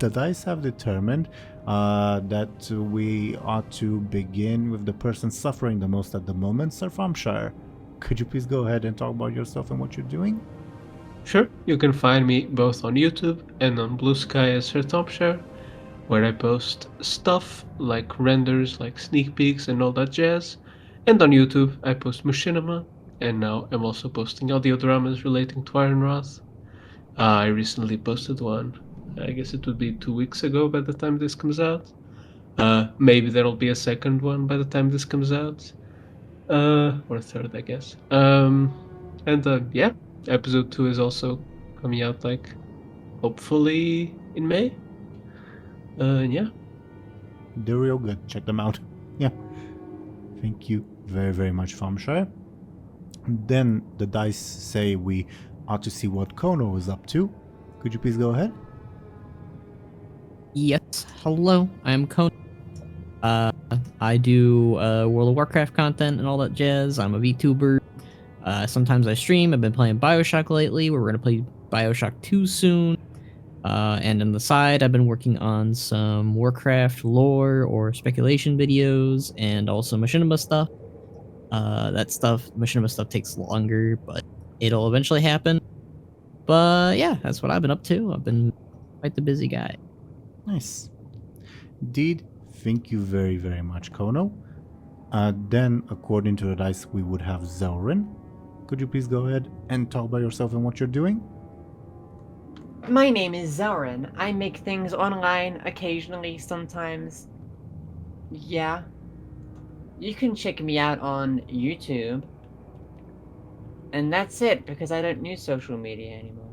The dice have determined that we ought to begin with the person suffering the most at the moment, Sir Thompshire. Could you please go ahead and talk about yourself and what you're doing? Sure, you can find me both on YouTube and on Blue Sky as Sir Thompshire, where I post stuff like renders, like sneak peeks and all that jazz. And on YouTube, I post machinima, and now I'm also posting audio dramas relating to Ironwrath. I recently posted one. I guess it would be 2 weeks ago by the time this comes out. Maybe there'll be a second one by the time this comes out. Or third, I guess. Yeah, episode 2 is also coming out, like, hopefully in May. Yeah. They're real good. Check them out. Yeah. Thank you very, very much, Thompshire. Then the dice say we ought to see what Khono is up to. Could you please go ahead? Yes. Hello, I am Khono. I do World of Warcraft content and all that jazz. I'm a VTuber. Sometimes I stream. I've been playing Bioshock lately. We're going to play Bioshock 2 soon. And on the side, I've been working on some Warcraft lore or speculation videos and also machinima stuff. Machinima stuff takes longer, but it'll eventually happen. But yeah, that's what I've been up to. I've been quite the busy guy. Nice. Indeed, thank you very, very much, Khono. Then, according to the dice, we would have Zelryn. Could you please go ahead and talk about yourself and what you're doing? My name is Zelryn. I make things online occasionally, sometimes. Yeah. You can check me out on YouTube. And that's it, because I don't use social media anymore.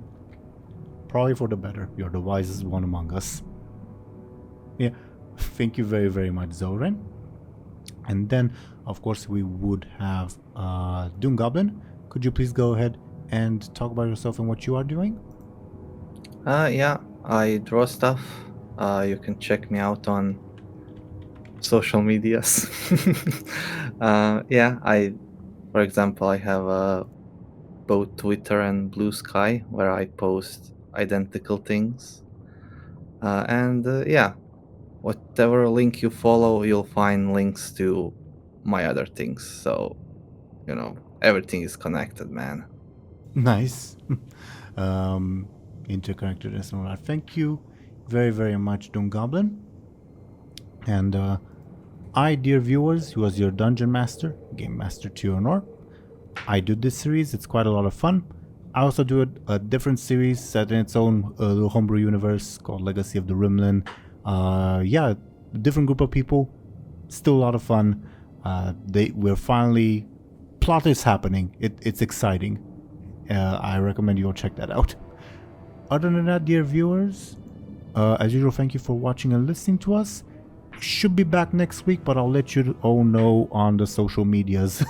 Probably for the better. You're the wisest one among us. Yeah, thank you very, very much, Zelryn. And then, of course, we would have DoomGoblin. Could you please go ahead and talk about yourself and what you are doing? Yeah, I draw stuff. You can check me out on social medias. Yeah, for example, I have both Twitter and Blue Sky where I post identical things. Yeah, whatever link you follow, you'll find links to my other things. So, everything is connected, man. Nice. Interconnectedness and all that. Thank you very, very much, DoomGoblin. And I, dear viewers, was your Dungeon Master, Game Master Teeironor. I do this series, it's quite a lot of fun. I also do a different series set in its own little homebrew universe called Legacy of the Rimland. Yeah, different group of people, still a lot of fun. We're finally, plot is happening. It's exciting. I recommend you all check that out. other than that, dear viewers, as usual, thank you for watching and listening to us. Should be back next week, but I'll let you all know on the social medias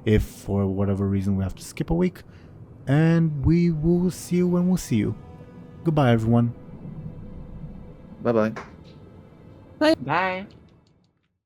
if for whatever reason we have to skip a week. And we will see you when we'll see you. Goodbye, everyone. Bye bye. Bye.